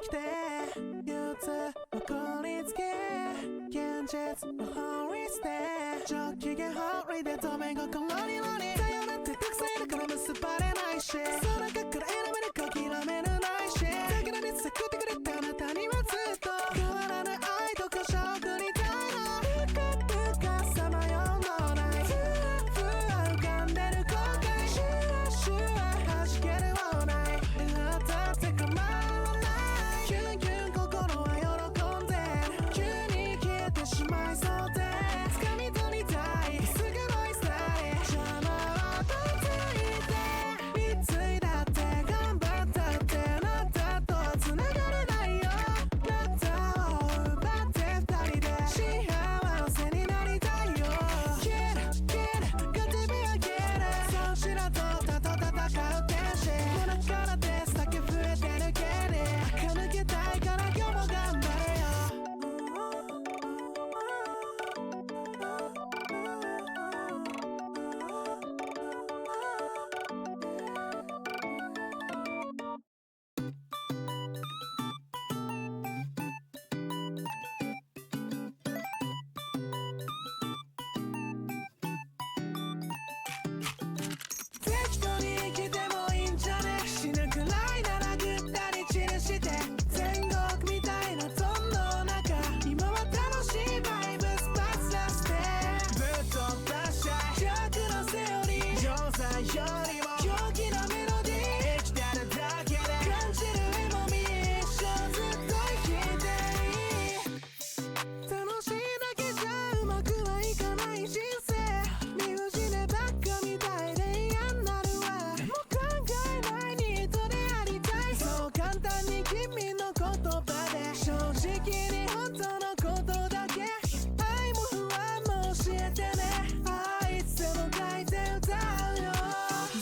来て憂鬱を凍りつけ現実を放り捨て上機嫌放りで止め心にロリさよなってたくさんいるから結ばれないしその中から選べるか諦めるないしだからに救ってくれたあなたにはずっと変わらない愛と感謝を送りたいのふかさまようのないふわふわ浮かんでる後悔シュワシュワ弾けるもない当たって構わないキュンキュン心は喜んで急に消えてしまいそうで掴み取りたいすぐの一切邪魔はどいていていつだって頑張ったってあなたとは繋がれないよあなたを奪って二人で幸せになりたいよ Get it, get it, got to be a get it そうしろとたと戦う天使胸からですだけ増えてるけで垢抜けたいから今日も頑張れよ適当に生きてもいいんじゃね死ぬくらいならぐったり散らして天国みたいなゾンの中今は楽しいバイブスパス出してぶっ飛ばしたい逆のセオリー錠剤よりも狂気なメロディー生きてるだけで感じるエモみ一生ずっと生きていい楽しいだけじゃうまくはいかない人生理不尽でバカみたいで嫌になるわでも考えないニートでありたいそう簡単に君の言葉で正直に本当のことだけ愛も不安も教えてねあいつでも書いて歌うよ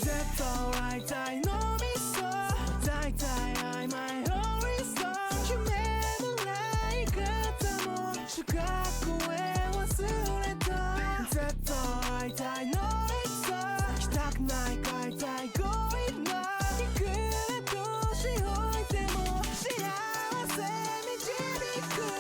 絶対大体のみそ大体曖昧の理想決めのない方も中学校へ忘れた絶対大体の理想行きたくない買いたい恋のいくら年老いても幸せ導く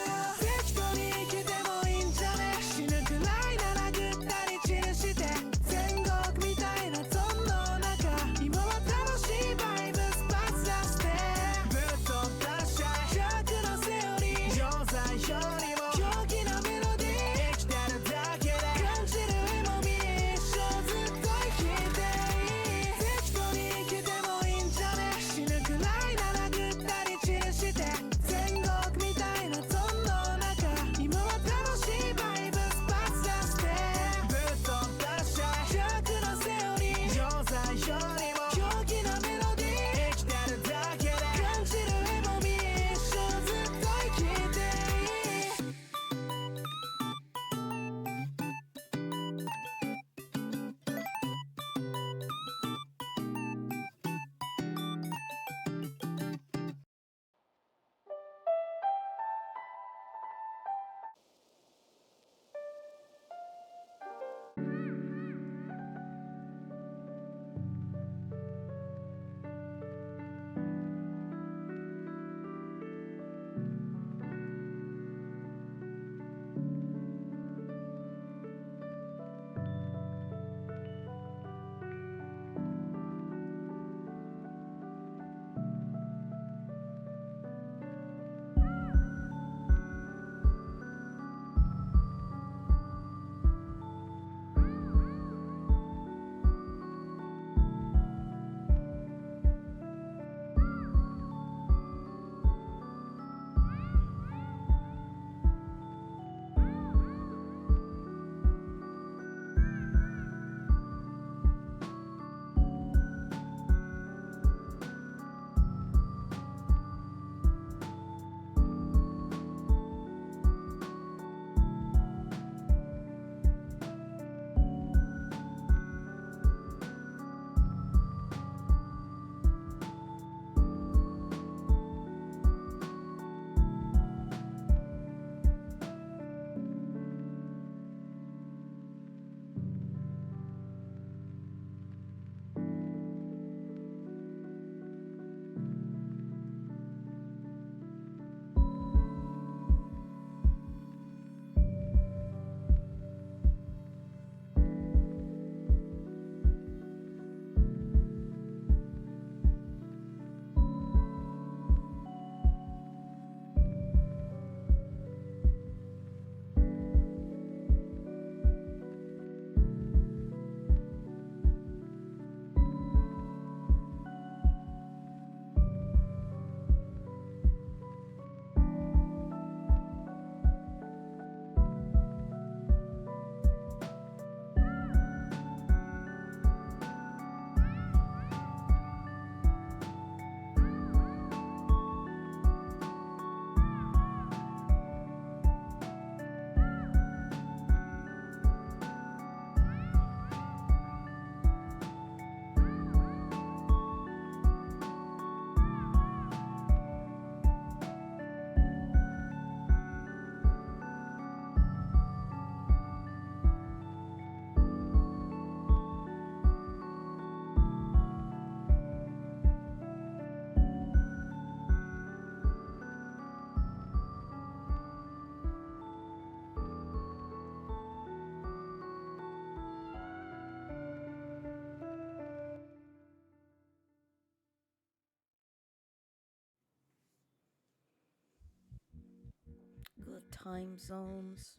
time zones.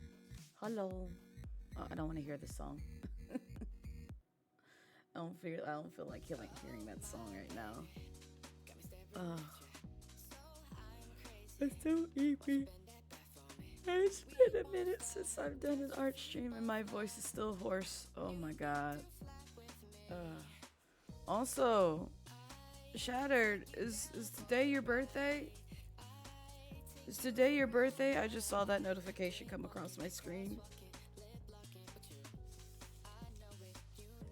Hello. Oh, I don't want to hear this song. I don't feel like hearing that song right now. Oh. It's so eepy. It's been a minute since I've done an art stream and my voice is still hoarse. Oh my god. Also, Shattered, is today your birthday? Is today your birthday? I just saw that notification come across my screen.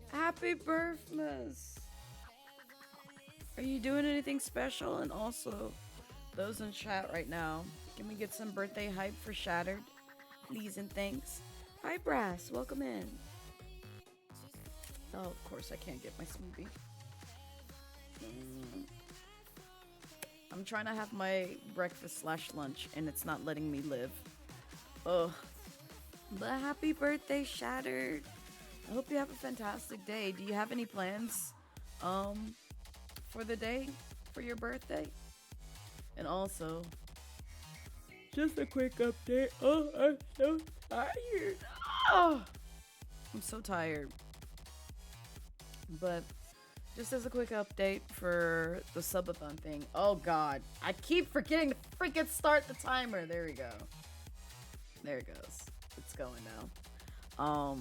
Happy birthmas! Are you doing anything special? And also, those in chat right now, can we get some birthday hype for Shattered? Please and thanks. Hi Brass, welcome in. Oh, of course I can't get my smoothie. I'm trying to have my breakfast / lunch and it's not letting me live. Ugh. But happy birthday, Shattered. I hope you have a fantastic day. Do you have any plans for the day, for your birthday? And also, just a quick update. Oh, I'm so tired. Oh, I'm so tired. But just as a quick update for the subathon thing. Oh god, I keep forgetting to freaking start the timer. There we go. There it goes. It's going now.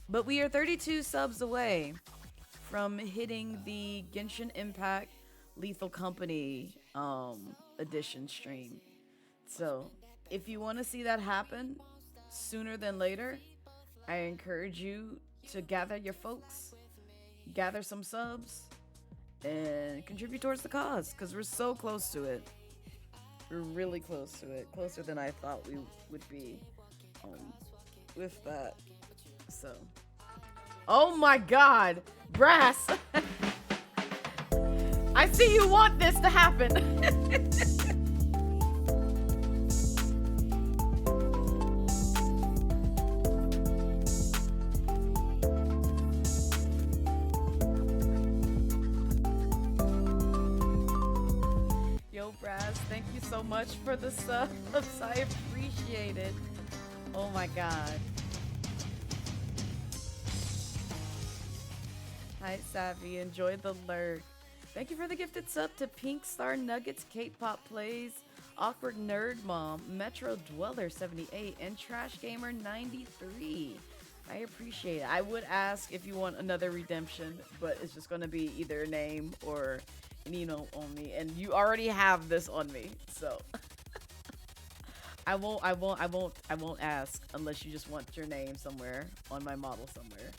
But we are 32 subs away from hitting the Genshin Impact Lethal Company edition stream. So if you want to see that happen sooner than later, I encourage you to gather your folks, gather some subs, and contribute towards the cause, because we're so close to it. We're really close to it, closer than I thought we would be with that. So, oh my god, Brass. I see you want this to happen. Yo, Brass, thank you so much for the subs. I appreciate it. Oh my god. Hi, Savvy. Enjoy the lurk. Thank you for the gifted sub to Pink Star Nuggets, Kate Pop Plays, Awkward Nerd Mom, Metro Dweller 78, and Trash Gamer 93. I appreciate it. I would ask if you want another redemption, but it's just going to be either a name or an email only, and you already have this on me, so I won't ask unless you just want your name somewhere on my model somewhere.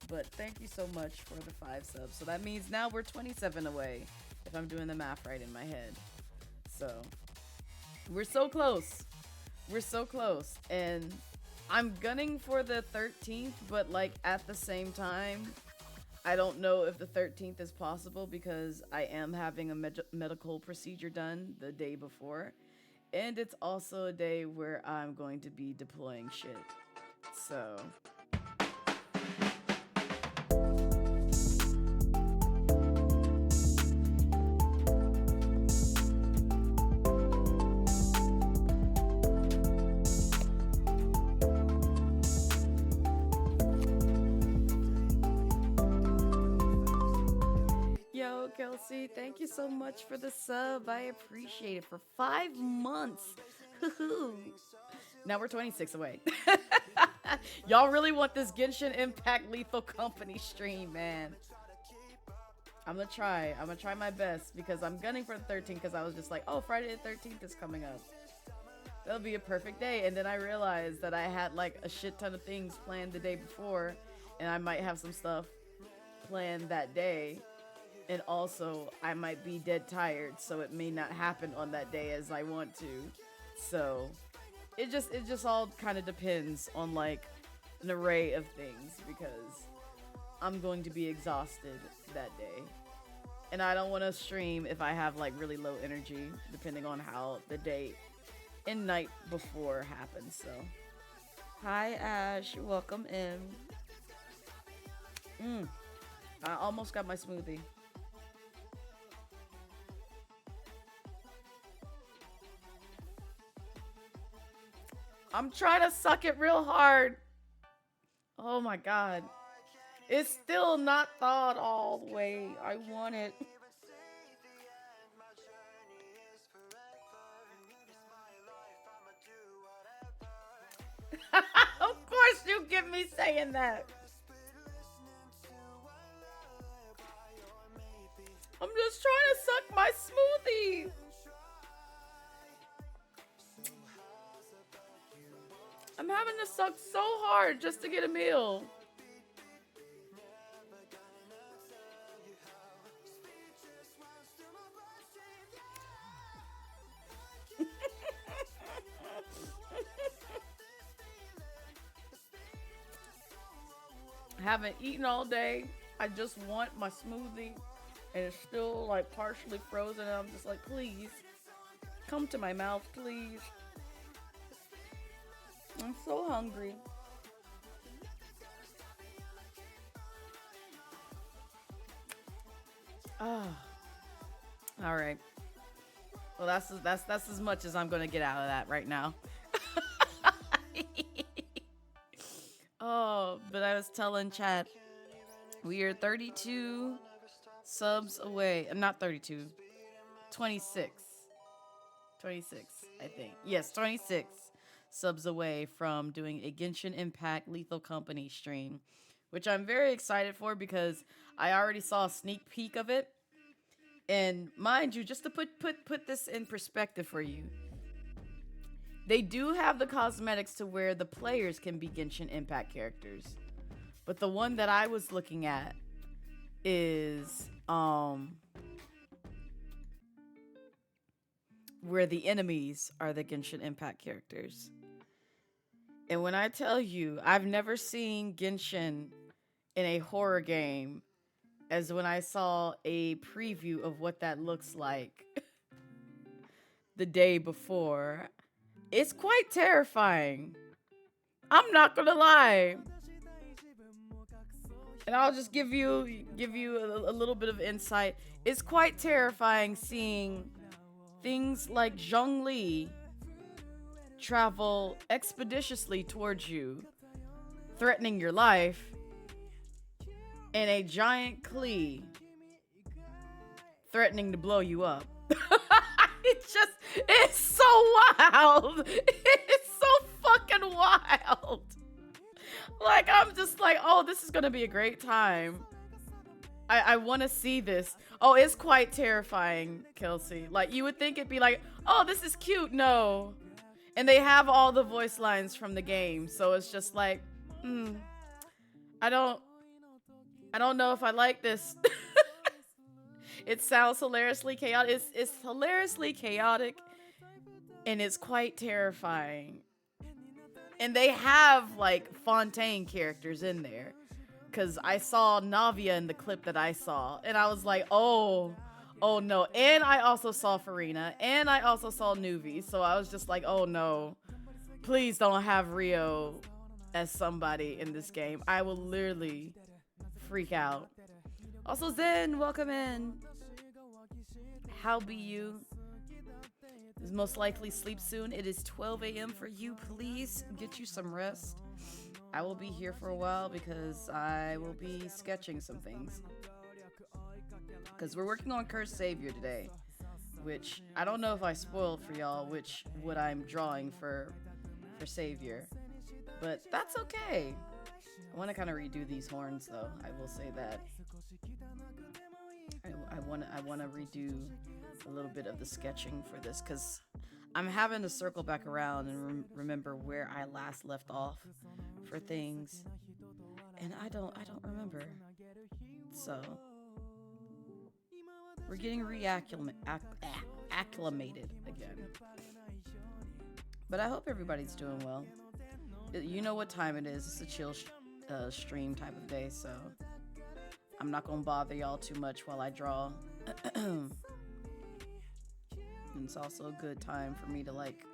But thank you so much for the 5 subs. So that means now we're 27 away, if I'm doing the math right in my head. So we're so close. We're so close. And I'm gunning for the 13th, but like at the same time, I don't know if the 13th is possible because I am having a medical procedure done the day before. And it's also a day where I'm going to be deploying shit. So Kelsey, thank you so much for the sub. I appreciate it. For 5 months. Now we're 26 away. Y'all really want this Genshin Impact Lethal Company stream, man. I'm gonna try my best because I'm gunning for the 13th because I was just like, oh, Friday the 13th is coming up. That'll be a perfect day. And then I realized that I had like a shit ton of things planned the day before and I might have some stuff planned that day. And also, I might be dead tired, so it may not happen on that day as I want to. So, it just all kind of depends on like an array of things because I'm going to be exhausted that day. And I don't want to stream if I have like really low energy, depending on how the day and night before happens. So, hi Ash, welcome in. I almost got my smoothie. I'm trying to suck it real hard. Oh my god. It's still not thawed all the way. I want it. Of course you get me saying that. I'm just trying to suck my smoothie. I'm having to suck so hard just to get a meal. I haven't eaten all day. I just want my smoothie. And it's still like partially frozen. And I'm just like, please, come to my mouth, please. I'm so hungry. Ah. All right. Well, that's as much as I'm gonna get out of that right now. Oh, but I was telling Chad, we are 32 subs away. Not 32. 26. 26, I think. Yes, 26 subs away from doing a Genshin Impact Lethal Company stream, which I'm very excited for because I already saw a sneak peek of it. And mind you, just to put this in perspective for you, they do have the cosmetics to where the players can be Genshin Impact characters. But the one that I was looking at is where the enemies are the Genshin Impact characters. And when I tell you, I've never seen Genshin in a horror game as when I saw a preview of what that looks like the day before. It's quite terrifying. I'm not gonna lie. And I'll just give you a little bit of insight. It's quite terrifying seeing things like Zhongli travel expeditiously towards you, threatening your life, and a giant Klee threatening to blow you up. It's so wild. It's so fucking wild. Like, I'm just like, oh, this is gonna be a great time. I want to see this. Oh, it's quite terrifying, Kelsey. Like, you would think it'd be like, oh, this is cute. No. And they have all the voice lines from the game. So it's just like, I don't know if I like this. It sounds hilariously chaotic. It's hilariously chaotic. And it's quite terrifying. And they have, like, Fontaine characters in there. Because I saw Navia in the clip that I saw. And I was like, oh no. And I also saw Farina. And I also saw Nuvi. So I was just like, oh no. Please don't have Rio as somebody in this game. I will literally freak out. Also, Zen, welcome in. How be you? Is most likely sleep soon. It is 12 a.m. for you. Please get you some rest. I will be here for a while because I will be sketching some things. Because we're working on Cursed Savior today, which I don't know if I spoiled for y'all what I'm drawing for Savior, but that's okay. I want to kind of redo these horns though. I will say that. I want to redo a little bit of the sketching for this because I'm having to circle back around and remember where I last left off for things, and I don't remember. So we're getting acclimated again. But I hope everybody's doing well. You know what time it is. It's a chill stream type of day, so I'm not gonna bother y'all too much while I draw. And it's also a good time for me to like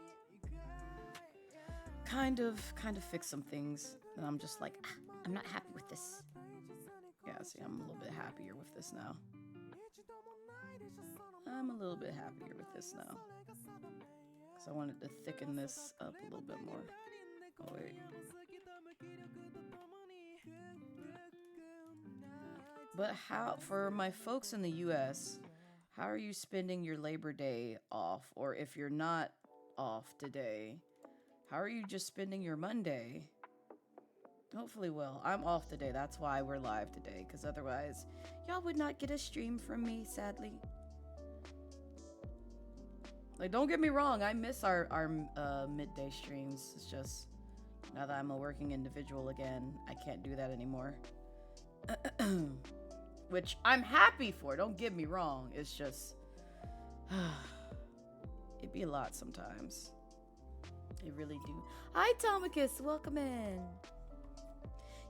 kind of fix some things and I'm just like, I'm not happy with this. Yeah, see, I'm a little bit happier with this now. Because I wanted to thicken this up a little bit more. Oh, wait. But how, for my folks in the US, how are you spending your Labor Day off? Or if you're not off today, how are you just spending your Monday? Hopefully well. I'm off today. That's why we're live today. Because otherwise, y'all would not get a stream from me, sadly. Like, don't get me wrong. I miss our midday streams. It's just, now that I'm a working individual again, I can't do that anymore. Which I'm happy for. Don't get me wrong. It's just, it'd be a lot sometimes. It really do. Hi, Tomicus. Welcome in.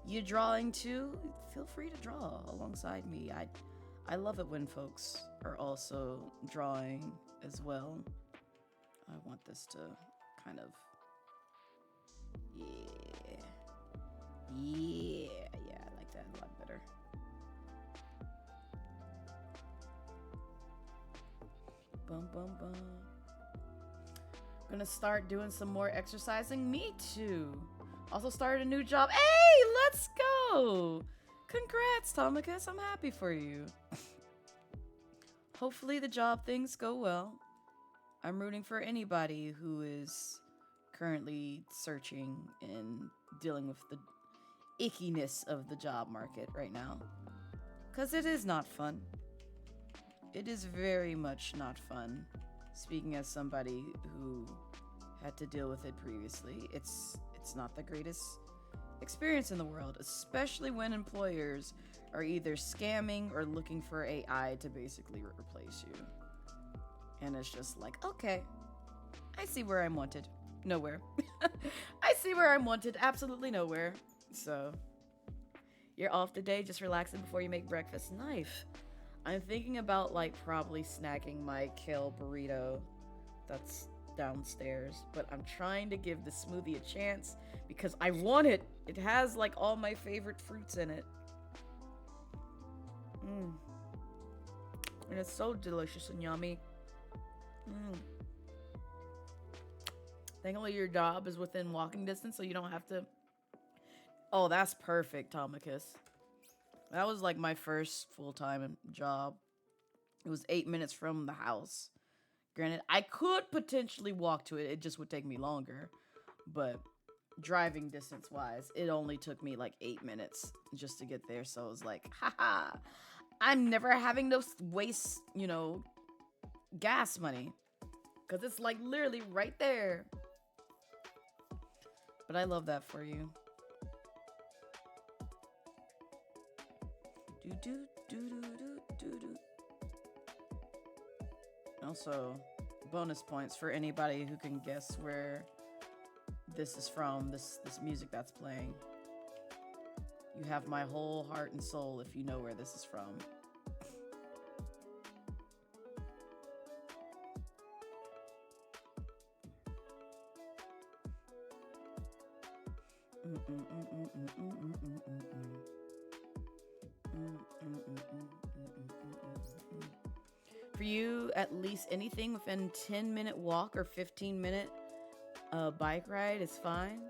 You drawing too? Feel free to draw alongside me. I love it when folks are also drawing as well. I want this to kind of, yeah, I like that a lot better. Bum bum bum. Gonna start doing some more exercising. Me too. Also started a new job. Hey, let's go! Congrats, Tomicus. I'm happy for you. Hopefully the job things go well. I'm rooting for anybody who is currently searching and dealing with the ickiness of the job market right now. Because it is not fun. It is very much not fun. Speaking as somebody who had to deal with it previously, it's not the greatest experience in the world, especially when employers are either scamming or looking for AI to basically replace you. And it's just like, okay, I see where I'm wanted. Nowhere. I see where I'm wanted. Absolutely nowhere. So, you're off today, just relaxing before you make breakfast. Nice. I'm thinking about, like, probably snacking my kale burrito that's downstairs, but I'm trying to give the smoothie a chance because I want it. It has, like, all my favorite fruits in it. And it's so delicious and yummy. Thankfully, your job is within walking distance, so you don't have to... Oh, that's perfect, Tomicus. That was, like, my first full-time job. It was 8 minutes from the house. Granted, I could potentially walk to it. It just would take me longer. But driving distance-wise, it only took me, like, 8 minutes just to get there. So I was like, haha, I'm never having to waste, you know, gas money. Because it's, like, literally right there. But I love that for you. Also, bonus points for anybody who can guess where this is from, this music that's playing. You have my whole heart and soul if you know where this is from. For you, at least anything within 10-minute walk or 15-minute bike ride is fine.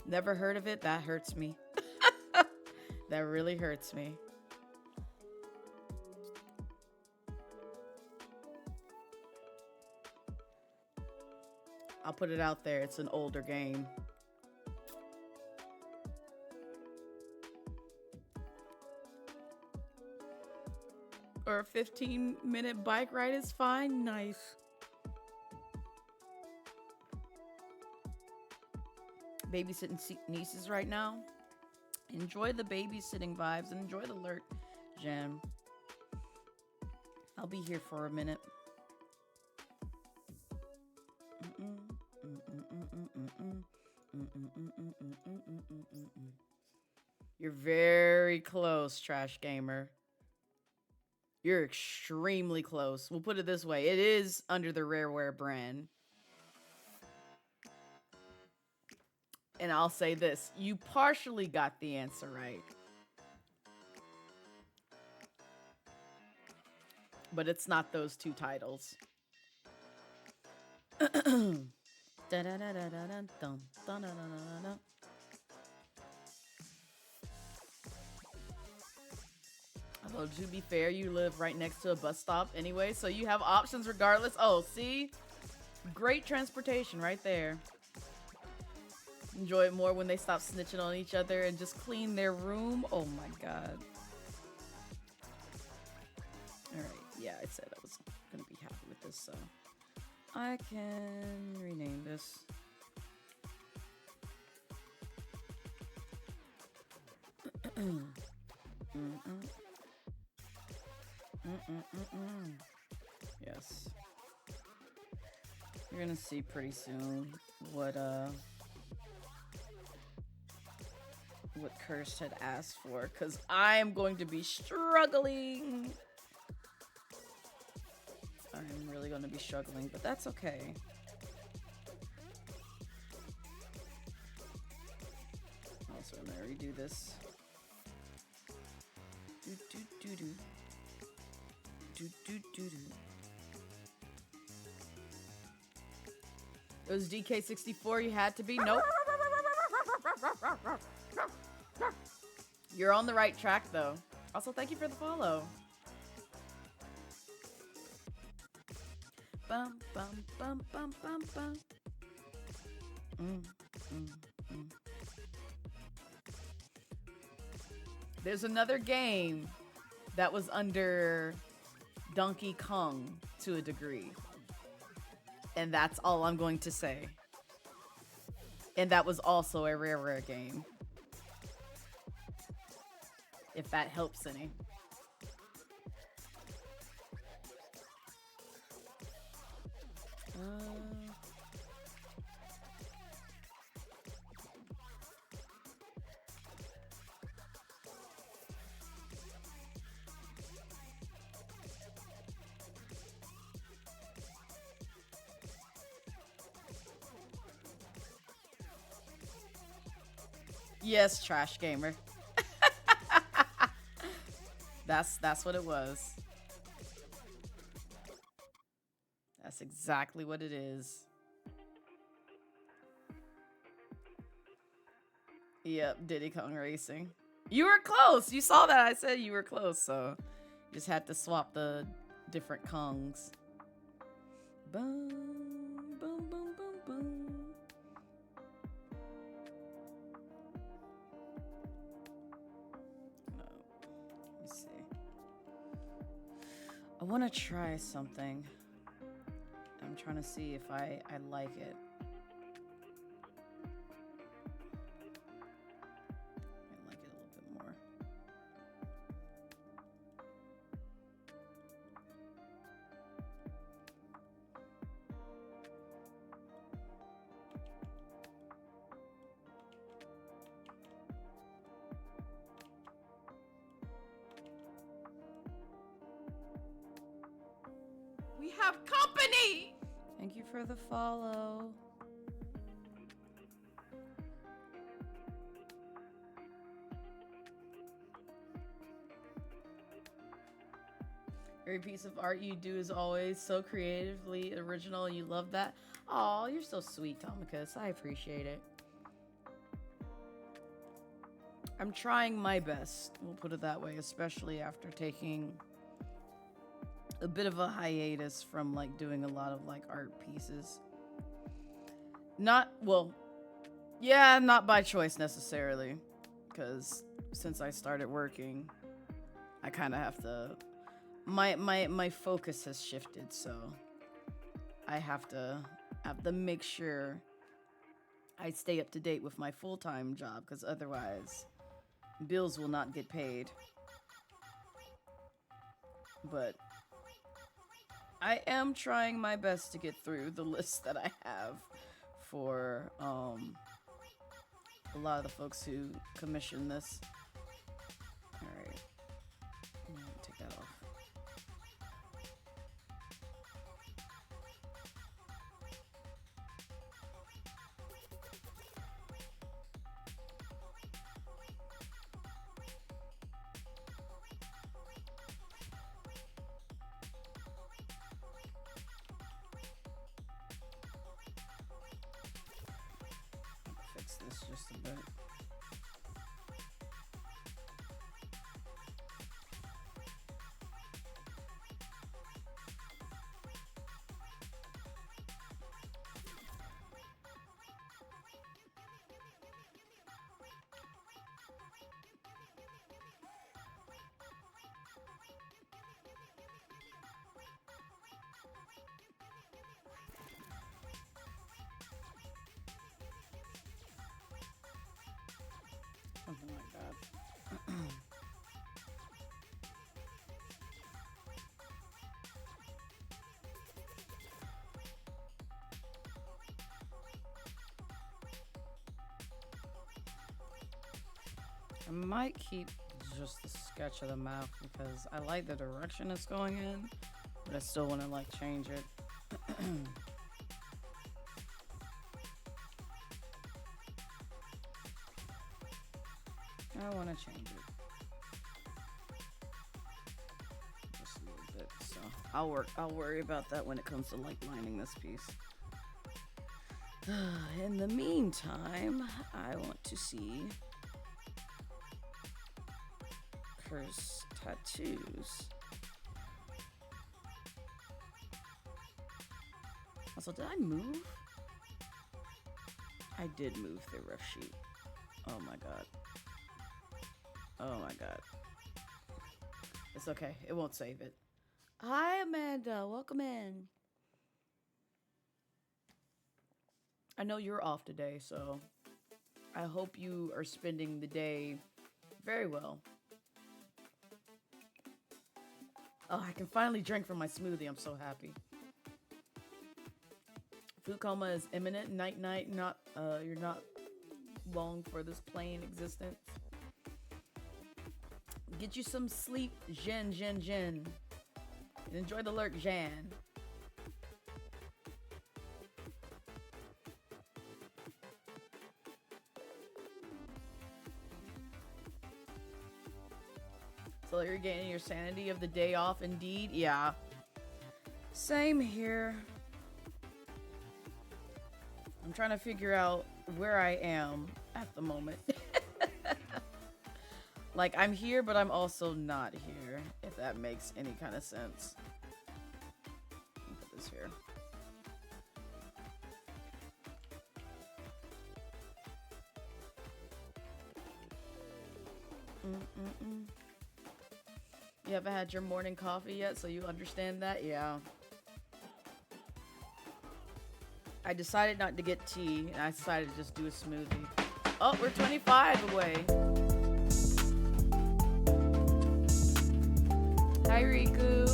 Never heard of it? That hurts me. That really hurts me. I'll put it out there. It's an older game. Or a 15-minute bike ride is fine. Nice. Babysitting nieces right now. Enjoy the babysitting vibes and enjoy the lurk, Jen. I'll be here for a minute. You're very close, Trash Gamer. You're extremely close. We'll put it this way. It is under the Rareware brand. And I'll say this. You partially got the answer right. But it's not those two titles. Da-da-da-da-da-dun, dun-da-da-da-da-da. Although, to be fair, you live right next to a bus stop anyway, so you have options regardless. Oh, see? Great transportation right there. Enjoy it more when they stop snitching on each other and just clean their room. Oh my god. Alright, yeah, I said I was gonna be happy with this, so I can rename this. Yes. You're gonna see pretty soon what Cursed had asked for, because I'm going to be struggling. I'm really going to be struggling, but that's okay. Also, I'm going to redo this. Do-do-do-do. Do-do-do-do. It was DK64, you had to be? Nope. You're on the right track, though. Also, thank you for the follow. Bum, bum, bum, bum, bum, bum. There's another game that was under Donkey Kong to a degree. And that's all I'm going to say. And that was also a rare game. If that helps any. Yes, trash gamer. That's what it was. That's exactly what it is. Yep, Diddy Kong Racing. You were close. You saw that. I said you were close, so just had to swap the different Kongs. Boom, boom, boom, boom, boom. Let me see. I want to try something. I'm trying to see if I like it. I like it a little bit more. We have company! Thank you for the follow. Every piece of art you do is always so creatively original. You love that. Aw, you're so sweet, Tomicus. I appreciate it. I'm trying my best. We'll put it that way, especially after taking a bit of a hiatus from like doing a lot of like art pieces. Not by choice necessarily, because since I started working, I kind of have to my focus has shifted, so I have to make sure I stay up to date with my full-time job, because otherwise bills will not get paid. But I am trying my best to get through the list that I have for a lot of the folks who commissioned this. Alright. I'm gonna take that off. this just a bit. Something like that. I might keep just the sketch of the map because I like the direction it's going in, but I still want to like change it. I want to change it just a little bit, so I'll worry about that when it comes to like lining this piece. In the meantime, I want to see Curse tattoos. Also, did I move? I did move the rough sheet. Oh my god. Oh my god. It's okay. It won't save it. Hi, Amanda. Welcome in. I know you're off today, so I hope you are spending the day very well. Oh, I can finally drink from my smoothie. I'm so happy. Food coma is imminent. Night, night. Not, you're not long for this plain existence. Get you some sleep, Jen. Enjoy the lurk, Jan. So you're getting your sanity of the day off, indeed? Yeah. Same here. I'm trying to figure out where I am at the moment. Like, I'm here, but I'm also not here, if that makes any kind of sense. Let me put this here. You haven't had your morning coffee yet, so you understand that? Yeah. I decided not to get tea, and I decided to just do a smoothie. Oh, we're 25 away. Hi, Riku.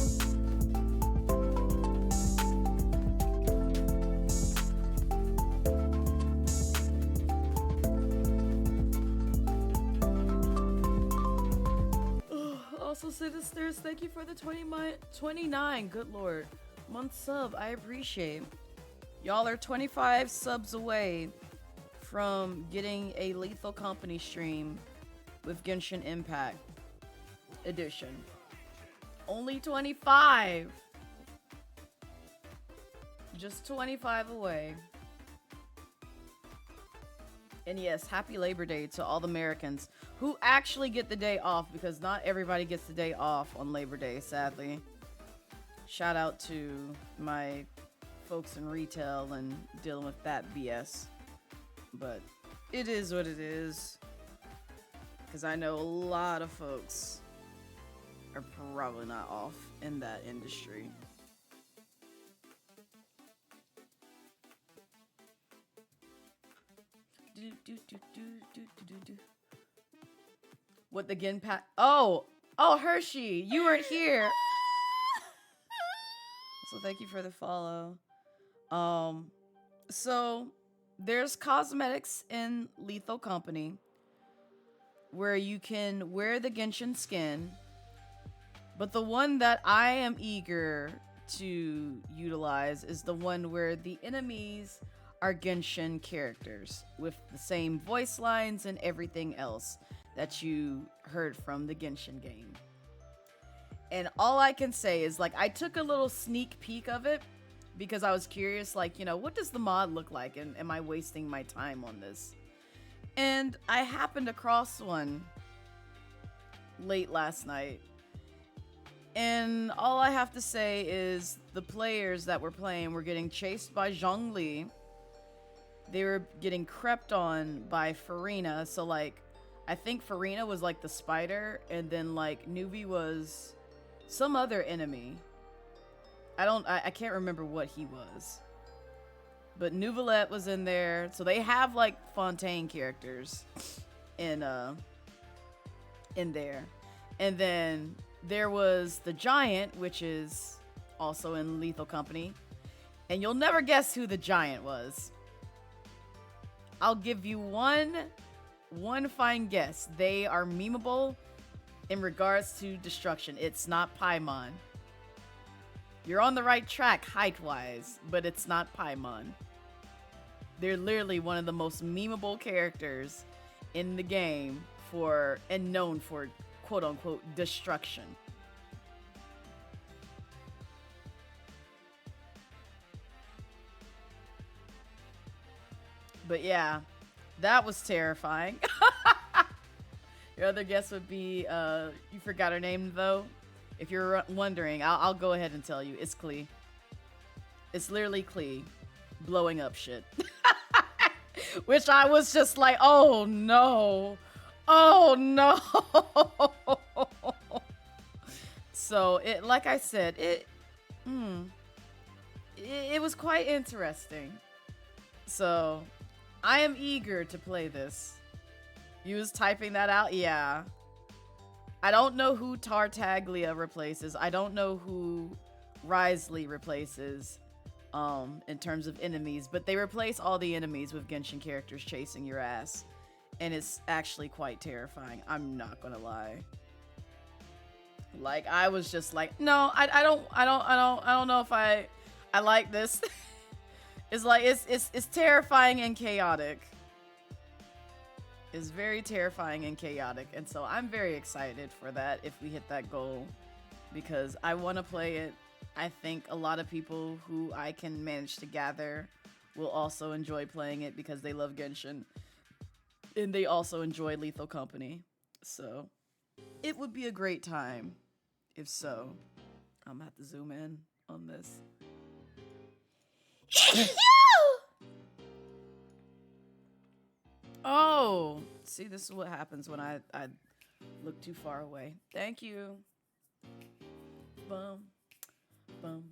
Also, Sisters, thank you for the 29, good lord, month sub. I appreciate. Y'all are 25 subs away from getting a Lethal Company stream with Genshin Impact Edition. Only 25. Just 25 away. And yes, happy Labor Day to all the Americans who actually get the day off, because not everybody gets the day off on Labor Day, sadly. Shout out to my folks in retail and dealing with that BS. But it is what it is. Because I know a lot of folks are probably not off in that industry. What the Genpat? Oh, Hershey, you weren't here. So thank you for the follow. So there's cosmetics in Lethal Company where you can wear the Genshin skin, but the one that I am eager to utilize is the one where the enemies are Genshin characters with the same voice lines and everything else that you heard from the Genshin game. And all I can say is, like, I took a little sneak peek of it because I was curious, like, you know, what does the mod look like, and am I wasting my time on this? And I happened across one late last night. And all I have to say is the players that were playing were getting chased by Zhongli. They were getting crept on by Farina. So, like, I think Farina was, like, the spider. And then, like, Nuvi was some other enemy. I can't remember what he was. But Nuvolette was in there. So they have, like, Fontaine characters in there. And then there was the Giant, which is also in Lethal Company. And you'll never guess who the Giant was. I'll give you one fine guess. They are memeable in regards to destruction. It's not Paimon. You're on the right track height-wise, but it's not Paimon. They're literally one of the most memeable characters in the game and known for quote-unquote destruction. But yeah, that was terrifying. Your other guess would be, you forgot her name though? If you're wondering, I'll go ahead and tell you. It's Klee. It's literally Klee blowing up shit. Which I was just like, oh no. Oh no. So, like I said, it was quite interesting. So, I am eager to play this. You was typing that out? Yeah. I don't know who Tartaglia replaces. I don't know who Risley replaces in terms of enemies, but they replace all the enemies with Genshin characters chasing your ass. And it's actually quite terrifying. I'm not gonna lie. Like, I was just like, no, I don't know if I like this. It's like, it's terrifying and chaotic. It's very terrifying and chaotic. And so I'm very excited for that if we hit that goal. Because I want to play it. I think a lot of people who I can manage to gather will also enjoy playing it because they love Genshin. And they also enjoy Lethal Company. So it would be a great time. If so, I'm gonna have to zoom in on this. Oh, see, this is what happens when I look too far away. Thank you. Bum, bum,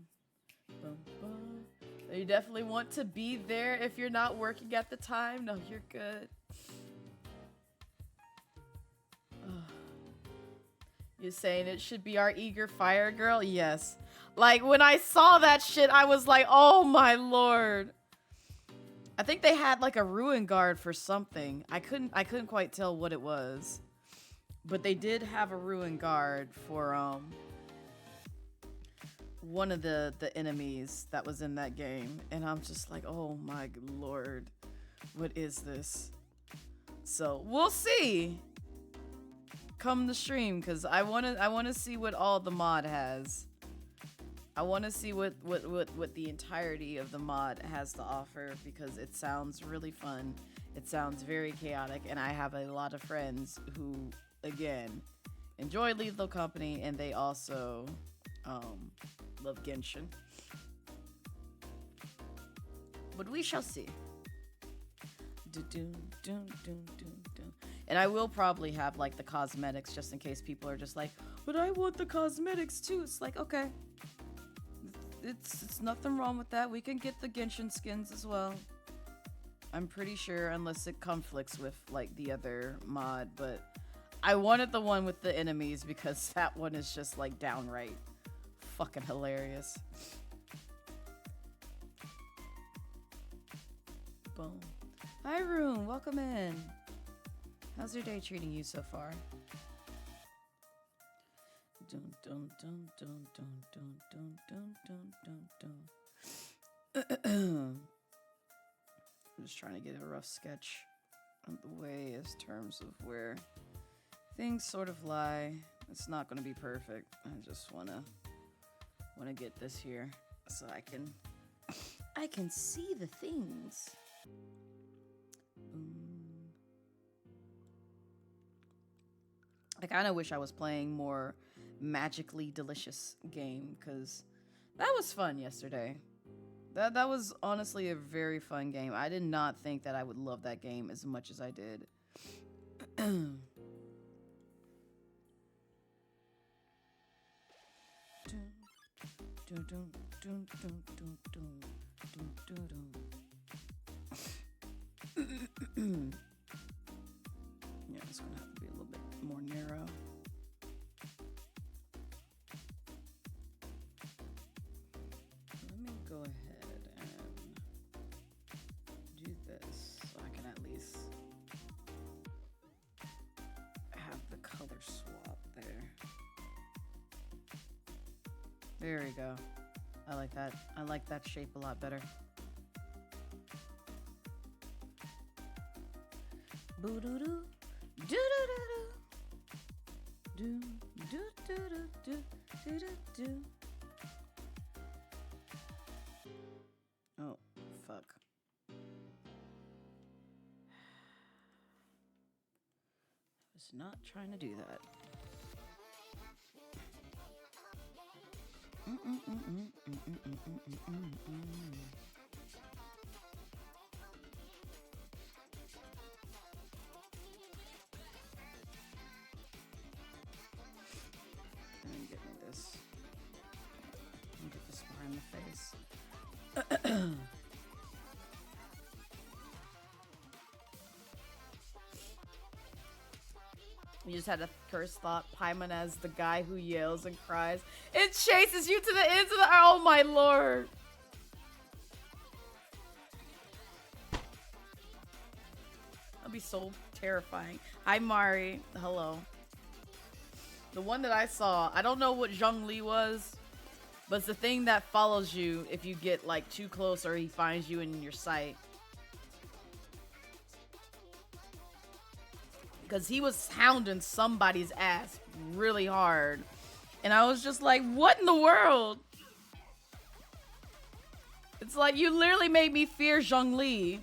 bum, bum. You definitely want to be there if you're not working at the time. No, you're good. You're saying it should be our eager fire girl? Yes. Like, when I saw that shit, I was like, oh my lord. I think they had like a ruin guard for something. I couldn't quite tell what it was. But they did have a ruin guard for one of the enemies that was in that game. And I'm just like, oh my lord. What is this? So, we'll see. Come the stream, because I wanna see what all the mod has. I wanna see what the entirety of the mod has to offer, because it sounds really fun. It sounds very chaotic, and I have a lot of friends who, again, enjoy Lethal Company, and they also love Genshin. But we shall see. And I will probably have like the cosmetics just in case people are just like, but I want the cosmetics too. It's like, okay, it's nothing wrong with that. We can get the Genshin skins as well. I'm pretty sure, unless it conflicts with like the other mod, but I wanted the one with the enemies because that one is just like downright fucking hilarious. Boom. Hi, Rune. Welcome in. How's your day treating you so far? Dun, dun, dun, dun, dun, dun, dun, dun, dun, dun. I'm just trying to get a rough sketch of the way as terms of where things sort of lie. It's not going to be perfect. I just want to get this here so I can see the things. I kind of wish I was playing more magically delicious game, because that was fun yesterday. That was honestly a very fun game. I did not think that I would love that game as much as I did. Yeah, it's gonna have to be a little bit more narrow. Let me go ahead and do this so I can at least have the color swap there. There we go. I like that. I like that shape a lot better. Boo doo doo. Do do do do. Do do do do do do do. Oh, fuck. I was not trying to do that. Let me get me this. Let me get this behind the face. You just had a cursed thought. Paimon as the guy who yells and cries. It chases you to the ends of the... Oh my lord. That'd be so terrifying. Hi Mari. Hello. The one that I saw, I don't know what Zhongli was, but it's the thing that follows you if you get like too close or he finds you in your sight. Because he was hounding somebody's ass really hard. And I was just like, what in the world? It's like, you literally made me fear Zhongli.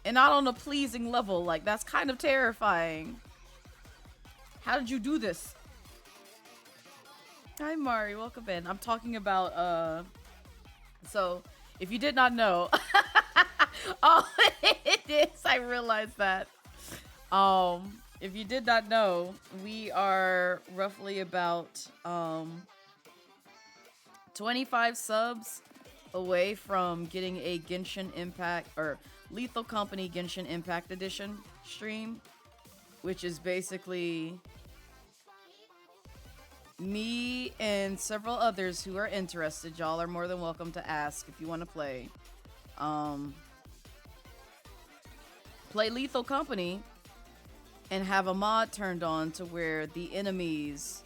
And not on a pleasing level. Like, that's kind of terrifying. How did you do this? Hi, Mari. Welcome in. I'm talking about, so, if you did not know. Oh, it is. I realized that. If you did not know, we are roughly about 25 subs away from getting a Genshin Impact or Lethal Company Genshin Impact Edition stream, which is basically me and several others who are interested. Y'all are more than welcome to ask if you want to play. Play Lethal Company and have a mod turned on to where the enemies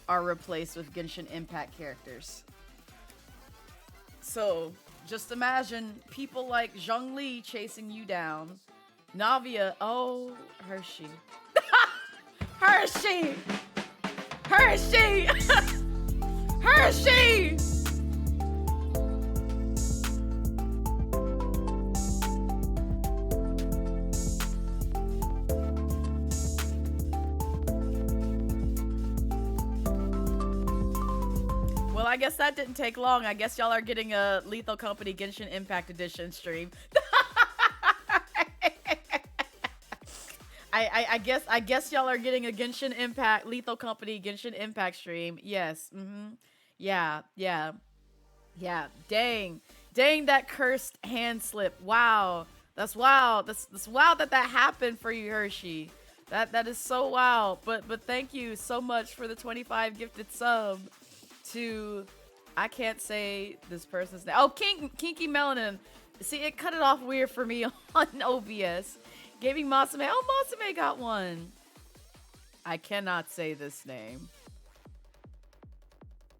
are replaced with Genshin Impact characters. So, just imagine people like Zhongli chasing you down. Navia, oh, Hershey. Hershey! Hershey! Hershey! Well, I guess that didn't take long. I guess y'all are getting a Lethal Company Genshin Impact Edition stream. I guess y'all are getting a Genshin Impact Lethal Company Genshin Impact stream. Yes. Yeah. Dang, that cursed hand slip. Wow. That's wild. That's wild that happened for you, Hershey. That is so wild. But thank you so much for the 25 gifted sub to, I can't say this person's name. Oh, Kinky Melanin. See, it cut it off weird for me on OBS. Gaming Masame. Oh, Masame got one. I cannot say this name.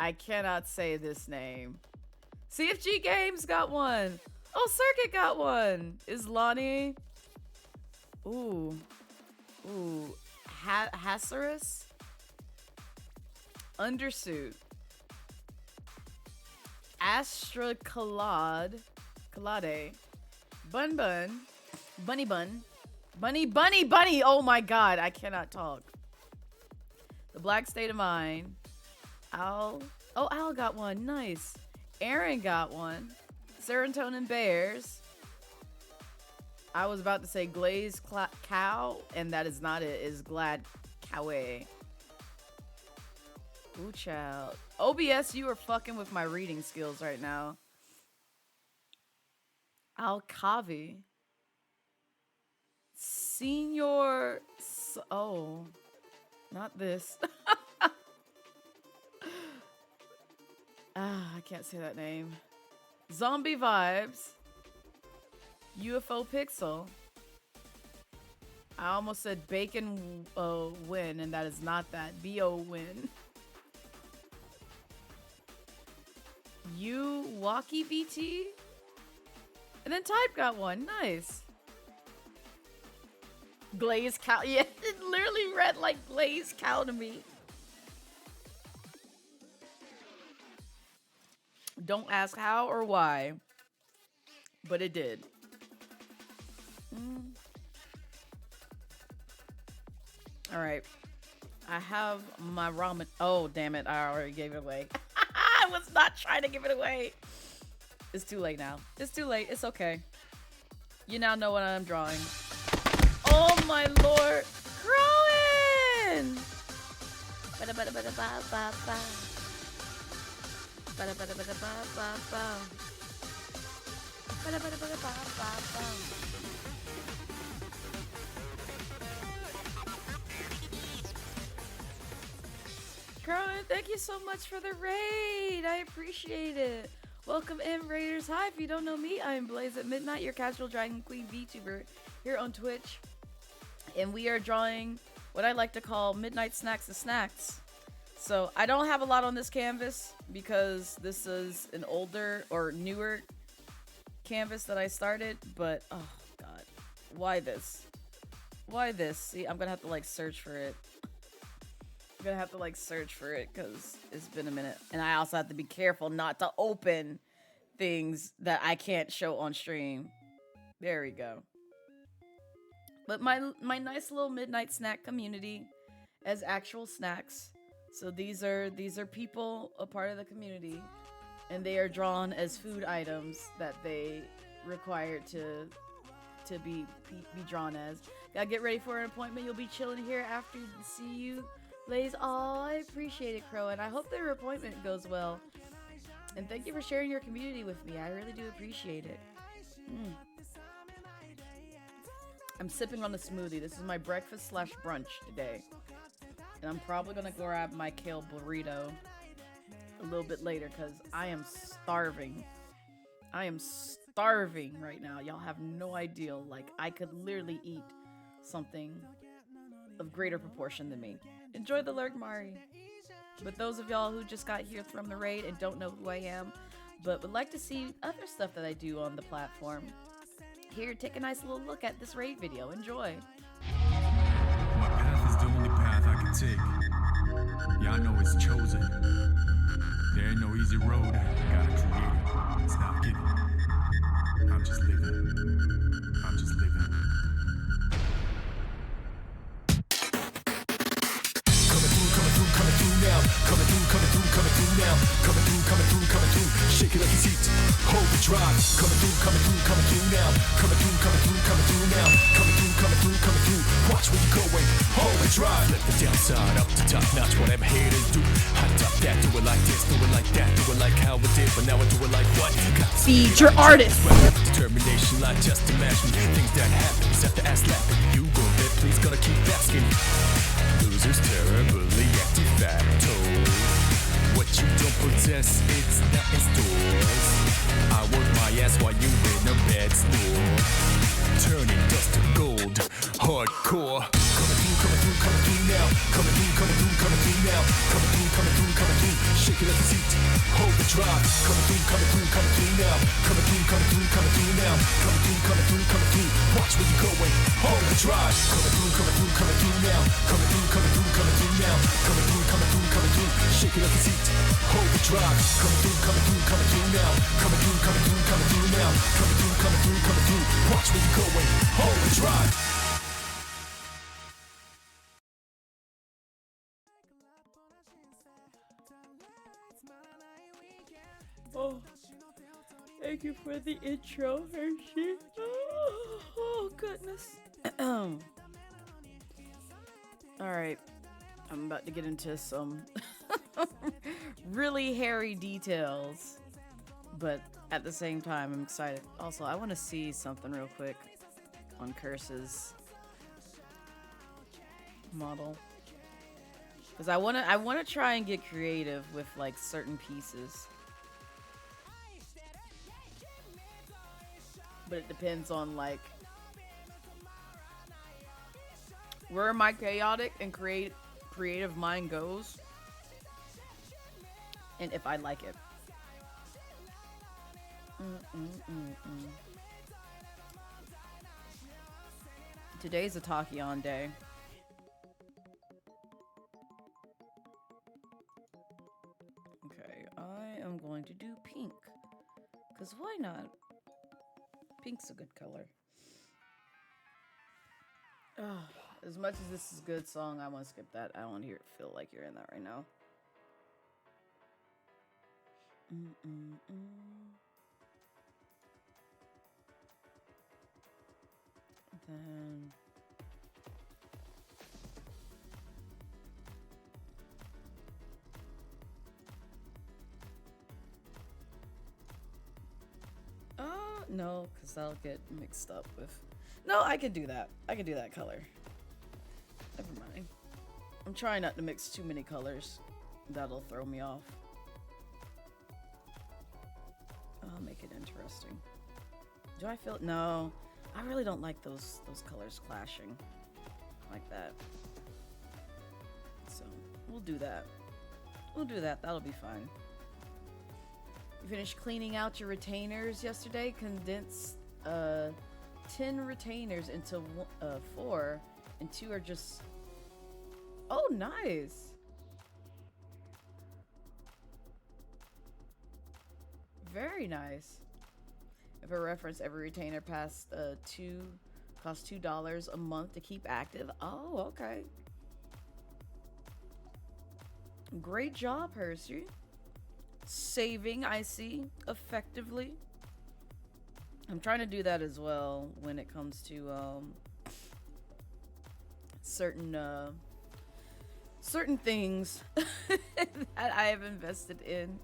CFG Games got one. Oh, Circuit got one. Is Lonnie? Ooh. Hasserus? Undersuit. Astra Collade. Bunny. Bunny. Oh my god, I cannot talk. The Black State of Mind. Al. Oh, Al got one. Nice. Aaron got one. Serotonin Bears. I was about to say Glazed Cow, and that is not it. It's Glad Cow. Ooh, child. OBS, you are fucking with my reading skills right now. Alcavi. Senior. Oh, not this. I can't say that name. Zombie Vibes. UFO Pixel. I almost said Bacon Win, and that is not that. BO Win. You Walkie BT. And then Type got one. Nice. Glazed Cow. Yeah, it literally read like Glazed Cow to me. Don't ask how or why, but it did. All right. I have my ramen. Oh, damn it. I already gave it away. I was not trying to give it away. It's too late now. It's too late. It's okay. You now know what I'm drawing. Oh, my Lord. Crowan! Ba-da-ba-da-ba-da-ba-ba-ba. Ba-da-ba-da-ba-da-ba-ba-ba. Ba-da-ba-da-ba-da-ba-ba-ba. Crowan, thank you so much for the raid. I appreciate it. Welcome in, Raiders. Hi, if you don't know me, I am Blazette Midnight, your casual Dragon Queen VTuber here on Twitch. And we are drawing what I like to call Midnight Snacks of Snacks. So I don't have a lot on this canvas because this is an older or newer canvas that I started, but oh god, why this? Why this? See, I'm gonna have to like search for it. I'm gonna have to like search for it because it's been a minute, and I also have to be careful not to open things that I can't show on stream. There we go. But my nice little midnight snack community as actual snacks. So these are people a part of the community, and they are drawn as food items that they require to be drawn as. Gotta get ready for an appointment. You'll be chilling here after see you. Lays, oh, I appreciate it, Crow, and I hope their appointment goes well. And thank you for sharing your community with me. I really do appreciate it. I'm sipping on a smoothie. This is my breakfast / brunch today. And I'm probably gonna grab my kale burrito a little bit later because I am starving. I am starving right now. Y'all have no idea. Like, I could literally eat something of greater proportion than me. Enjoy the lurk, Mari. But those of y'all who just got here from the raid and don't know who I am, but would like to see other stuff that I do on the platform, here, take a nice little look at this raid video. Enjoy. My path is the only path I can take. Yeah, I know it's chosen. There ain't no easy road. Gotta create it. It's not given. I'm just living. I'm just living. Coming through now. Coming through now. Coming through. Shake it like you see it. Hold the drive. Coming through now. Coming through now. Coming through. Watch where you're going. Hold the drive. Let the downside up to top notch. What I'm here to do. Hot top that. Do it like this. Do it like that. Do it like how it did. But now I do it like what? Feed your artist. Determination, like just imagine things that happen. Set the ass laughing. You go there. Please gotta keep asking. Losers terribly anti-facto. What you don't possess, it's not in stores. I work my ass while you in a bed store. Turning dust to gold, hardcore. Coming through now. Coming through now. Coming through. Shake it like a seat. Hold the drive. Coming through now. Coming through now. Coming through. Watch where you're going. Hold the drive. Coming through now. Coming through now. Coming through. Shake it like a seat. Hold the drive. Coming through now. Coming through now. Coming through. Watch where you're going. Hold the drive. for the intro, Hershey. Oh goodness. Alright. I'm about to get into some really hairy details. But at the same time, I'm excited. Also, I want to see something real quick on Curse's model. Because I want to try and get creative with like certain pieces. But it depends on like where my chaotic and creative mind goes, and if I like it. Today's a Tachyon day. Okay, I am going to do pink. Because why not? Pink's a good color. As much as this is a good song, I want to skip that. I don't feel like you're in that right now. Then no, because I'll get mixed up with. No, I could do that. I could do that color. Never mind. I'm trying not to mix too many colors. That'll throw me off. I'll make it interesting. Do I feel? No, I really don't like those colors clashing like that. So we'll do that. We'll do that. That'll be fine. You finished cleaning out your retainers yesterday. Condensed 10 retainers into 4, and 2 are just. Oh, nice. Very nice. If a reference, every retainer past costs $2 a month to keep active. Oh, okay. Great job, Hershey. Saving, I see, effectively. I'm trying to do that as well when it comes to certain things that I have invested in,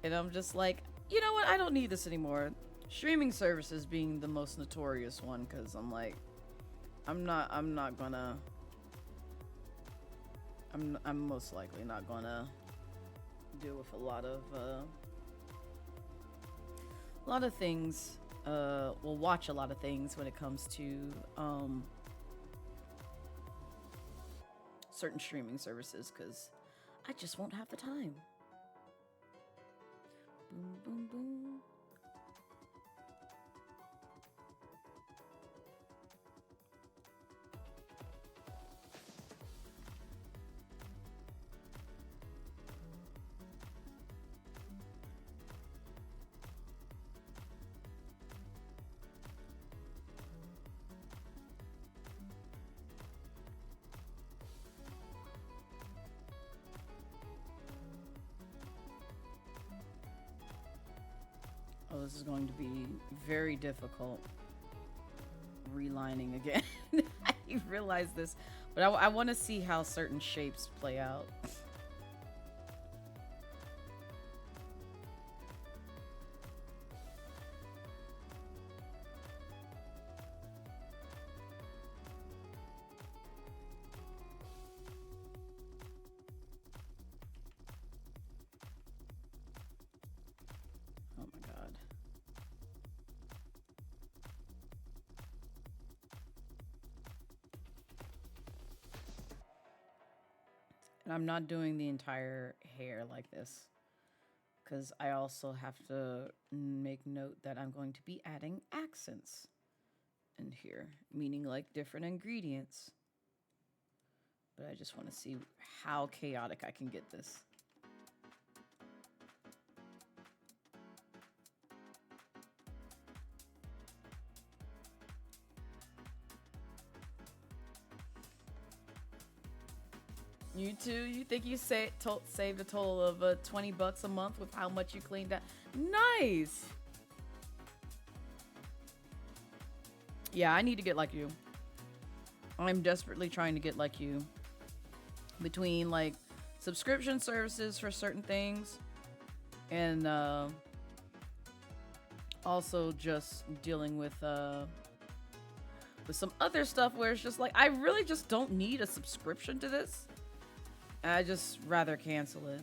and I'm just like, you know what? I don't need this anymore. Streaming services being the most notorious one, because I'm like, I'm most likely not gonna deal with a lot of things. We'll watch a lot of things when it comes to certain streaming services, because I just won't have the time. Boom, boom, boom. Oh, this is going to be very difficult. Relining again. I realize this, but I want to see how certain shapes play out. Oh my God. And I'm not doing the entire hair like this, because I also have to make note that I'm going to be adding accents in here, meaning like different ingredients. But I just want to see how chaotic I can get this. You too? You think you saved a total of $20 a month with how much you cleaned out? Nice! Yeah, I need to get like you. I'm desperately trying to get like you. Between like subscription services for certain things and also just dealing with some other stuff where it's just like I really just don't need a subscription to this. I just rather cancel it.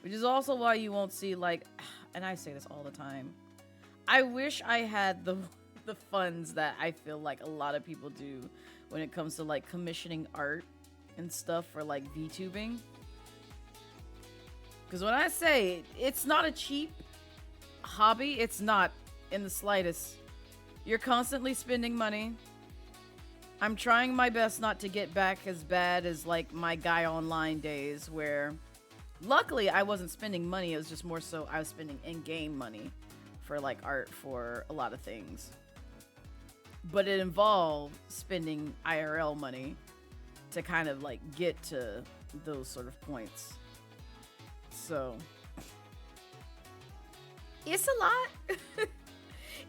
Which is also why you won't see like, and I say this all the time, I wish I had the funds that I feel like a lot of people do when it comes to like commissioning art and stuff for like VTubing. Because when I say it's not a cheap hobby, it's not in the slightest. You're constantly spending money. I'm trying my best not to get back as bad as like my Guy Online days where luckily I wasn't spending money. It was just more so I was spending in-game money for like art for a lot of things. But it involved spending IRL money to kind of like get to those sort of points. So it's a lot.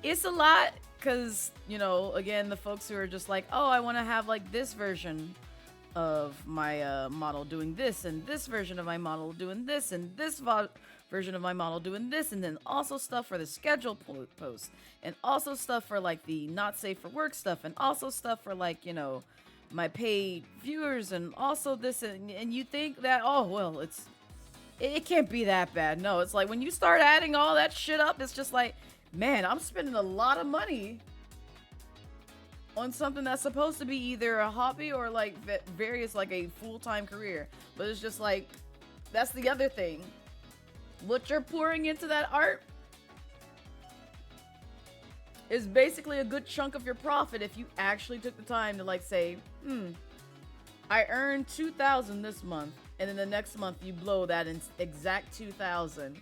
It's a lot because, you know, again, the folks who are just like, oh, I want to have like this version of my model doing this and this version of my model doing this and this version of my model doing this, and then also stuff for the schedule post, and also stuff for like the not safe for work stuff, and also stuff for like, you know, my paid viewers, and also this, and you think that, oh well, it can't be that bad. No, it's like when you start adding all that shit up, it's just like, man, I'm spending a lot of money on something that's supposed to be either a hobby or like various like a full-time career. But it's just like, that's the other thing. What you're pouring into that art is basically a good chunk of your profit if you actually took the time to like say, I earned $2,000 this month, and then the next month you blow that in exact $2,000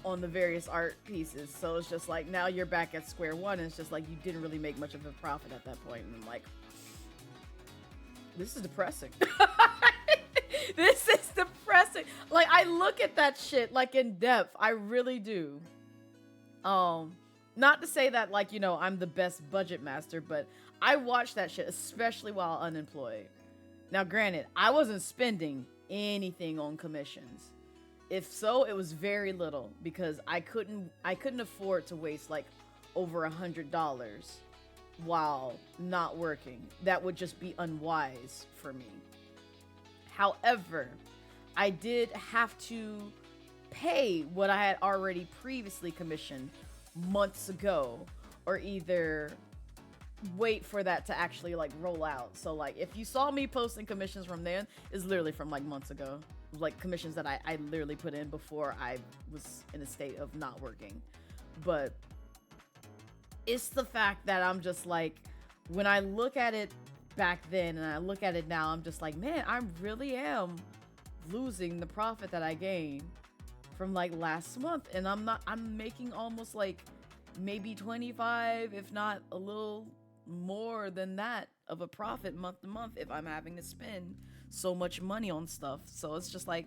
on the various art pieces. So it's just like now you're back at square one, and it's just like you didn't really make much of a profit at that point. And I'm like, this is depressing. This is depressing. Like, I look at that shit like in depth. I really do. Not to say that like, you know, I'm the best budget master, but I watch that shit, especially while unemployed. Now, granted, I wasn't spending anything on commissions. If so, it was very little because I couldn't afford to waste like over $100 while not working. That would just be unwise for me. However, I did have to pay what I had already previously commissioned months ago, or either wait for that to actually like roll out. So like if you saw me posting commissions from then, it's literally from like months ago. Like commissions that I literally put in before I was in a state of not working. But it's the fact that I'm just like, when I look at it back then and I look at it now, I'm just like, man, I really am losing the profit that I gained from like last month. And I'm making almost like maybe 25, if not a little more than that of a profit month to month if I'm having to spend so much money on stuff. So it's just like,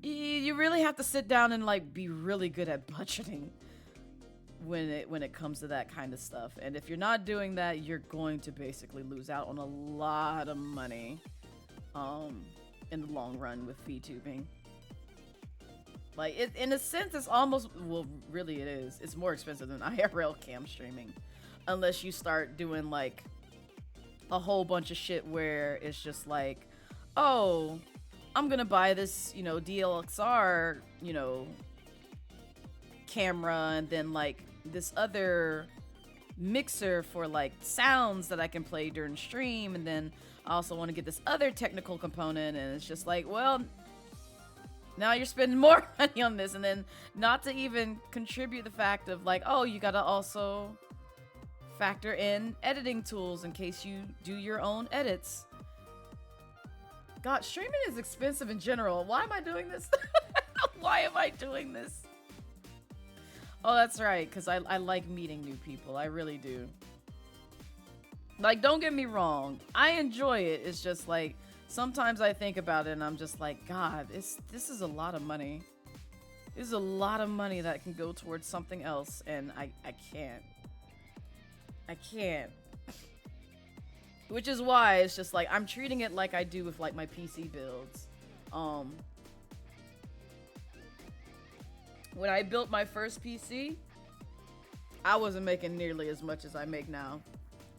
you really have to sit down and like be really good at budgeting when it comes to that kind of stuff. And if you're not doing that, you're going to basically lose out on a lot of money in the long run with VTubing. Like, in a sense, it's almost, well, really it is. It's more expensive than IRL cam streaming. Unless you start doing, like, a whole bunch of shit where it's just like, oh, I'm gonna buy this, you know, DLXR, you know, camera, and then, like, this other mixer for, like, sounds that I can play during stream, and then I also want to get this other technical component, and it's just like, well, now you're spending more money on this, and then not to even contribute the fact of like, oh, you gotta also factor in editing tools in case you do your own edits. God, streaming is expensive in general. Why am I doing this? Why am I doing this? Oh, that's right, because I like meeting new people. I really do. Like, don't get me wrong. I enjoy it. It's just like, sometimes I think about it and I'm just like, God, this is a lot of money. This is a lot of money that can go towards something else, and I can't. I can't. Which is why it's just like I'm treating it like I do with like my PC builds. When I built my first PC, I wasn't making nearly as much as I make now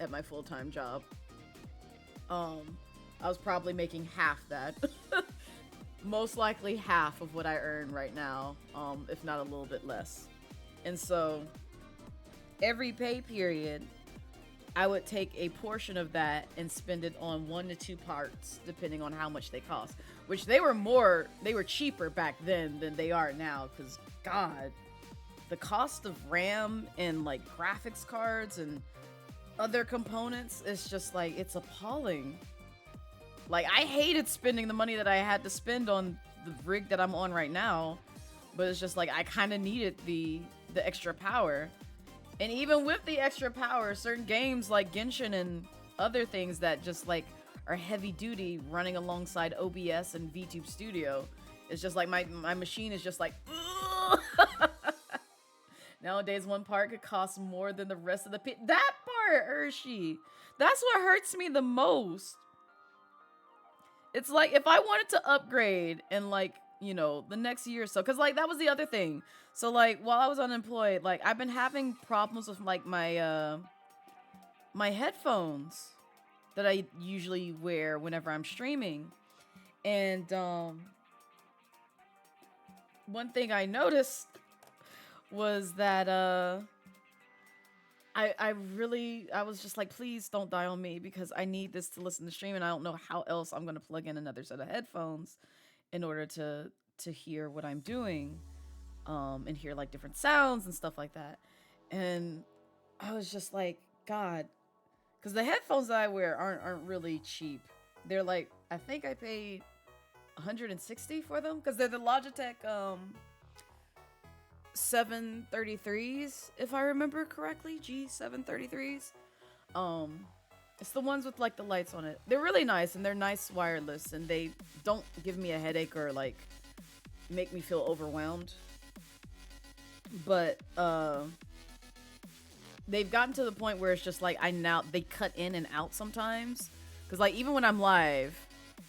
at my full-time job. I was probably making half that. Most likely half of what I earn right now, if not a little bit less. And so every pay period, I would take a portion of that and spend it on 1 to 2 parts, depending on how much they cost. Which they were cheaper back then than they are now, because God, the cost of RAM and like graphics cards and other components is just like, it's appalling. Like, I hated spending the money that I had to spend on the rig that I'm on right now, but it's just like I kind of needed the extra power. And even with the extra power, certain games like Genshin and other things that just like are heavy duty running alongside OBS and VTube Studio, it's just like my machine is just like, nowadays one part could cost more than the rest of the that part, Urshi. That's what hurts me the most. It's like if I wanted to upgrade in like, you know, the next year or so, because like that was the other thing. So like while I was unemployed, like I've been having problems with like my my headphones that I usually wear whenever I'm streaming. And one thing I noticed was that I was just like, please don't die on me, because I need this to listen to stream, and I don't know how else I'm gonna plug in another set of headphones in order to hear what I'm doing, and hear like different sounds and stuff like that. And I was just like, God, because the headphones that I wear aren't really cheap. They're like, I think I paid $160 for them, because they're the Logitech 733s, if I remember correctly. G733s. It's the ones with like the lights on it. They're really nice, and they're nice wireless, and they don't give me a headache or like make me feel overwhelmed. But they've gotten to the point where it's just like they cut in and out sometimes, because like even when I'm live,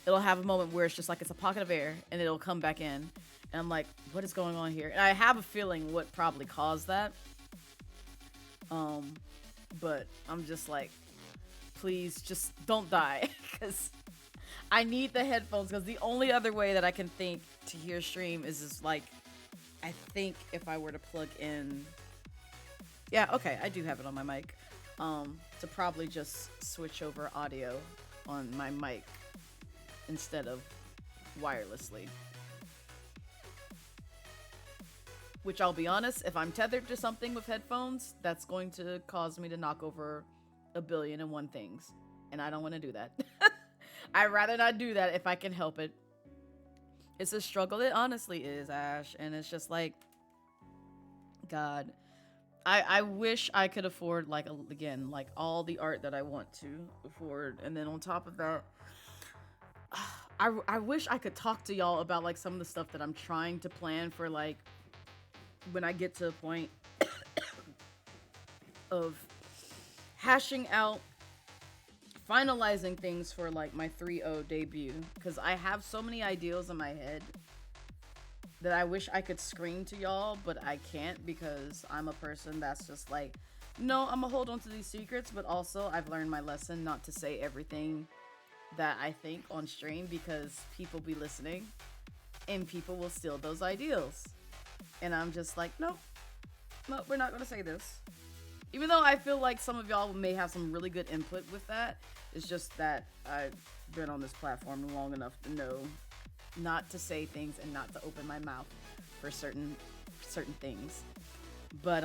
it'll have a moment where it's just like it's a pocket of air and it'll come back in. And I'm like, what is going on here? And I have a feeling what probably caused that. But I'm just like, please just don't die. Because I need the headphones. Because the only other way that I can think to hear stream is like, I think if I were to plug in... Yeah, okay, I do have it on my mic. To probably just switch over audio on my mic instead of wirelessly. Which, I'll be honest, if I'm tethered to something with headphones, that's going to cause me to knock over 1,000,000,001 things. And I don't want to do that. I'd rather not do that if I can help it. It's a struggle. It honestly is, Ash. And it's just like, God, I wish I could afford, like, again, like all the art that I want to afford. And then on top of that, I wish I could talk to y'all about like some of the stuff that I'm trying to plan for, like, when I get to a point of hashing out, finalizing things for like my 3.0 debut, because I have so many ideas in my head that I wish I could scream to y'all, but I can't, because I'm a person that's just like, no, I'm gonna hold on to these secrets, but also I've learned my lesson not to say everything that I think on stream, because people be listening and people will steal those ideals. And I'm just like, nope, we're not going to say this. Even though I feel like some of y'all may have some really good input with that. It's just that I've been on this platform long enough to know not to say things and not to open my mouth for certain things. But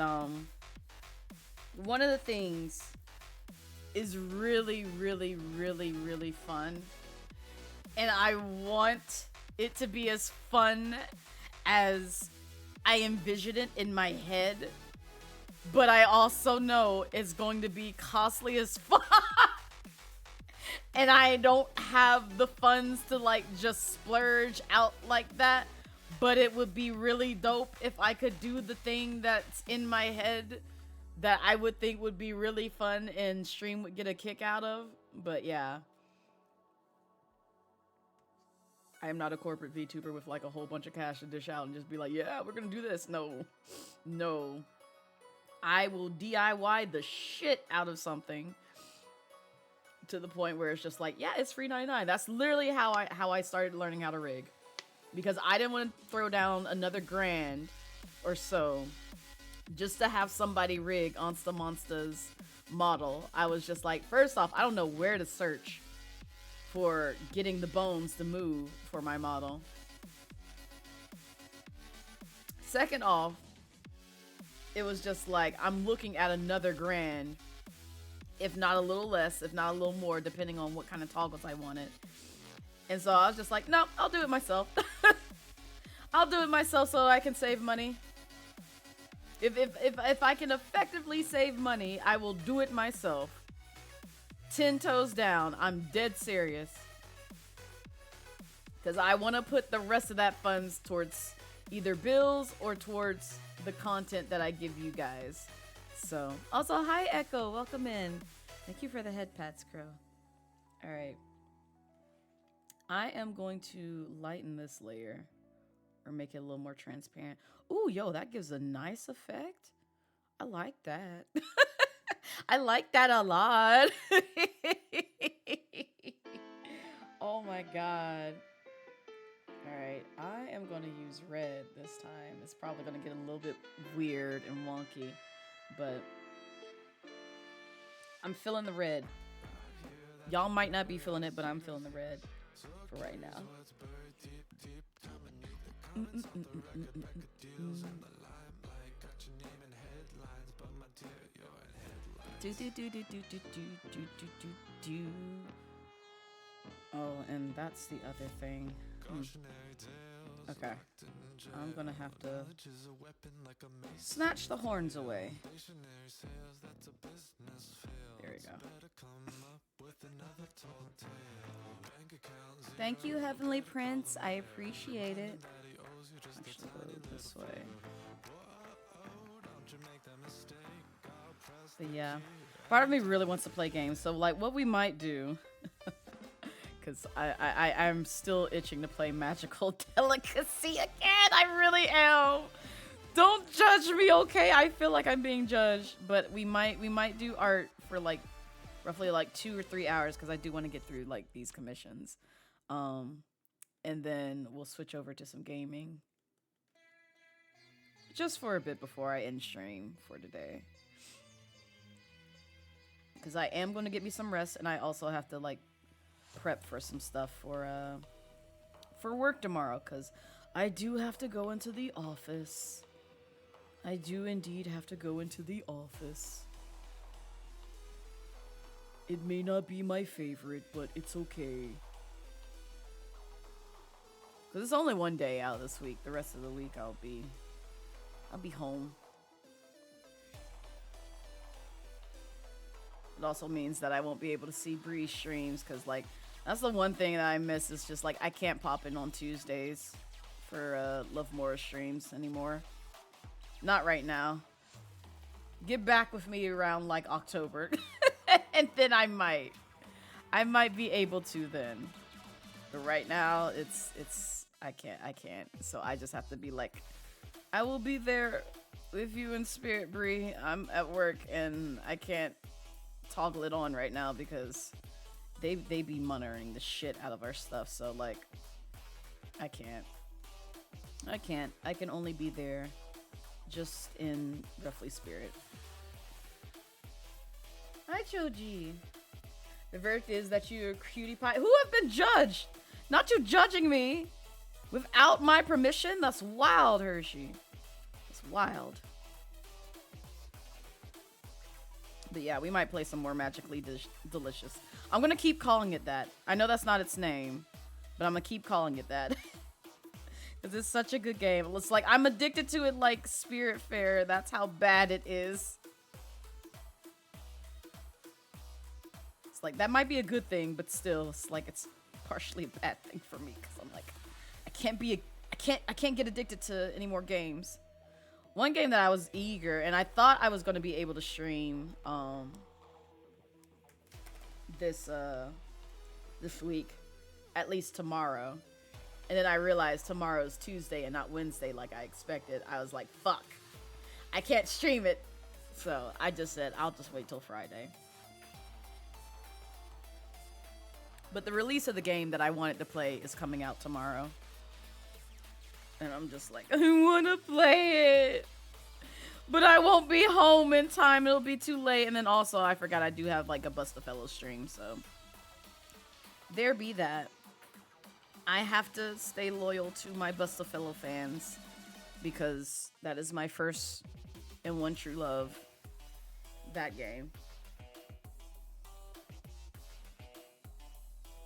one of the things is really, really, really, really fun. And I want it to be as fun as I envision it in my head, but I also know it's going to be costly as fuck. And I don't have the funds to like just splurge out like that, but it would be really dope if I could do the thing that's in my head that I would think would be really fun and stream would get a kick out of. But yeah. I am not a corporate VTuber with like a whole bunch of cash to dish out and just be like, yeah, we're gonna do this. No. No. I will DIY the shit out of something to the point where it's just like, yeah, it's free 99. That's literally how I started learning how to rig. Because I didn't want to throw down another grand or so just to have somebody rig Onsta Monsta's model. I was just like, first off, I don't know where to search for getting the bones to move for my model. Second off, it was just like, I'm looking at another grand, if not a little less, if not a little more, depending on what kind of toggles I wanted. And so I was just like, no, I'll do it myself. I'll do it myself so I can save money. If I can effectively save money, I will do it myself. 10 toes down. I'm dead serious. Because I want to put the rest of that funds towards either bills or towards the content that I give you guys. So, also, hi Echo, welcome in. Thank you for the head pats, Crow. Alright. I am going to lighten this layer or make it a little more transparent. Ooh, yo, that gives a nice effect. I like that. I like that a lot. Oh my god. Alright, I am going to use red this time. It's probably going to get a little bit weird and wonky, but I'm feeling the red. Y'all might not be feeling it, but I'm feeling the red for right now. Oh, and that's the other thing. Okay. I'm gonna have to snatch the horns away. There we go. Thank you, Heavenly Prince. I appreciate it. Actually, go this way. But yeah, part of me really wants to play games. So like, what we might do, because I'm still itching to play Magical Delicacy again. I really am. Don't judge me, okay? I feel like I'm being judged, but we might do art for like roughly like 2 or 3 hours because I do want to get through like these commissions. And then we'll switch over to some gaming. Just for a bit before I end stream for today. Because I am going to get me some rest, and I also have to like prep for some stuff for work tomorrow, because I do have to go into the office. I do indeed have to go into the office. It may not be my favorite, but it's okay. Because it's only one day out this week. The rest of the week I'll be home. It also means that I won't be able to see Bree streams, because like that's the one thing that I miss, is just like I can't pop in on Tuesdays for Lovmura streams anymore. Not right now. Get back with me around like October. And then I might be able to then. But right now it's I can't. So I just have to be like, I will be there with you in spirit, Bree. I'm at work and I can't toggle it on right now because they be monitoring the shit out of our stuff. So like I can't. I can only be there just in roughly spirit. Hi, Choji. The verdict is that you're a cutie pie. Who have been judged? Not you judging me without my permission? That's wild, Hershey. That's wild. But yeah, we might play some more Magically Delicious. I'm gonna keep calling it that. I know that's not its name, but I'm gonna keep calling it that. Because it's such a good game. It's like, I'm addicted to it like Spirit Fair. That's how bad it is. It's like, that might be a good thing, but still, it's like, it's partially a bad thing for me. Because I'm like, I can't get addicted to any more games. One game that I was eager, and I thought I was going to be able to stream this week, at least tomorrow. And then I realized tomorrow's Tuesday and not Wednesday like I expected. I was like, fuck, I can't stream it. So I just said, I'll just wait till Friday. But the release of the game that I wanted to play is coming out tomorrow. And I'm just like, I want to play it. But I won't be home in time. It'll be too late. And then also, I forgot I do have like a Busta Fellow stream. So there be that. I have to stay loyal to my Busta Fellow fans. Because that is my first and one true love. That game.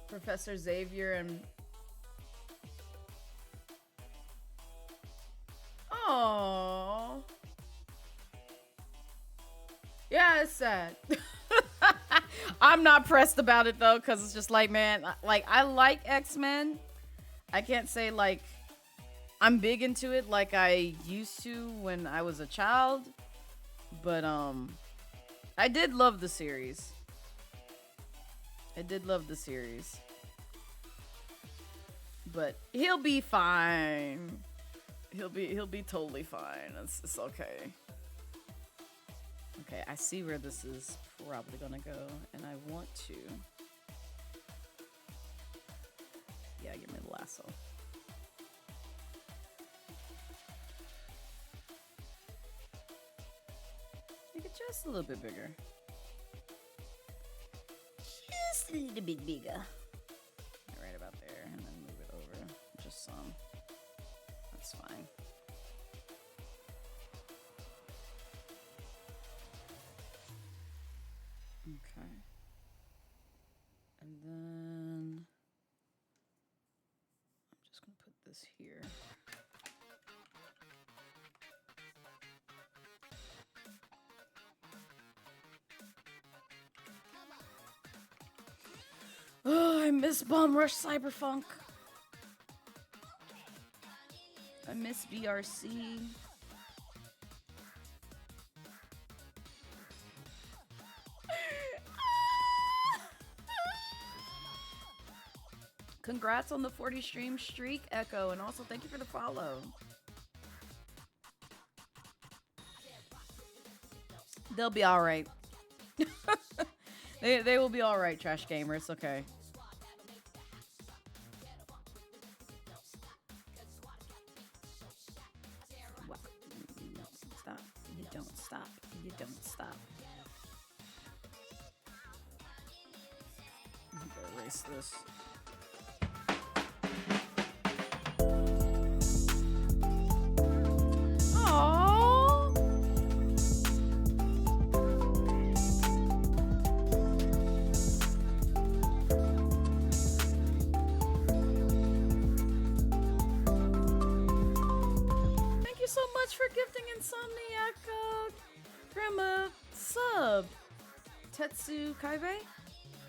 Professor Xavier and... Oh, yeah, it's sad. I'm not pressed about it though, because it's just like, man, like I like X-Men. I can't say like I'm big into it like I used to when I was a child, but I did love the series. I did love the series, but he'll be fine. He'll be totally fine. It's okay. Okay, I see where this is probably gonna go, and I want to. Yeah, give me the lasso. Make it just a little bit bigger. Just a little bit bigger. Right about there, and then move it over just some. That's fine. Okay. And then I'm just going to put this here. Oh, I miss Bomb Rush Cyberfunk. I miss BRC. Congrats on the 40 stream streak, Echo, and also thank you for the follow. They'll be all right. They will be all right, Trash Gamer. It's okay. You don't stop. I'm gonna erase this. Aww. Thank you so much for gifting Insomniac from a sub, Tetsu Kaibe.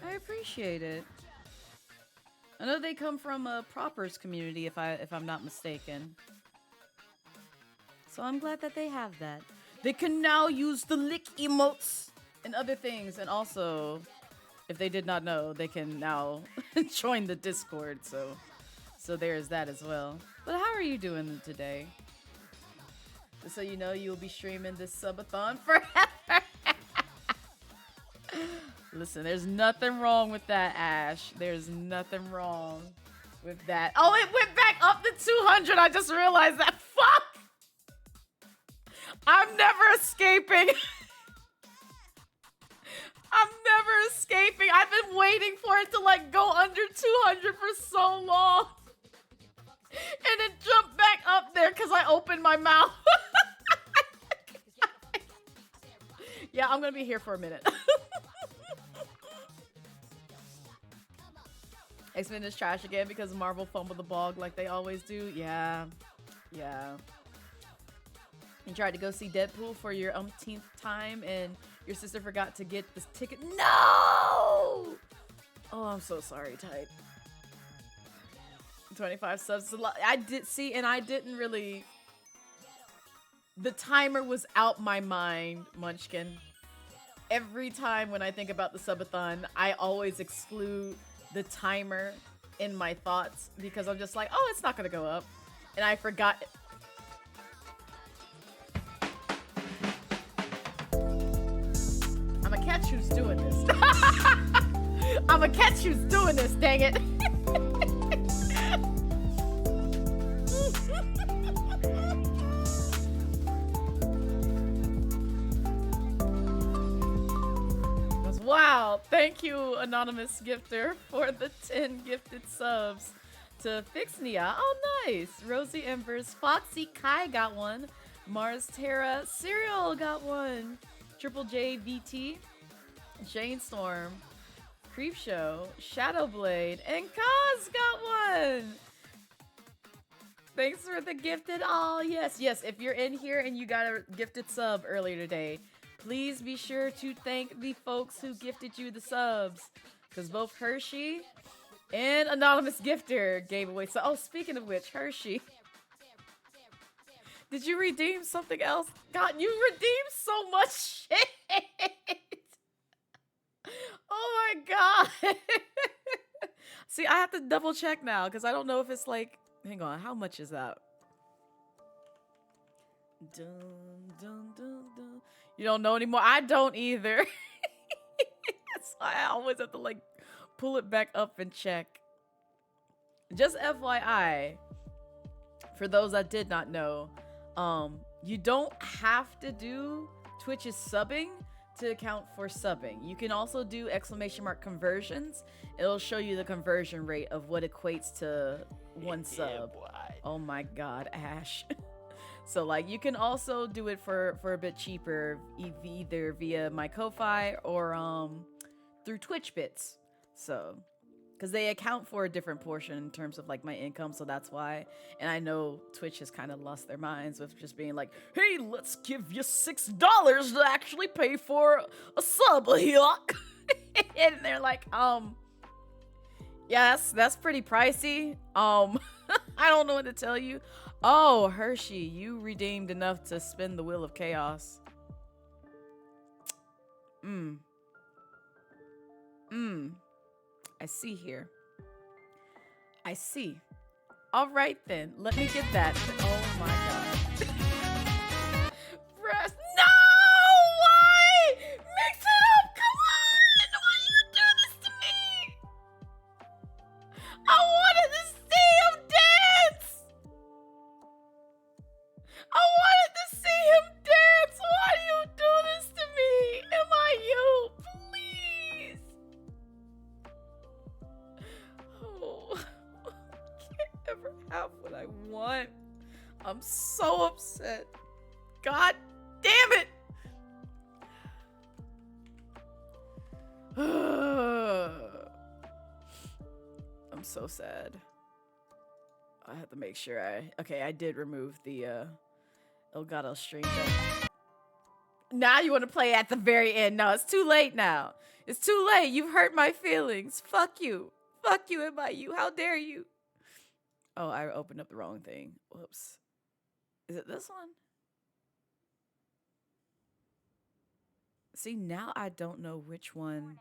I appreciate it. I know they come from a Proppers community, if I'm not mistaken. So I'm glad that they have that. They can now use the lick emotes and other things, and also, if they did not know, they can now join the Discord. So there's that as well. But how are you doing today? Just so you know, you'll be streaming this subathon forever. Listen, there's nothing wrong with that, Ash. There's nothing wrong with that. Oh, it went back up to 200. I just realized that. Fuck! I'm never escaping. I'm never escaping. I've been waiting for it to like go under 200 for so long. And it jumped back up there because I opened my mouth. Yeah, I'm gonna be here for a minute. X-Men is trash again because Marvel fumbled the ball like they always do. Yeah. You tried to go see Deadpool for your umpteenth time and your sister forgot to get this ticket. No! Oh, I'm so sorry, Type. 25 subs is a lot. I did see, and I didn't really The timer was out my mind, Munchkin. Every time when I think about the subathon, I always exclude the timer in my thoughts because I'm just like, oh, it's not gonna go up. And I forgot. I'm a catch who's doing this. I'm a catch who's doing this, dang it. Wow, thank you, anonymous gifter, for the 10 gifted subs to Fixnia. Oh, nice. Rosie Embers, Foxy Kai got one. Mars Terra, Serial got one. Triple J VT, Jane Storm, Creepshow, Shadowblade, and Kaz got one. Thanks for the gifted. Oh, yes, yes. If you're in here and you got a gifted sub earlier today, please be sure to thank the folks who gifted you the subs. Because both Hershey and Anonymous Gifter gave away. So, oh, speaking of which, Hershey, did you redeem something else? God, you redeemed so much shit. Oh my God. See, I have to double check now because I don't know if it's like, hang on, how much is that? Dun, dun, dun, dun. You don't know anymore? I don't either. So I always have to like pull it back up and check. Just FYI, for those that did not know, you don't have to do Twitch's subbing to account for subbing. You can also do ! conversions. It'll show you the conversion rate of what equates to one sub. Oh my God, Ash. So like you can also do it for a bit cheaper, either via my Ko-Fi or through Twitch bits. So because they account for a different portion in terms of like my income, so that's why. And I know Twitch has kind of lost their minds with just being like, hey, let's give you $6 to actually pay for a sub here. And they're like, yes, that's pretty pricey. I don't know what to tell you. Oh, Hershey, you redeemed enough to spin the Wheel of Chaos. I see here. I see. All right then, let me get that. Oh my God. Press. No! Why? Mix it up! Come on! Why do you do this to me? I wanted to see him dance! I wanted to see him dance! Why do you do this to me? Am I you? Please! Oh, I can't ever have what I want. I'm so upset. God damn it! I'm so sad. I have to make sure I did remove the Elgato stream. Now you want to play at the very end. No, it's too late now. It's too late. You've hurt my feelings. Fuck you. Fuck you, am I you? How dare you? Oh, I opened up the wrong thing. Whoops. Is it this one? See, now I don't know which one.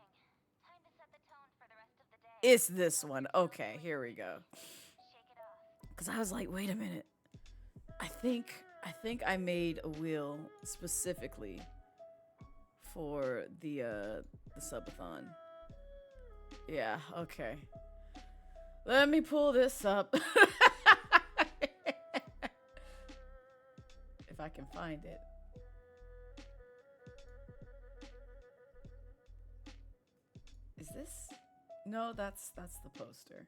It's this one. Okay, here we go. Because I was like, wait a minute. I think I made a wheel specifically for the subathon. Yeah, okay. Let me pull this up. If I can find it. Is this? No, that's the poster.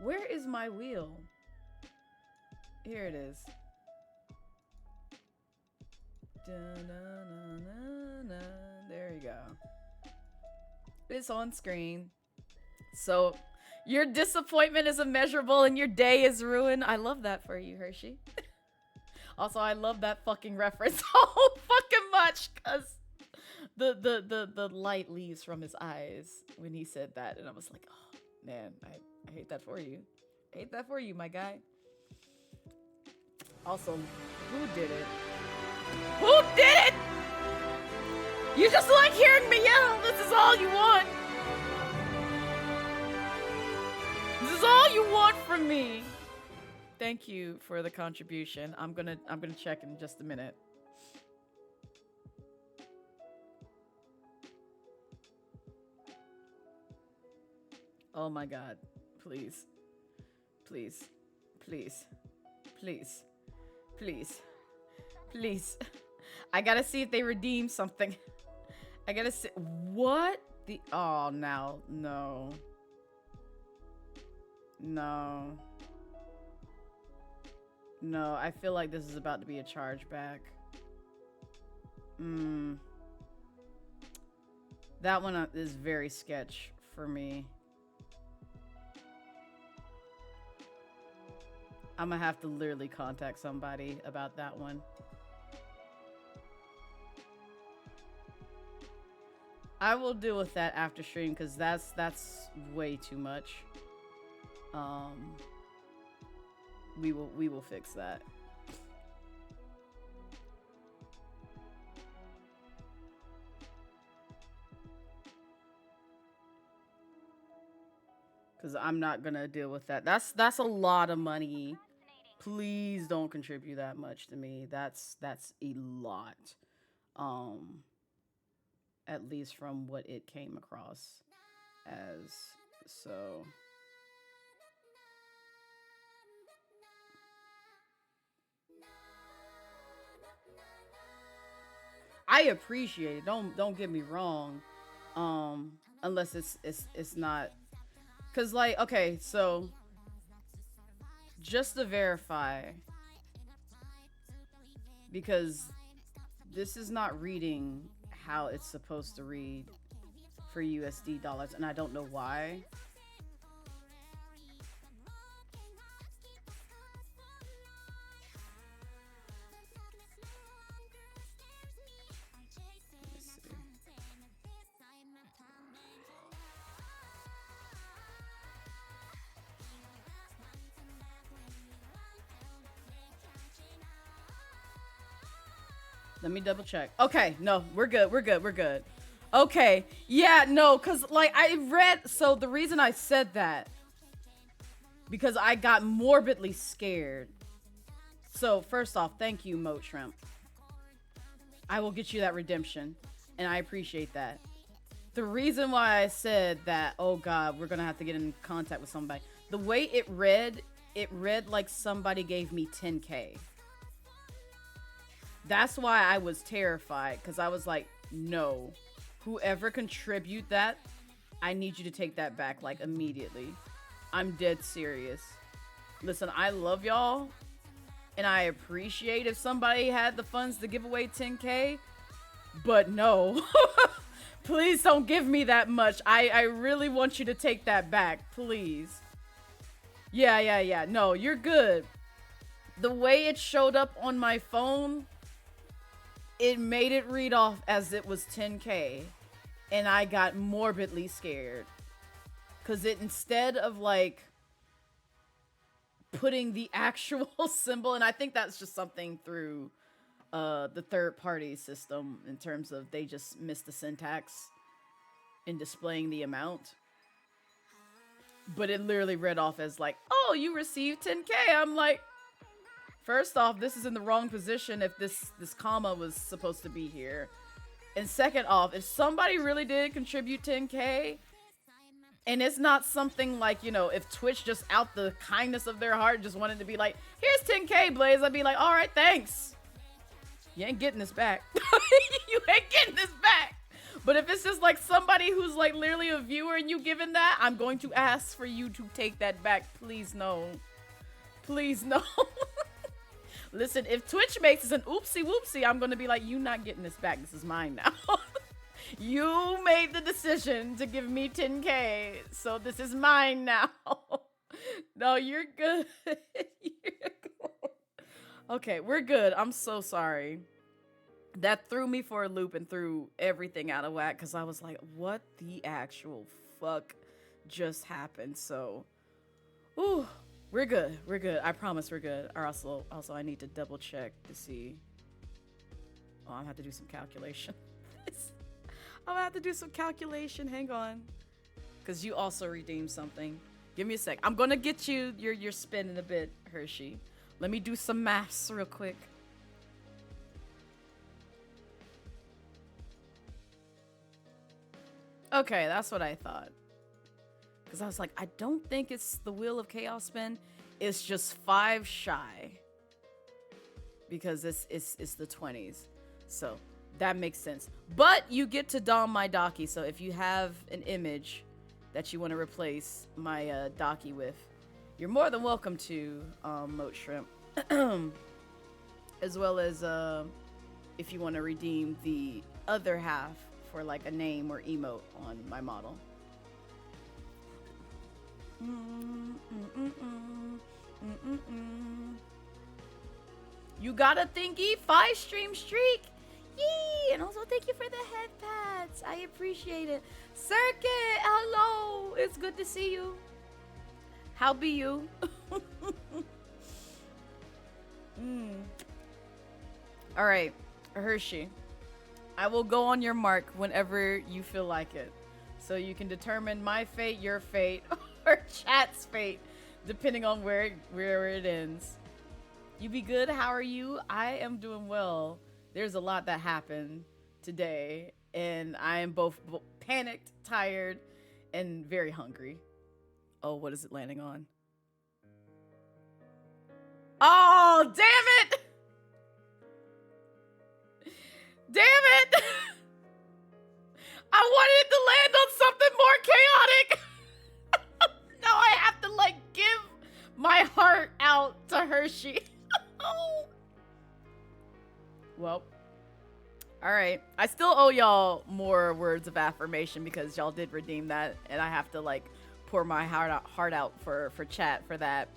Where is my wheel? Here it is. There you go. It's on screen. So your disappointment is immeasurable and your day is ruined. I love that for you, Hershey. Also, I love that fucking reference so fucking much because the light leaves from his eyes when he said that, and I was like, oh man, I hate that for you. I hate that for you, my guy. Also, who did it? Who did it? You just like hearing me yell. This is all you want. This is all you want from me. Thank you for the contribution. I'm gonna check in just a minute. Oh my god. Please. Please. Please. Please. Please. Please. I gotta see if they redeem something. I gotta see. What? Oh, now. No. No. No, I feel like this is about to be a chargeback. That one is very sketch for me. I'm gonna have to literally contact somebody about that one. I will deal with that after stream because that's way too much. We will fix that. Cause I'm not gonna deal with that. That's a lot of money. Please don't contribute that much to me. That's a lot. At least from what it came across as. So I appreciate it. Don't get me wrong. Unless it's not, cause like, okay, so just to verify, because this is not reading how it's supposed to read for USD dollars, and I don't know why. Let me double check. Okay, no, we're good. We're good. We're good. Okay, yeah, no, because like I read, so the reason I said that, because I got morbidly scared. So first off, thank you, Moat Shrimp. I will get you that redemption, and I appreciate that. The reason why I said that, oh God, we're gonna have to get in contact with somebody. The way it read like somebody gave me 10K. That's why I was terrified, because I was like, no, whoever contribute that, I need you to take that back, like, immediately. I'm dead serious. Listen, I love y'all, and I appreciate if somebody had the funds to give away 10K, but no. Please don't give me that much. I really want you to take that back, please. Yeah. No, you're good. The way it showed up on my phone, it made it read off as it was 10K, and I got morbidly scared. Because it, instead of like putting the actual symbol, and I think that's just something through the third party system in terms of they just missed the syntax in displaying the amount. But it literally read off as like, oh, you received 10K. I'm like, first off, this is in the wrong position if this comma was supposed to be here. And second off, if somebody really did contribute 10K, and it's not something like, you know, if Twitch just out the kindness of their heart just wanted to be like, here's 10K, Blaze, I'd be like, all right, thanks. You ain't getting this back. You ain't getting this back. But if it's just like somebody who's like literally a viewer and you giving that, I'm going to ask for you to take that back. Please no. Please no. Listen, if Twitch makes this an oopsie whoopsie, I'm going to be like, you not getting this back. This is mine now. You made the decision to give me 10K, so this is mine now. No, you're good. You're good. Okay, we're good. I'm so sorry. That threw me for a loop and threw everything out of whack, because I was like, what the actual fuck just happened? So, ooh, We're good. We're good. I promise we're good. Or also I need to double check to see. Oh, I'm gonna have to do some calculation. I'm gonna have to do some calculation. Hang on. Because you also redeemed something. Give me a sec. I'm gonna get you your spin in a bit, Hershey. Let me do some maths real quick. Okay, that's what I thought. Because I was like, I don't think it's the Wheel of Chaos spin. It's just 5 shy. Because it's the 20s. So that makes sense. But you get to dom my Daki. So if you have an image that you want to replace my Daki with, you're more than welcome to, Moat Shrimp. As well as if you want to redeem the other half for like a name or emote on my model. You got a thingy 5 stream streak. Yee! And also thank you for the headpads. I appreciate it. Circuit, hello. It's good to see you. How be you? All right, Hershey. I will go on your mark whenever you feel like it. So you can determine my fate, your fate, or chat's fate, depending on where it ends. You be good? How are you? I am doing well. There's a lot that happened today, and I am both panicked, tired, and very hungry. Oh, what is it landing on? Oh, damn it! Damn it! I wanted it to land on something more chaotic. Now I have to like give my heart out to Hershey. Oh. Well, all right. I still owe y'all more words of affirmation because y'all did redeem that, and I have to like pour my heart out for chat for that.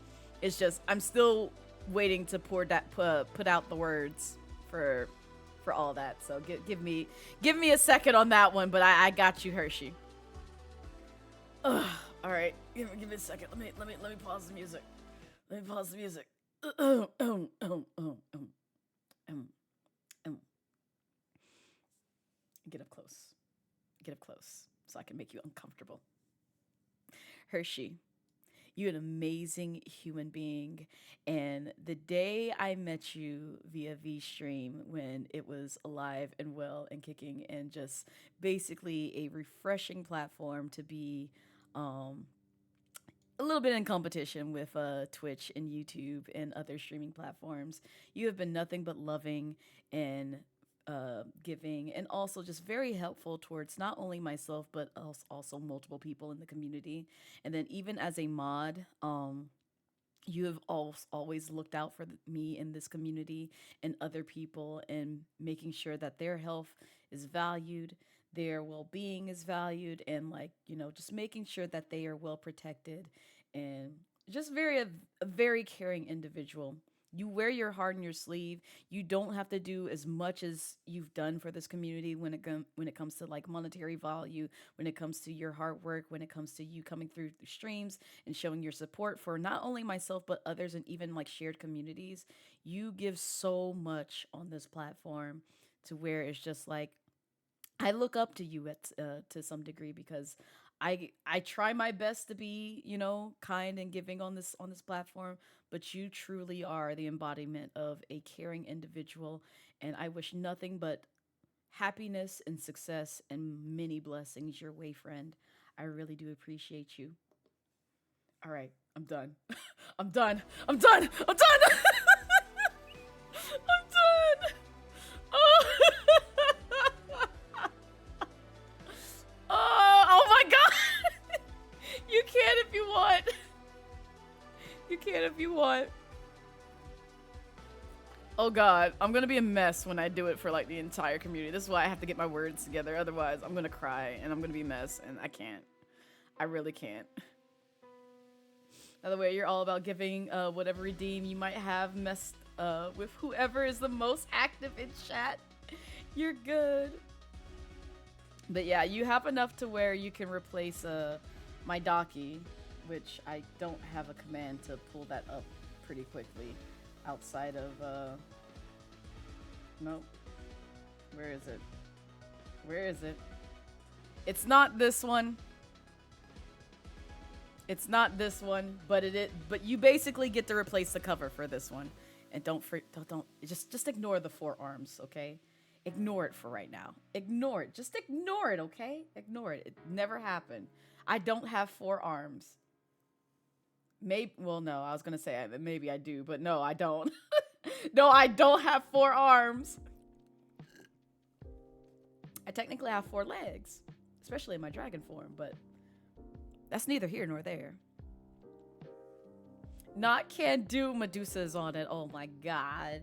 It's just I'm still waiting to put out the words for all that. So give me a second on that one, but I got you, Hershey. Ugh. All right, give me a second. Let me pause the music. Let me pause the music. Get up close. Get up close so I can make you uncomfortable. Hershey, you're an amazing human being, and the day I met you via V-Stream when it was alive and well and kicking and just basically a refreshing platform to be a little bit in competition with Twitch and YouTube and other streaming platforms. You have been nothing but loving and giving, and also just very helpful towards not only myself but also multiple people in the community. And then even as a mod, you have always looked out for me in this community and other people, and making sure that their health is valued, their well-being is valued, and like, you know, just making sure that they are well protected, and just a very caring individual. You wear your heart on your sleeve. You don't have to do as much as you've done for this community when it comes to like monetary value, when it comes to your hard work, when it comes to you coming through the streams and showing your support for not only myself but others, and even like shared communities. You give so much on this platform to where it's just like I look up to you to some degree, because I try my best to be, you know, kind and giving on this platform, but you truly are the embodiment of a caring individual, and I wish nothing but happiness and success and many blessings your way, friend. I really do appreciate you. All right, I'm done. I'm done. I'm done. I'm done. I'm done. Oh. Oh my god! You can if you want. You can if you want. Oh god, I'm gonna be a mess when I do it for like the entire community. This is why I have to get my words together. Otherwise, I'm gonna cry and I'm gonna be a mess, and I can't. I really can't. By the way, you're all about giving whatever redeem you might have messed with whoever is the most active in chat. You're good. But yeah, you have enough to where you can replace my Daki. which I don't have a command to pull that up pretty quickly outside of, nope. Where is it? Where is it? It's not this one. It's not this one, but but you basically get to replace the cover for this one. And don't just ignore the forearms, okay? Ignore it for right now. Ignore it. Just ignore it, okay? Ignore it. It never happened. I don't have 4 arms. Maybe, well, no, I was gonna say maybe I do, but no, I don't. No, I don't have 4 arms. I technically have 4 legs, especially in my dragon form, but that's neither here nor there. Not can do Medusa's on it. Oh my god.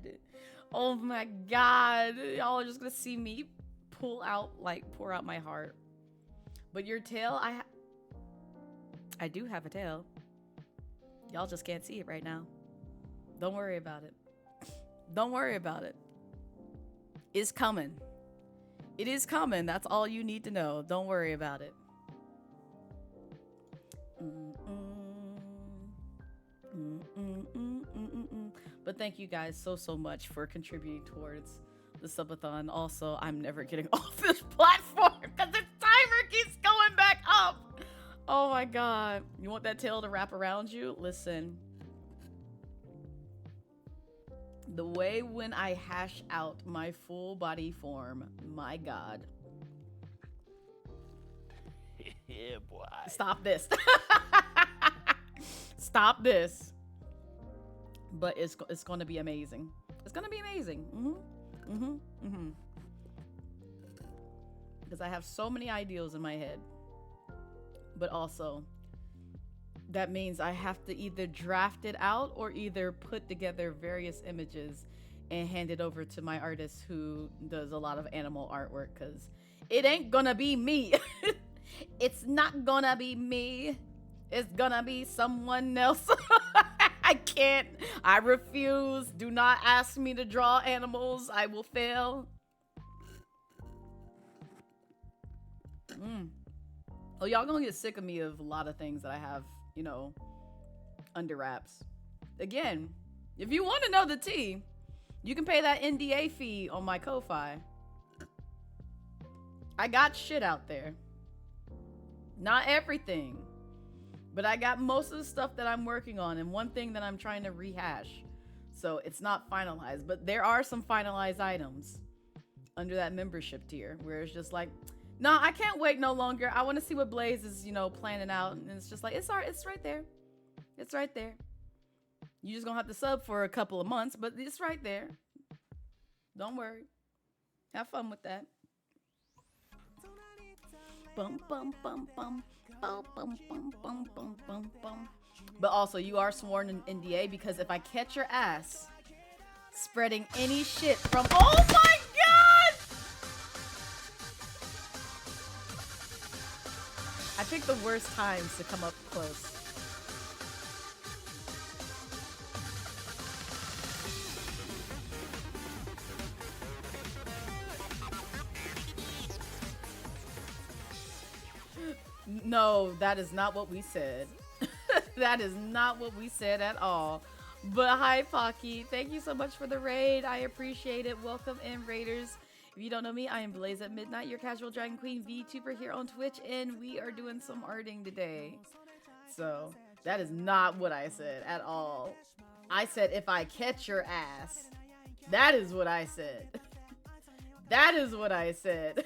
Oh my god. Y'all are just gonna see me pour out my heart. But your tail, I do have a tail. Y'all just can't see it right now. Don't worry about it. Don't worry about it. It's coming. It is coming. That's all you need to know. Don't worry about it. But thank you guys so much for contributing towards the subathon. Also, I'm never getting off this platform because this timer keeps going back up. Oh my god. You want that tail to wrap around you? Listen. The way when I hash out my full body form, my god. Yeah, boy. Stop this. Stop this. But it's going to be amazing. It's going to be amazing. Because I have so many ideals in my head. But also, that means I have to either draft it out or either put together various images and hand it over to my artist who does a lot of animal artwork, because it ain't gonna be me. It's not gonna be me. It's gonna be someone else. I can't. I refuse. Do not ask me to draw animals. I will fail. Oh, y'all gonna get sick of me of a lot of things that I have, you know, under wraps. Again, if you want to know the tea, you can pay that NDA fee on my Ko-Fi. I got shit out there. Not everything, but I got most of the stuff that I'm working on, and one thing that I'm trying to rehash. So it's not finalized, but there are some finalized items under that membership tier where it's just like, no, I can't wait no longer. I want to see what Blaze is, you know, planning out. And it's just like, it's right there. It's right there. You just gonna have to sub for a couple of months, but it's right there. Don't worry. Have fun with that. Bum, bum, bum, bum. Bum, bum, bum, bum, bum, bum, bum. But also, you are sworn in NDA, because if I catch your ass spreading any shit from... Oh my god! I picked the worst times to come up close. No, that is not what we said. That is not what we said at all. But hi, Pocky. Thank you so much for the raid. I appreciate it. Welcome in, Raiders. If you don't know me, I am Blazette Midnight, your casual Dragon Queen VTuber here on Twitch, and we are doing some arting today. So, that is not what I said at all. I said, if I catch your ass. That is what I said. That is what I said.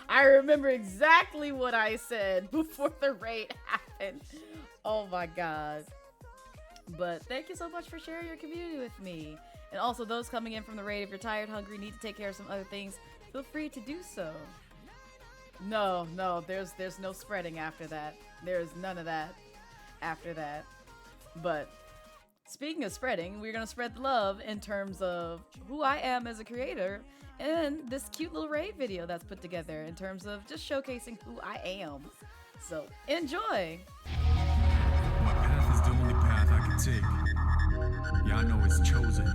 I remember exactly what I said before the raid happened. Oh my god. But thank you so much for sharing your community with me. And also those coming in from the raid, if you're tired, hungry, need to take care of some other things, feel free to do so. No, there's no spreading after that. There's none of that after that. But speaking of spreading, we're gonna spread the love in terms of who I am as a creator and this cute little raid video that's put together in terms of just showcasing who I am. So enjoy. My path is the only path I can take. Yeah, I know it's chosen.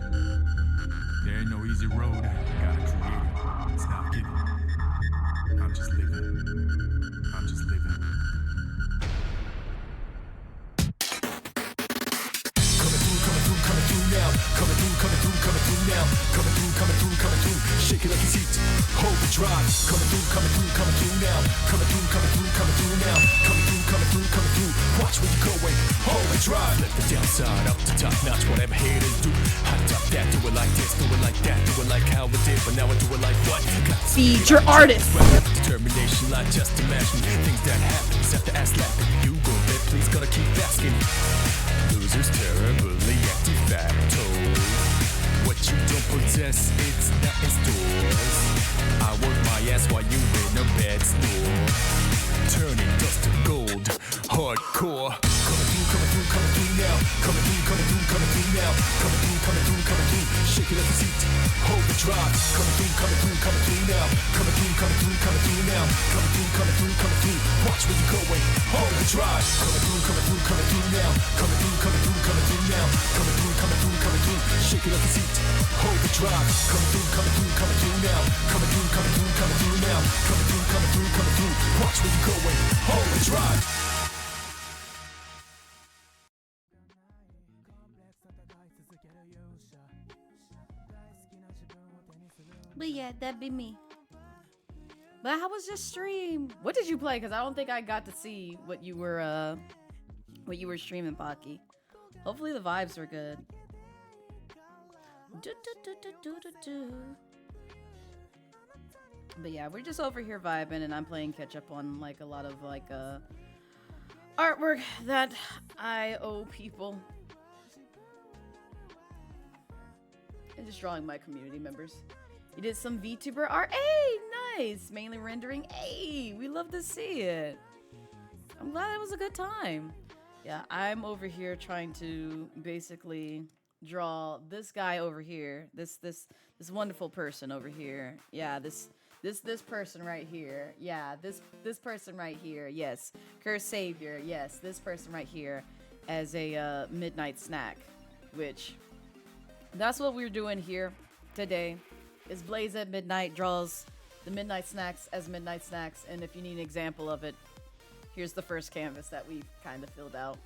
There ain't no easy road. I gotta create it. It's not given. I'm just living. I'm just living. it like it's heat. Overdrive, coming through now. Coming through now. Coming through. Watch where you're going. Overdrive. Let the downside up to top notch. Whatever haters do. Hot top that. Do it like this. Do it like that. Do it like how it did. But now I do it like what? Feed your artist. Determination, like just imagine things that happen. Have to ask laughing. You go there, please gotta keep asking. Losers terribly active facto. What you don't possess, it's not in stores. I work my ass while you in a bed store. Turning dust to gold, hardcore. Coming through now. Coming through now. Coming through. Shake it like it's heat. Overdrive. Coming through now. Coming through now. Coming through. Watch where you're going. Overdrive. Coming through now. Coming through now. Coming through. Shake it like it's heat. Overdrive. Coming through now. Coming through now. Coming through. Watch where you're going. Overdrive. But yeah, that'd be me. But how was your stream? What did you play? Because I don't think I got to see what you were streaming, Pocky. Hopefully the vibes were good. But yeah, we're just over here vibing, and I'm playing catch up on like a lot of like artwork that I owe people. And just drawing my community members. You did some VTuber art. Hey, nice. Mainly rendering. Hey, we love to see it. I'm glad it was a good time. Yeah, I'm over here trying to basically draw this guy over here. This wonderful person over here. Yeah, this person right here. Yeah, this person right here. Yes, Cursed Savior. Yes, this person right here as a midnight snack, which that's what we're doing here today. Is Blazette Midnight draws the midnight snacks as midnight snacks, and if you need an example of it, here's the first canvas that we've kind of filled out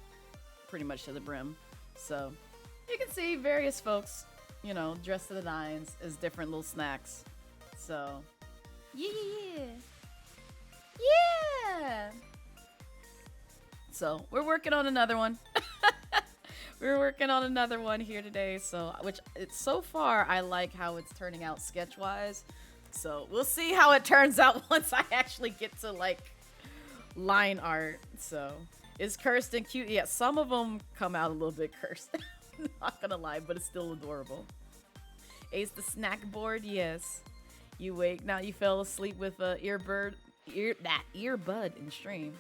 pretty much to the brim. So you can see various folks, you know, dressed to the nines as different little snacks. So yeah. So we're working on another one. We're working on another one here today, so which it's so far I like how it's turning out sketch-wise. So we'll see how it turns out once I actually get to like line art. So is cursed and cute? Yeah, some of them come out a little bit cursed. Not gonna lie, but it's still adorable. Ace the snack board, yes. You wake now. You fell asleep with a earbud in stream.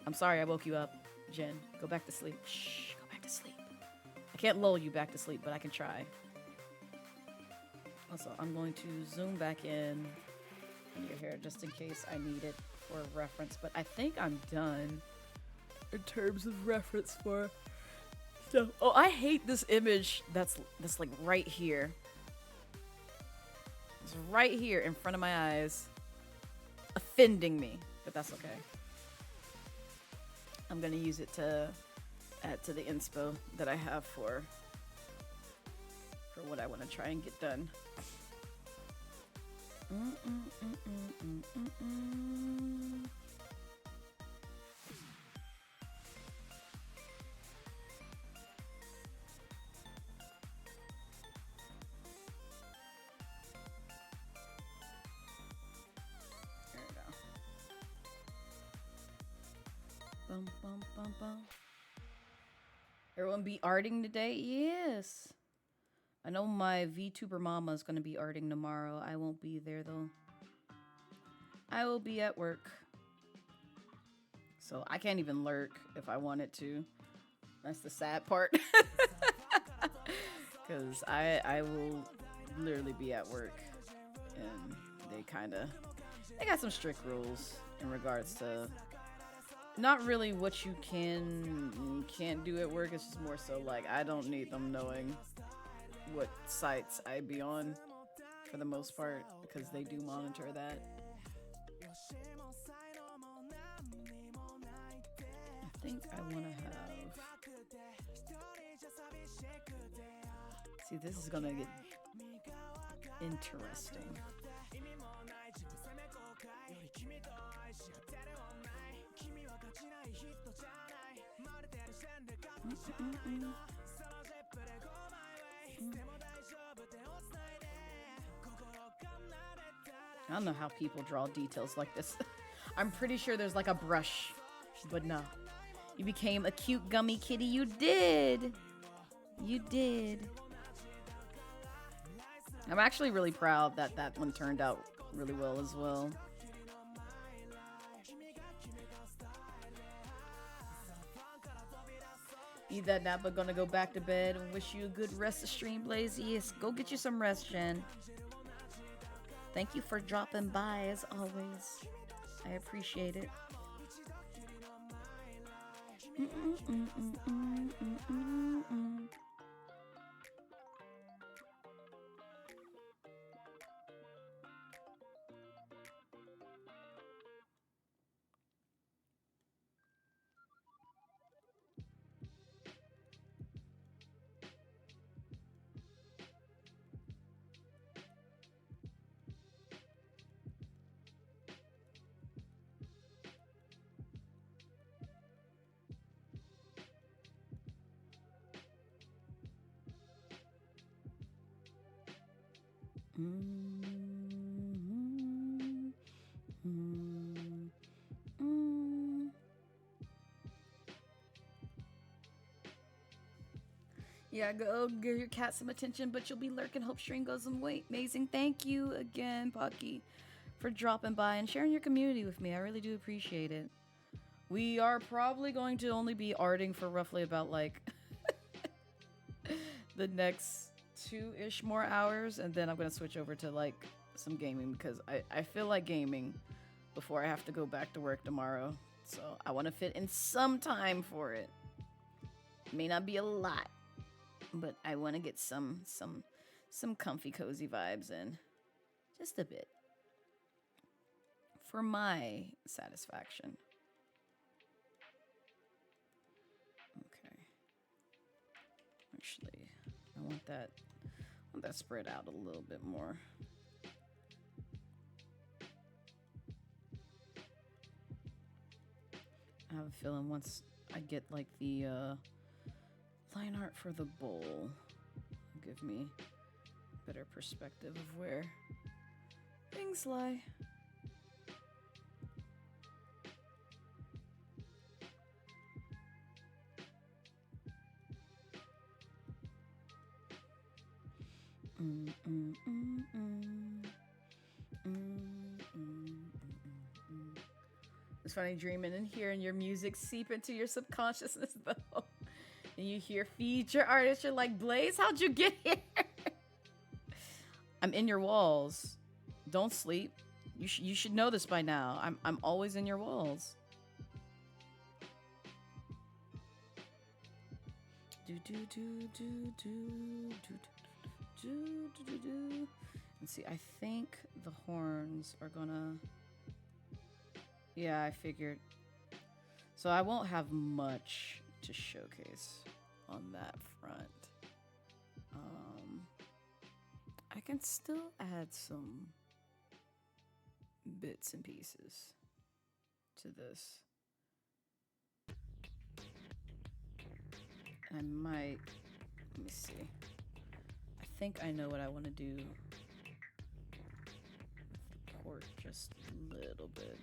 I'm sorry I woke you up, Jen. Go back to sleep. Shh. To sleep. I can't lull you back to sleep, but I can try. Also, I'm going to zoom back in your hair just in case I need it for reference, but I think I'm done in terms of reference for stuff. Oh, I hate this image that's like right here. It's right here in front of my eyes, offending me, but that's okay. I'm gonna use it to add to the inspo that I have for what I want to try and get done. There we go. Bum, bum, bum, bum. Everyone be arting today? Yes. I know my VTuber mama is going to be arting tomorrow. I won't be there though. I will be at work. So I can't even lurk if I wanted to. That's the sad part. Because I will literally be at work. And they got some strict rules in regards to not really what you can and can't do at work. It's just more so like I don't need them knowing what sites I be on for the most part, because they do monitor that. I think I want to have... See, this is gonna get... interesting. I don't know how people draw details like this. I'm pretty sure there's like a brush, but no. You became a cute gummy kitty. You did. You did. I'm actually really proud that that one turned out really well as well. Eat that nap, but gonna go back to bed and wish you a good rest of stream, Blaze. Yes, go get you some rest, Jen. Thank you for dropping by as always. I appreciate it. Yeah, go give your cat some attention, but you'll be lurking. Hope stream goes amazing. Thank you again, Pocky, for dropping by and sharing your community with me. I really do appreciate it. We are probably going to only be arting for roughly about like the next 2-ish more hours, and then I'm gonna switch over to like some gaming because I feel like gaming before I have to go back to work tomorrow. So I want to fit in some time for it. May not be a lot, but I want to get some comfy cozy vibes in, just a bit, for my satisfaction. Okay. Actually, I want that spread out a little bit more. I have a feeling once I get like the line art for the bowl, it'll give me a better perspective of where things lie. It's funny dreaming and hearing your music seep into your subconsciousness though. And you hear feature artists, you're like, Blaze, how'd you get here? I'm in your walls. Don't sleep. You should know this by now. I'm always in your walls. And see, I think the horns are gonna. Yeah, I figured. So I won't have much to showcase on that front. I can still add some bits and pieces to this. I might, let me see. I think I know what I want to do with the port just a little bit.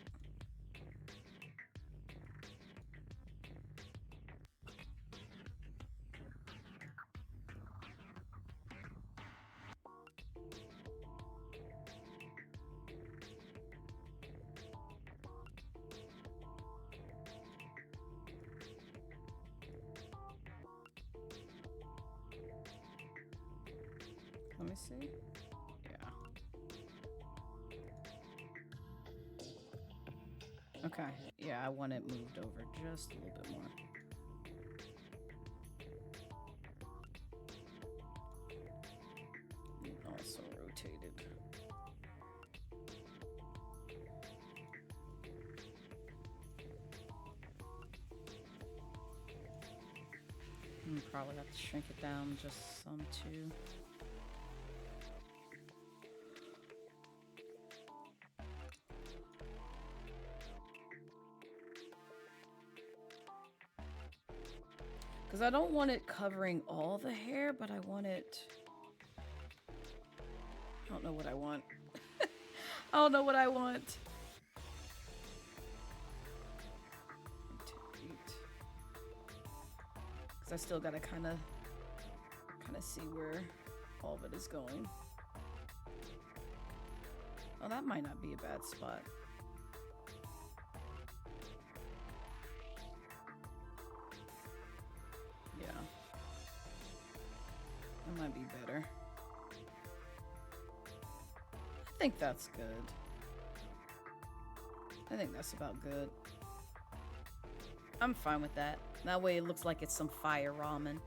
Let me see. Yeah. Okay. Yeah, I want it moved over just a little bit more. And also rotated. Probably have to shrink it down just some too. Because I don't want it covering all the hair, but I want it... I don't know what I want. I don't know what I want. Because I still gotta kind of see where all of it is going. Oh, that might not be a bad spot. Yeah. That might be better. I think that's good. I think that's about good. I'm fine with that. That way it looks like it's some fire ramen.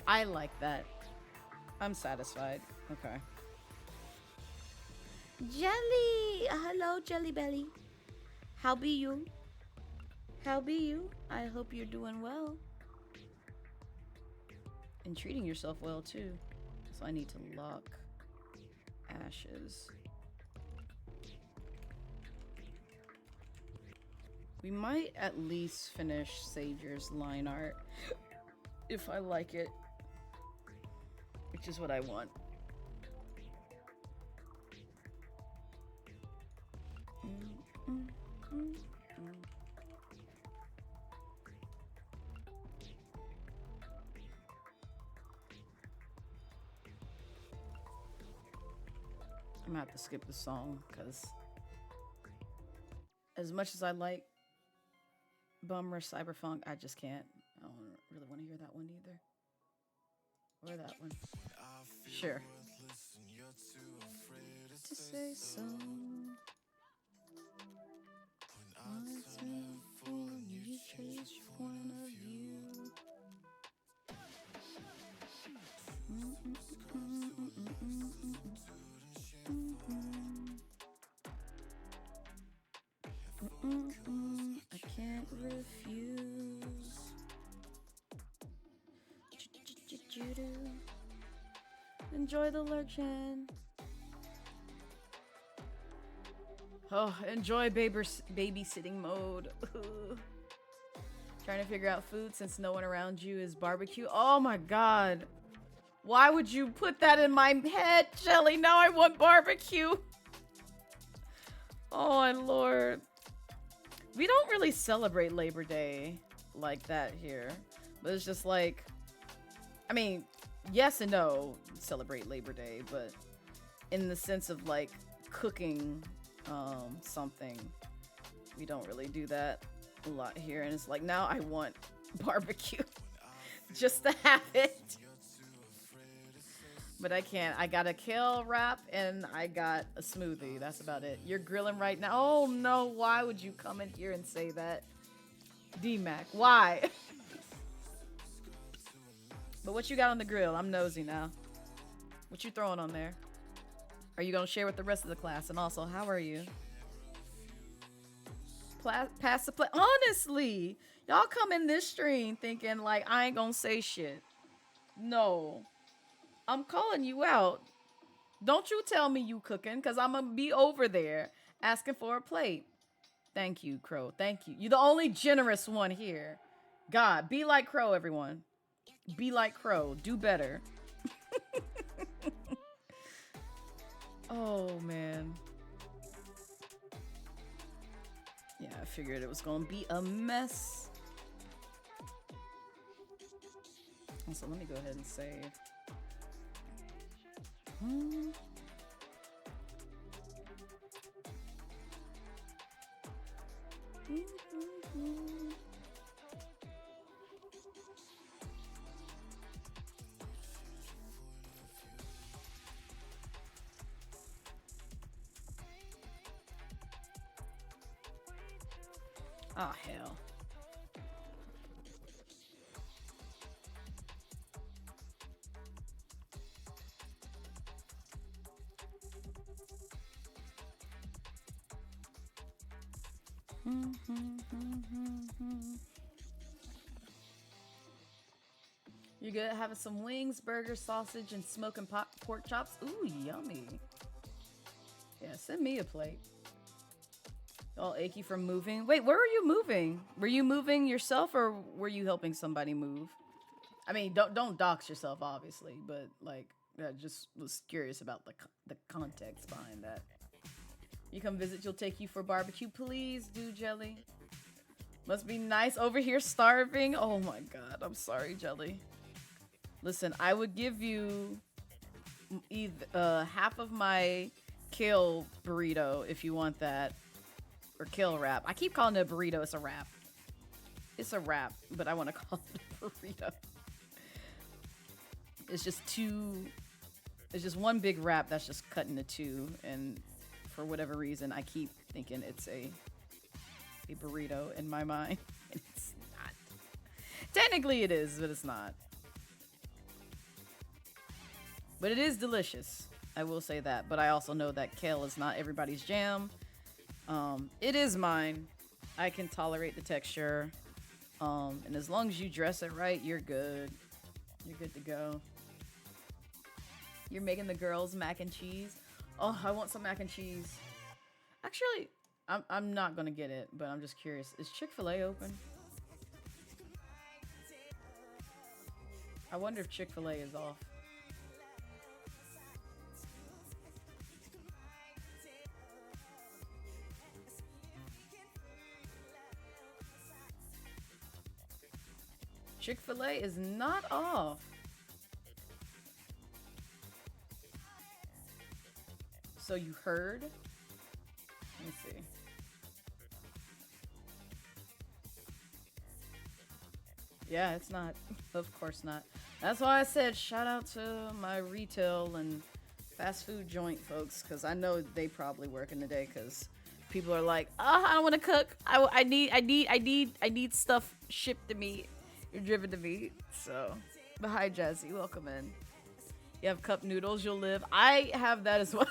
I like that. I'm satisfied. Okay. Jelly! Hello, Jelly Belly. How be you? How be you? I hope you're doing well. And treating yourself well, too. So I need to lock ashes. We might at least finish Sager's line art if I like it, which is what I want. I'm gonna have to skip the song because as much as I like Bummer Cyberfunk, I just can't. I don't really want to hear that one either. Or that one. Sure. To say so. You change your point of view. I can't refuse. Enjoy the lurchin. Oh, enjoy babysitting mode. Trying to figure out food since no one around you is barbecue. Oh my god. Why would you put that in my head, Shelly? Now I want barbecue. Oh my lord. We don't really celebrate Labor Day like that here. But it's just like, I mean, yes and no, celebrate Labor Day, but in the sense of like cooking something, we don't really do that a lot here. And it's like, now I want barbecue just to have it. But I can't. I got a kale wrap and I got a smoothie. That's about it. You're grilling right now. Oh no, why would you come in here and say that? D-Mac, why? But what you got on the grill? I'm nosy now. What you throwing on there? Are you gonna share with the rest of the class? And also, how are you? Pass the plate. Honestly, y'all come in this stream thinking like I ain't gonna say shit. No. I'm calling you out. Don't you tell me you cooking, because I'm going to be over there asking for a plate. Thank you, Crow. Thank you. You're the only generous one here. God, be like Crow, everyone. Be like Crow. Do better. Oh, man. Yeah, I figured it was going to be a mess. So let me go ahead and save. Oh, hell. You good? Having some wings, burgers, sausage, and smoking pork chops? Ooh, yummy. Yeah, send me a plate. All achy from moving. Wait, where were you moving? Were you moving yourself or were you helping somebody move? I mean, don't dox yourself, obviously, but like, I just was curious about the context behind that. You come visit, you'll take you for barbecue. Please do, Jelly. Must be nice over here starving. Oh my god, I'm sorry, Jelly. Listen, I would give you either half of my kale burrito if you want that. Or kale wrap. I keep calling it a burrito. It's a wrap. It's a wrap, but I want to call it a burrito. It's just two. It's just one big wrap that's just cut into two, and for whatever reason, I keep thinking it's a burrito in my mind, and it's not. Technically, it is, but it's not. But it is delicious. I will say that. But I also know that kale is not everybody's jam. It is mine. I can tolerate the texture. And as long as you dress it right, you're good. You're good to go. You're making the girls mac and cheese. Oh, I want some mac and cheese. Actually, I'm not gonna get it, but I'm just curious. Is Chick-fil-A open? I wonder if Chick-fil-A is off. Chick-fil-A is not off. So you heard? Let me see. Yeah, it's not. Of course not. That's why I said shout out to my retail and fast food joint folks, because I know they probably work in the day, because people are like, I don't want to cook. I need stuff shipped to me. You're driven to me. So, but hi Jazzy, welcome in. You have cup noodles, you'll live. I have that as well.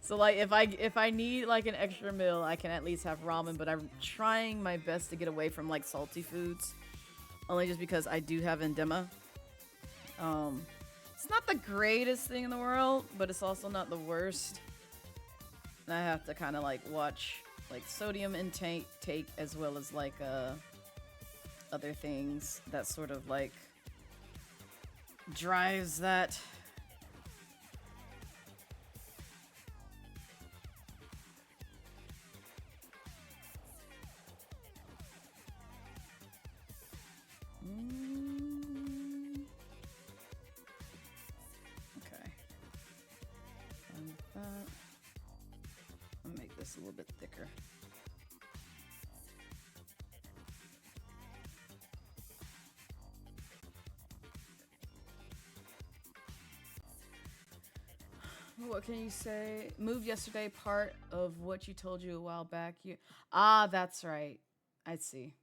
So like if I need like an extra meal, I can at least have ramen, but I'm trying my best to get away from like salty foods. Only just because I do have edema. It's not the greatest thing in the world, but it's also not the worst. And I have to kind of like watch like sodium intake as well as like other things that sort of like drives that. Okay. I'll make this a little bit thicker. What can you say? Moved yesterday, part of what you told you a while back. That's right. I see.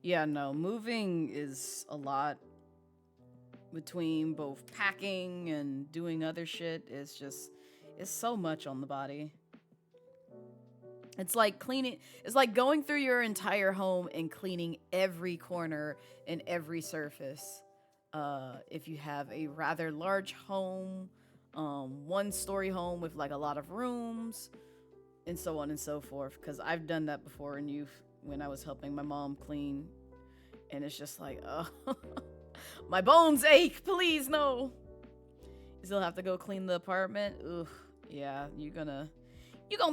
Yeah, no, moving is a lot between both packing and doing other shit. It's so much on the body. It's like cleaning, it's like going through your entire home and cleaning every corner and every surface. If you have a rather large home, one-story home with like a lot of rooms, and so on and so forth. Because I've done that before in youth when I was helping my mom clean, and it's just like, my bones ache. Please no. You still have to go clean the apartment. Ugh, yeah, you're gonna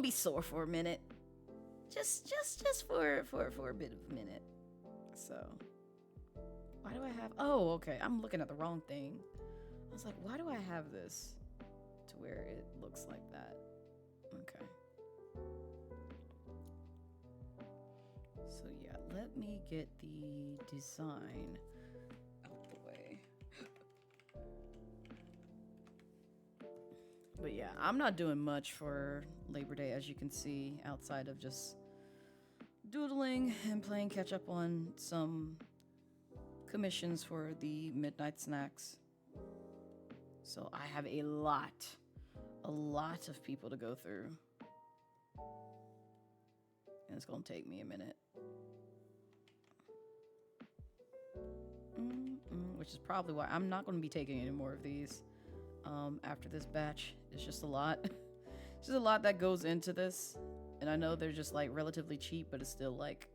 be sore for a minute. Just for a bit of a minute. So. Why do I have... Oh, okay. I'm looking at the wrong thing. I was like, why do I have this to where it looks like that? Okay. So, yeah. Let me get the design out the way. But, yeah. I'm not doing much for Labor Day, as you can see, outside of just doodling and playing catch up on some... commissions for the midnight snacks. So I have a lot of people to go through. And it's gonna take me a minute. Which is probably why I'm not gonna be taking any more of these after this batch. It's just a lot. There's a lot that goes into this, and I know they're just like relatively cheap, but it's still like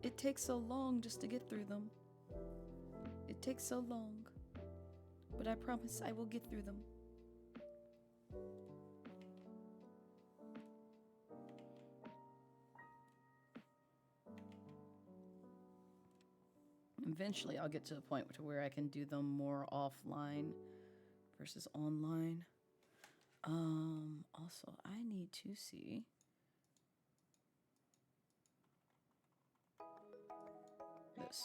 it takes so long just to get through them. It takes so long, but I promise I will get through them. Eventually, I'll get to a point to where I can do them more offline versus online. Also, I need to see. This.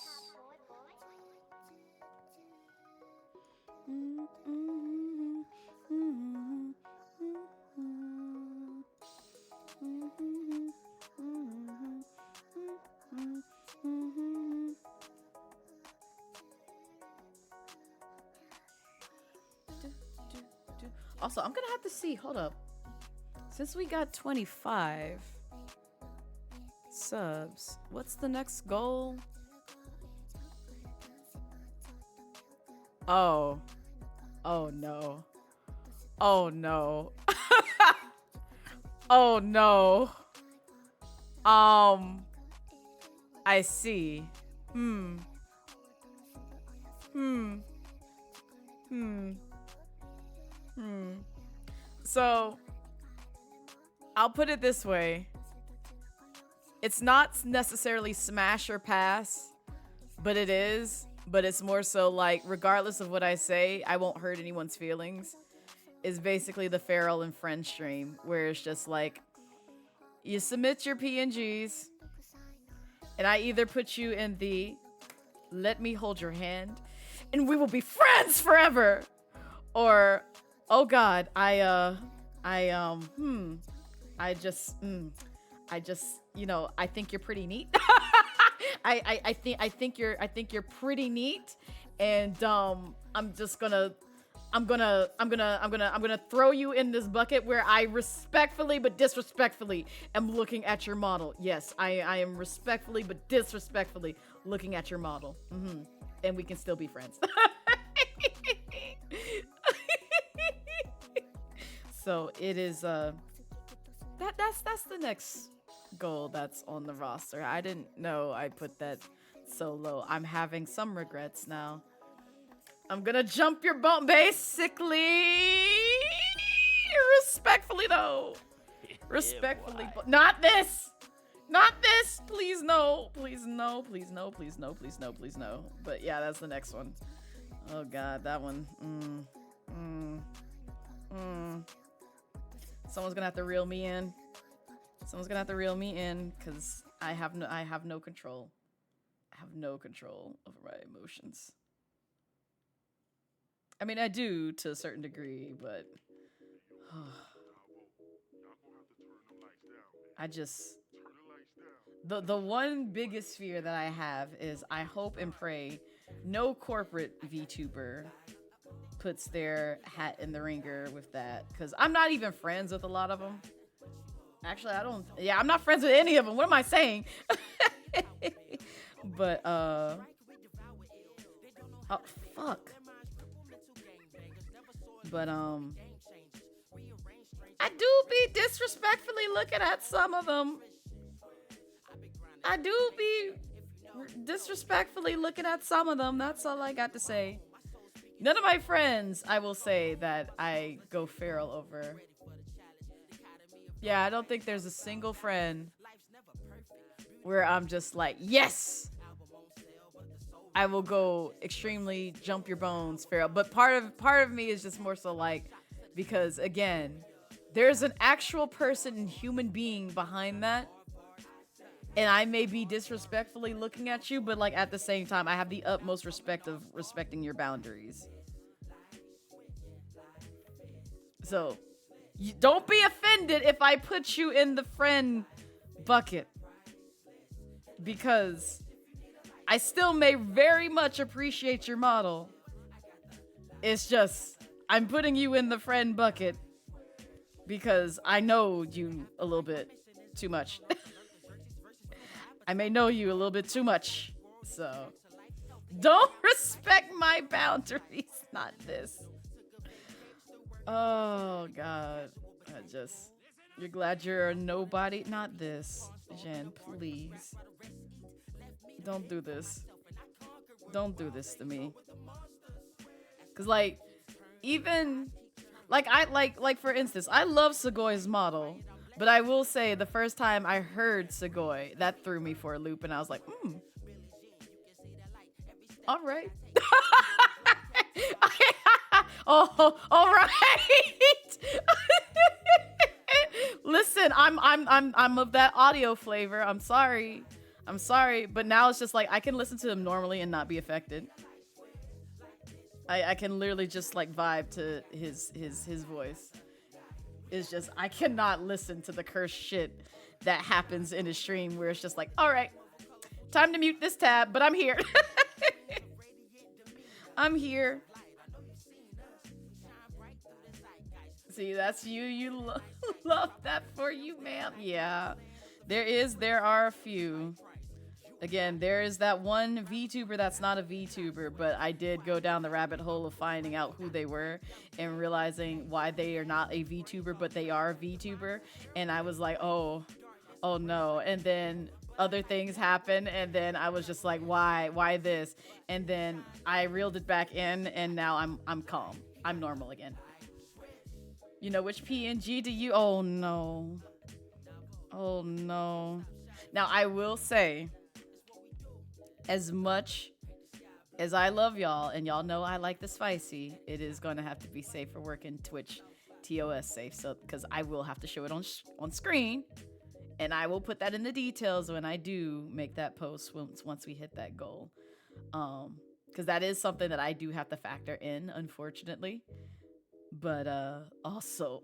Also, I'm gonna have to see. Hold up. Since we got 25 subs, what's the next goal? Oh. Oh no. Oh no. Oh no. I see. So, I'll put it this way. It's not necessarily smash or pass, but it is. But it's more so like, regardless of what I say, I won't hurt anyone's feelings. Is basically the Feral and Friend stream, where it's just like, you submit your PNGs, and I either put you in the let me hold your hand, and we will be friends forever, or oh god, I just, you know, I think you're pretty neat. I think you're pretty neat, and I'm gonna throw you in this bucket where I respectfully but disrespectfully am looking at your model. Yes, I am respectfully but disrespectfully looking at your model. And we can still be friends. So it is that's the next goal that's on the roster. I didn't know I put that so low. I'm having some regrets now. I'm gonna jump your bump basically. Respectfully though. Respectfully, but not this. Not this. Please no. Please no. Please no. Please no. Please no. Please no. But yeah, that's the next one. Oh god, that one. Someone's gonna have to reel me in. Someone's gonna have to reel me in, because I have no control. I have no control over my emotions. I mean, I do to a certain degree, but I just the one biggest fear that I have is I hope and pray no corporate VTuber puts their hat in the ringer with that, because I'm not even friends with a lot of them. Actually, I'm not friends with any of them. What am I saying? But oh fuck. But I do be disrespectfully looking at some of them. I do be disrespectfully looking at some of them. That's all I got to say. None of my friends, I will say, that I go feral over. Yeah, I don't think there's a single friend where I'm just like, yes! I will go extremely jump your bones feral. But part of me is just more so like, because again, there's an actual person and human being behind that. And I may be disrespectfully looking at you, but like at the same time, I have the utmost respect of respecting your boundaries. So, don't be offended if I put you in the friend bucket. Because I still may very much appreciate your model. It's just, I'm putting you in the friend bucket because I know you a little bit too much. I may know you a little bit too much. So, don't respect my boundaries. Not this. Oh god. You're glad you're a nobody? Not this. Jen, please. Don't do this. Don't do this to me. Cause like, even like like for instance, I love Segoy's model, but I will say the first time I heard Segoy, that threw me for a loop, and I was like, all right. Oh, all right. Listen, I'm of that audio flavor. I'm sorry, but now it's just like I can listen to him normally and not be affected. I can literally just like vibe to his voice. It's just I cannot listen to the cursed shit that happens in his stream where it's just like, all right, time to mute this tab, but I'm here. I'm here. See, that's you. You love that for you, ma'am. Yeah, there are a few. Again, there is that one VTuber that's not a VTuber, but I did go down the rabbit hole of finding out who they were and realizing why they are not a VTuber, but they are a VTuber. And I was like, oh no. And then other things happen, and then I was just like, why this? And then I reeled it back in, and now I'm calm. I'm normal again. You know, which PNG do you? Oh no. Now I will say, as much as I love y'all, and y'all know I like the spicy, it is going to have to be safe for work in Twitch TOS safe. So, because I will have to show it on screen, and I will put that in the details when I do make that post once we hit that goal. Because that is something that I do have to factor in, unfortunately. But also,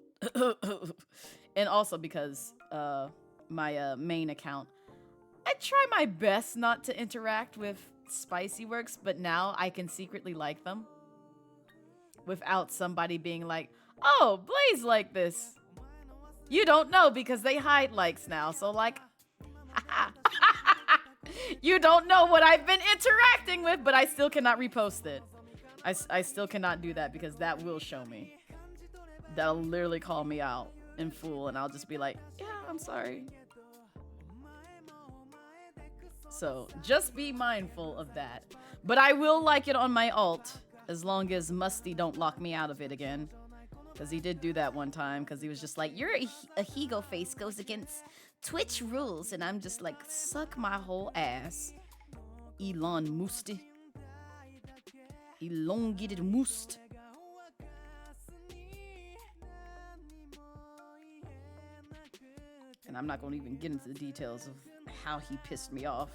and also because my main account, I try my best not to interact with spicy works, but now I can secretly like them without somebody being like, oh, Blaze like this. You don't know because they hide likes now. So like, you don't know what I've been interacting with, but I still cannot repost it. I still cannot do that because that will show me. That'll literally call me out in full, and I'll just be like, yeah, I'm sorry. So just be mindful of that. But I will like it on my alt, as long as Musty don't lock me out of it again. Because he did do that one time, because he was just like, you're a Higo face goes against Twitch rules. And I'm just like, suck my whole ass. Elon Musty. Elongated Must. And I'm not going to even get into the details of how he pissed me off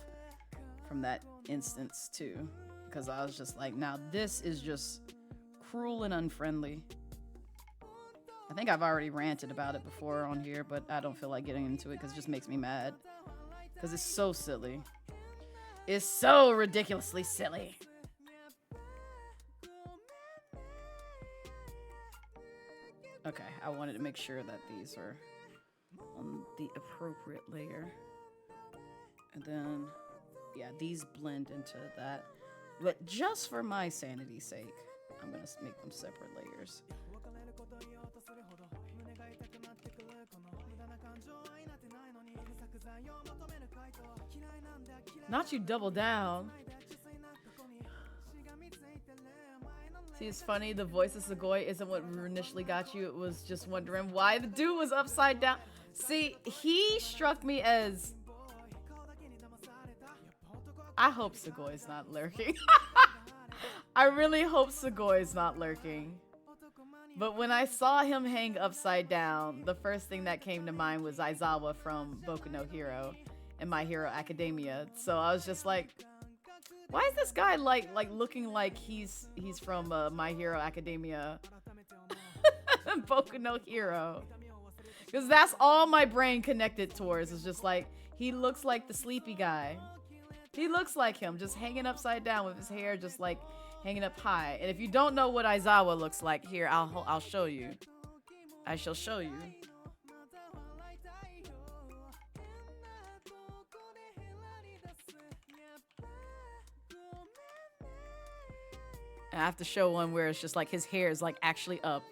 from that instance too, because I was just like, now this is just cruel and unfriendly. I think I've already ranted about it before on here, but I don't feel like getting into it because it just makes me mad, because it's so silly. It's so ridiculously silly. Okay, I wanted to make sure that these are on the appropriate layer. And then, yeah, these blend into that. But just for my sanity's sake, I'm gonna make them separate layers. Not you double down. See, it's funny, the voice of Segoy isn't what initially got you. It was just wondering why the dude was upside down. See, he struck me as... I hope Segoy's not lurking. I really hope Segoy's not lurking. But when I saw him hang upside down, the first thing that came to mind was Aizawa from Boku no Hero and My Hero Academia. So I was just like, why is this guy like looking like he's from My Hero Academia and Boku no Hero? Because that's all my brain connected towards. Is just like, he looks like the sleepy guy. He looks like him, just hanging upside down with his hair just like hanging up high. And if you don't know what Aizawa looks like, here, I'll show you. I shall show you. I have to show one where it's just like his hair is like actually up.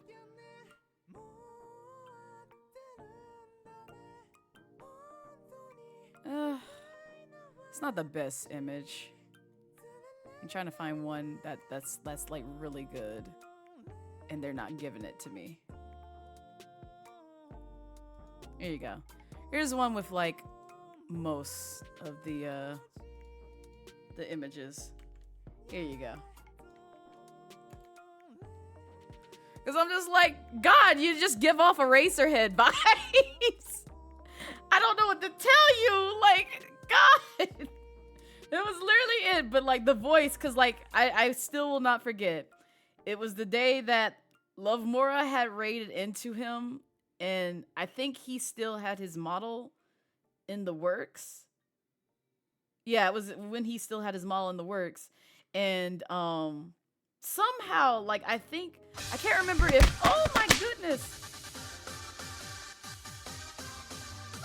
It's not the best image. I'm trying to find one that's like really good, and they're not giving it to me. Here you go. Here's one with like most of the images. Here you go. Because I'm just like, God, you just give off Eraserhead vibes. I don't know what to tell you. Like, God. That was literally it. But like the voice, because like I still will not forget. It was the day that Lovmura had raided into him. And I think he still had his model in the works. Yeah, it was when he still had his model in the works. And somehow, like, I can't remember if, oh my goodness.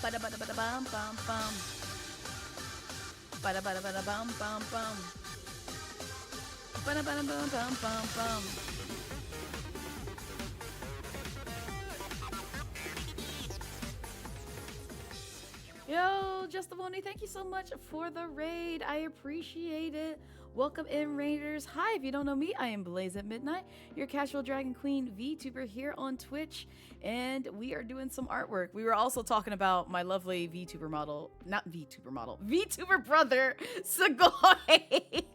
Ba-da-ba-da-ba-da-bum-bum-bum. Ba-da-ba-da-ba-da-bum-bum-bum. Ba-da-ba-da-bum-bum-bum-bum. Yo, Just the Bonnie, thank you so much for the raid. I appreciate it. Welcome in, Raiders. Hi, if you don't know me, I am Blazette Midnight, your casual Dragon Queen VTuber here on Twitch, and we are doing some artwork. We were also talking about my lovely VTuber model, not VTuber model, VTuber brother, Segoy.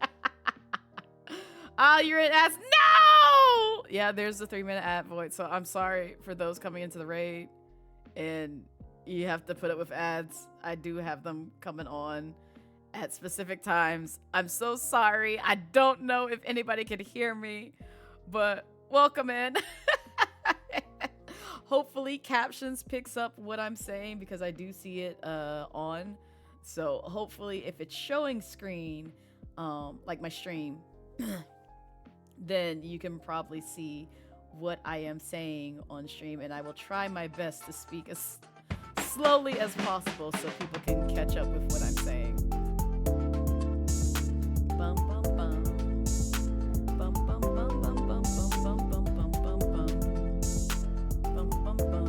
You're in ass. No! Yeah, there's the 3-minute ad void, so I'm sorry for those coming into the raid, and you have to put up with ads. I do have them coming on at specific times. I'm so sorry. I don't know if anybody can hear me, but welcome in. Hopefully captions picks up what I'm saying because I do see it on. So hopefully if it's showing screen, like my stream, then you can probably see what I am saying on stream, and I will try my best to speak as slowly as possible so people can catch up with what I'm saying. Bum, bum, bum. Bum, bum, bum, bum, bum, bum, bum, bum, bum, bum. Bum, bum, bum.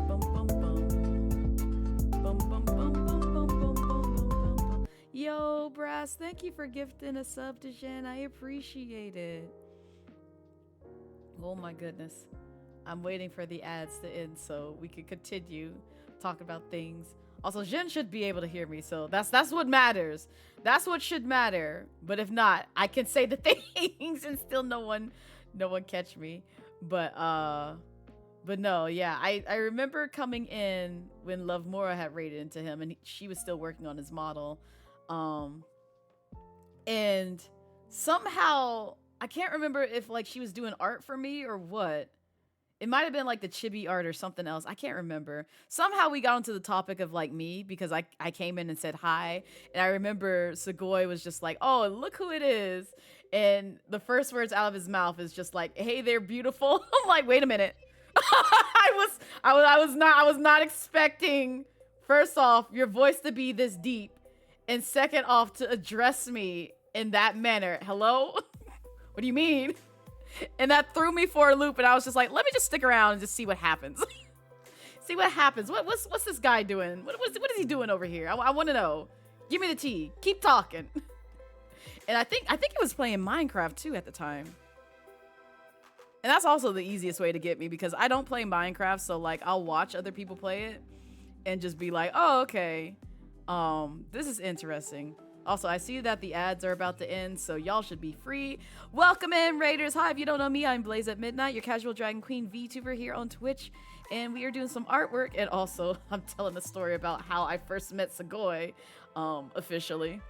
Bum, bum, bum. Bum, bum, bum, bum, bum, bum, bum, bum. Yo, Brass, thank you for gifting a sub to Jen. I appreciate it. Oh my goodness. I'm waiting for the ads to end so we can continue talking about things. Also, Jen should be able to hear me, so that's what matters. That's what should matter. But if not, I can say the things and still no one catch me. But no, yeah, I remember coming in when Lovmura had raided into him, and she was still working on his model, and somehow I can't remember if like she was doing art for me or what. It might have been like the chibi art or something else. I can't remember. Somehow we got onto the topic of like me because I came in and said hi. And I remember Segoy was just like, oh, look who it is. And the first words out of his mouth is just like, hey, they're beautiful. I'm like, wait a minute. I was not expecting, first off, your voice to be this deep. And second off, to address me in that manner. Hello? What do you mean? And that threw me for a loop, and I was just like, let me just stick around and just see what happens. See what happens. What's this guy doing? What is he doing over here? I want to know. Give me the tea. Keep talking. And I think he was playing Minecraft too at the time. And that's also the easiest way to get me because I don't play Minecraft, so like I'll watch other people play it and just be like, oh, okay. This is interesting. Also, I see that the ads are about to end, so y'all should be free. Welcome in, Raiders. Hi, if you don't know me, I'm Blazette Midnight, your casual Dragon Queen VTuber here on Twitch. And we are doing some artwork, and also I'm telling a story about how I first met Segoy, officially,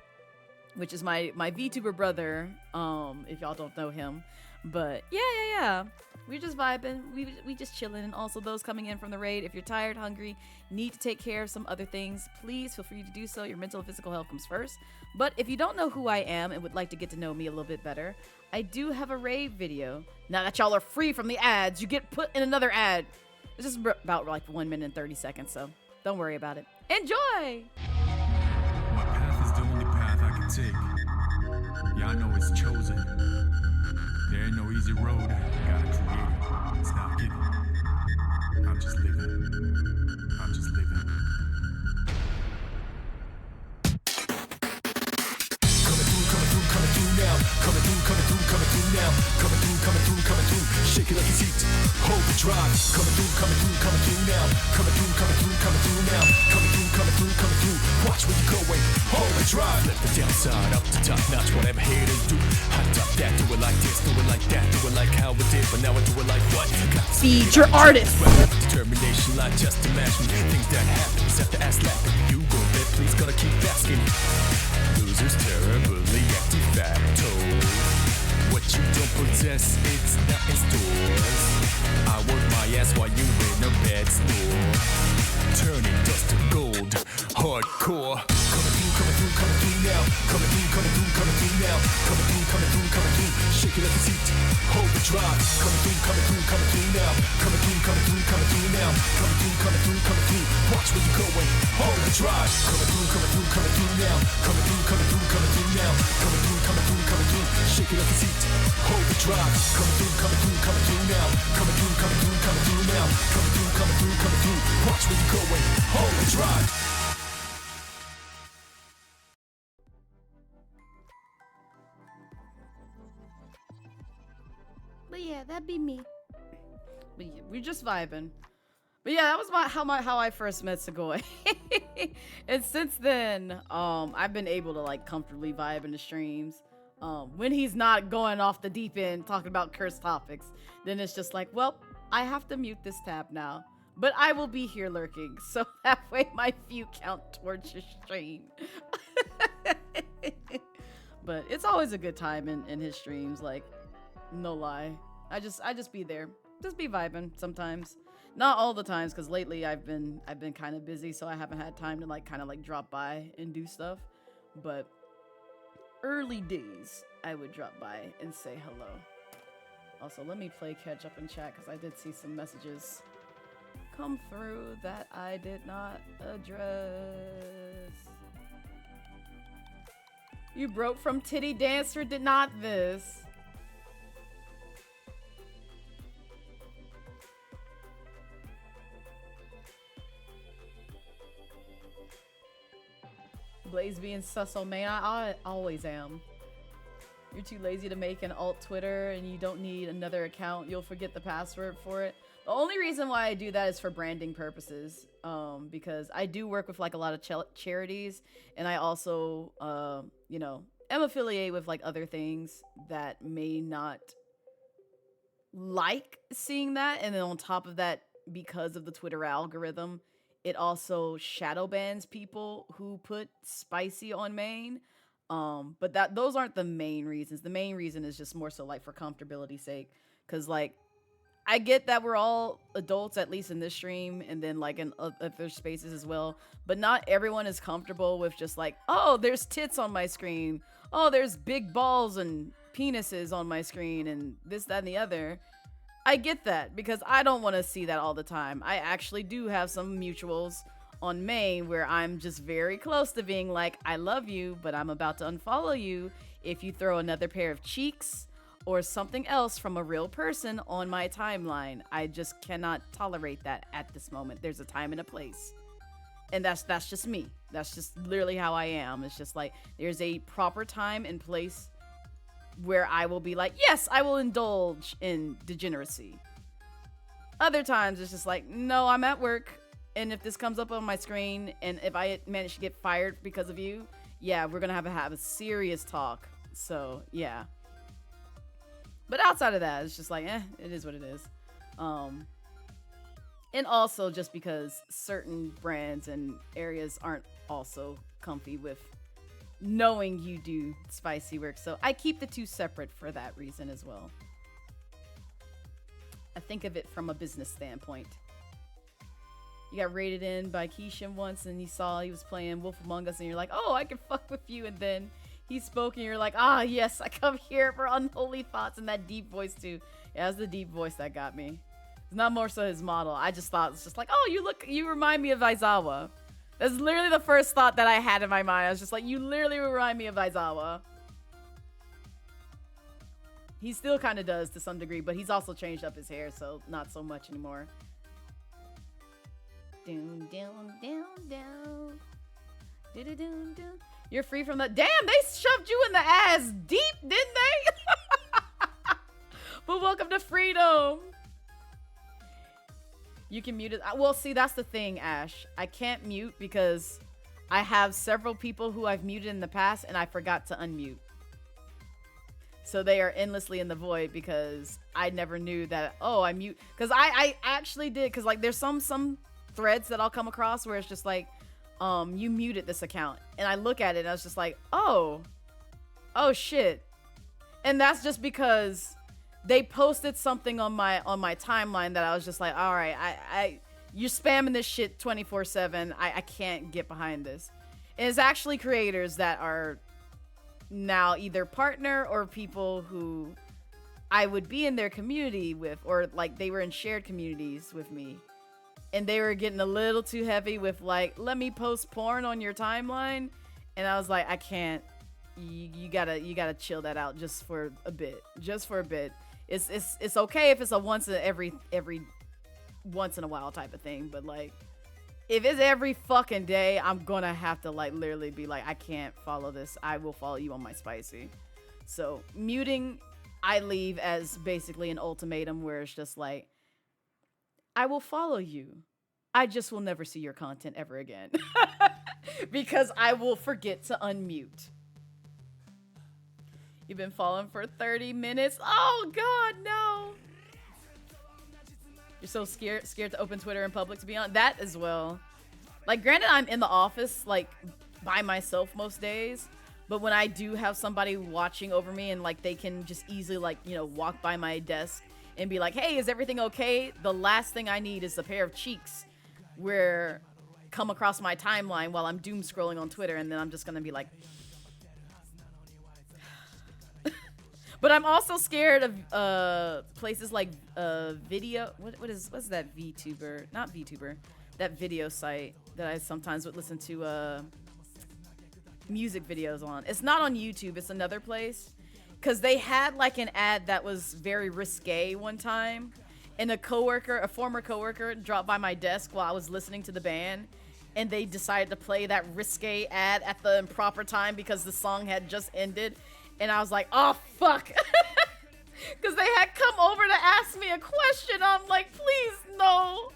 which is my VTuber brother, if y'all don't know him. But yeah. We're just vibing. We just chilling. And also those coming in from the raid, if you're tired, hungry, need to take care of some other things, please feel free to do so. Your mental and physical health comes first. But if you don't know who I am and would like to get to know me a little bit better, I do have a raid video. Now that y'all are free from the ads, you get put in another ad. It's just about like 1 minute and 30 seconds, so don't worry about it. Enjoy! My path is the only path I can take. Yeah, I know it's chosen. There ain't no easy road. Gotta create it. It's not given. I'm just living. I'm just living. shake it like it's heat. Overdrive, coming through now. Coming through now. Coming through. Watch where you're going. Overdrive. Let the downside up to top notch. Whatever haters do. Hot top that. Do it like this. Do it like that. Do it like how we did. But now I do it like what? Feature artist. Determination, like just imagine things that happen. Have to ask laughing. You go there, please gotta keep asking. Losers terribly active facto. What you don't possess, it's not in stores. I work my ass while you in a bed store. Turning dust to gold, hardcore. Coming through now. Coming through now. Coming through. Shake it like it's heat. Overdrive. Coming through now. Coming through now. Coming through. Watch where you're going. Overdrive. Coming through now. Coming through now. Coming through. Shake it like it's heat. Overdrive. Coming through now. Coming through now. Coming through. Watch where you're going. Overdrive. But yeah, that'd be me. But yeah, we're just vibing. But yeah, that was how I first met Segoy. And since then, I've been able to like comfortably vibe in the streams. When he's not going off the deep end talking about cursed topics, then it's just like, well, I have to mute this tab now. But I will be here lurking, so that way my view count towards your stream. But it's always a good time in his streams, like, no lie. I just be there. Just be vibing sometimes. Not all the times, because lately I've been kind of busy, so I haven't had time to like kind of like drop by and do stuff. But early days, I would drop by and say hello. Also, let me play catch up in chat, because I did see some messages come through that I did not address. You broke from Titty Dancer, did not this. Blaze being sus, oh man, I always am. You're too lazy to make an alt Twitter and you don't need another account. You'll forget the password for it. The only reason why I do that is for branding purposes. Because I do work with like a lot of charities, and I also, you know, am affiliated with like other things that may not like seeing that. And then on top of that, because of the Twitter algorithm, it also shadow bans people who put spicy on main. But those aren't the main reasons. The main reason is just more so like for comfortability's sake. Cause like, I get that we're all adults, at least in this stream, and then like in other spaces as well. But not everyone is comfortable with just like, oh, there's tits on my screen. Oh, there's big balls and penises on my screen and this, that, and the other. I get that because I don't want to see that all the time. I actually do have some mutuals on main where I'm just very close to being like, I love you, but I'm about to unfollow you if you throw another pair of cheeks or something else from a real person on my timeline. I just cannot tolerate that at this moment. There's a time and a place. And that's just me. That's just literally how I am. It's just like, there's a proper time and place where I will be like, yes, I will indulge in degeneracy. Other times it's just like, no, I'm at work. And if this comes up on my screen and if I manage to get fired because of you, yeah, we're going to have a serious talk. So, yeah. But outside of that, it's just like, it is what it is. And also just because certain brands and areas aren't also comfy with knowing you do spicy work. So I keep the two separate for that reason as well. I think of it from a business standpoint. You got raided in by Keishan once and you saw he was playing Wolf Among Us and you're like, oh, I can fuck with you. And then he spoke and you're like, ah, yes, I come here for unholy thoughts, and that deep voice too. Yeah, it was the deep voice that got me. It's not more so his model. I just thought it's just like, oh, you remind me of Aizawa. That's literally the first thought that I had in my mind. I was just like, you literally remind me of Aizawa. He still kind of does to some degree, but he's also changed up his hair, so not so much anymore. Down, down, down, down. Do-do-do-do. You're free from the... Damn, they shoved you in the ass deep, didn't they? But welcome to freedom. You can mute it. Well, see, that's the thing, Ash. I can't mute because I have several people who I've muted in the past and I forgot to unmute. So they are endlessly in the void because I never knew that, oh, I mute. Because I actually did. Because, like, there's some threads that I'll come across where it's just like, you muted this account. And I look at it and I was just like, oh shit. And that's just because they posted something on my timeline that I was just like, all right, you're spamming this shit 24/7. I can't get behind this. And it's actually creators that are now either partner or people who I would be in their community with, or like they were in shared communities with me. And they were getting a little too heavy with like, let me post porn on your timeline. And I was like, I can't. You gotta chill that out just for a bit. Just for a bit. It's okay if it's a once in every once in a while type of thing, but like if it's every fucking day, I'm gonna have to like literally be like, I can't follow this. I will follow you on my spicy. So muting, I leave as basically an ultimatum where it's just like, I will follow you. I just will never see your content ever again. Because I will forget to unmute. You've been following for 30 minutes. Oh God, no. You're so scared to open Twitter in public, to be honest. That as well. Like, granted, I'm in the office, like, by myself most days. But when I do have somebody watching over me and, like, they can just easily, like, you know, walk by my desk and be like, hey, is everything okay? The last thing I need is a pair of cheeks where come across my timeline while I'm doom scrolling on Twitter. And then I'm just going to be like... But I'm also scared of places like video. What's that Vtuber? Not Vtuber. That video site that I sometimes would listen to music videos on. It's not on YouTube. It's another place. Because they had like an ad that was very risque one time. And a former coworker, dropped by my desk while I was listening to the band. And they decided to play that risque ad at the improper time because the song had just ended. And I was like, oh, fuck. Because they had come over to ask me a question. I'm like, please, no.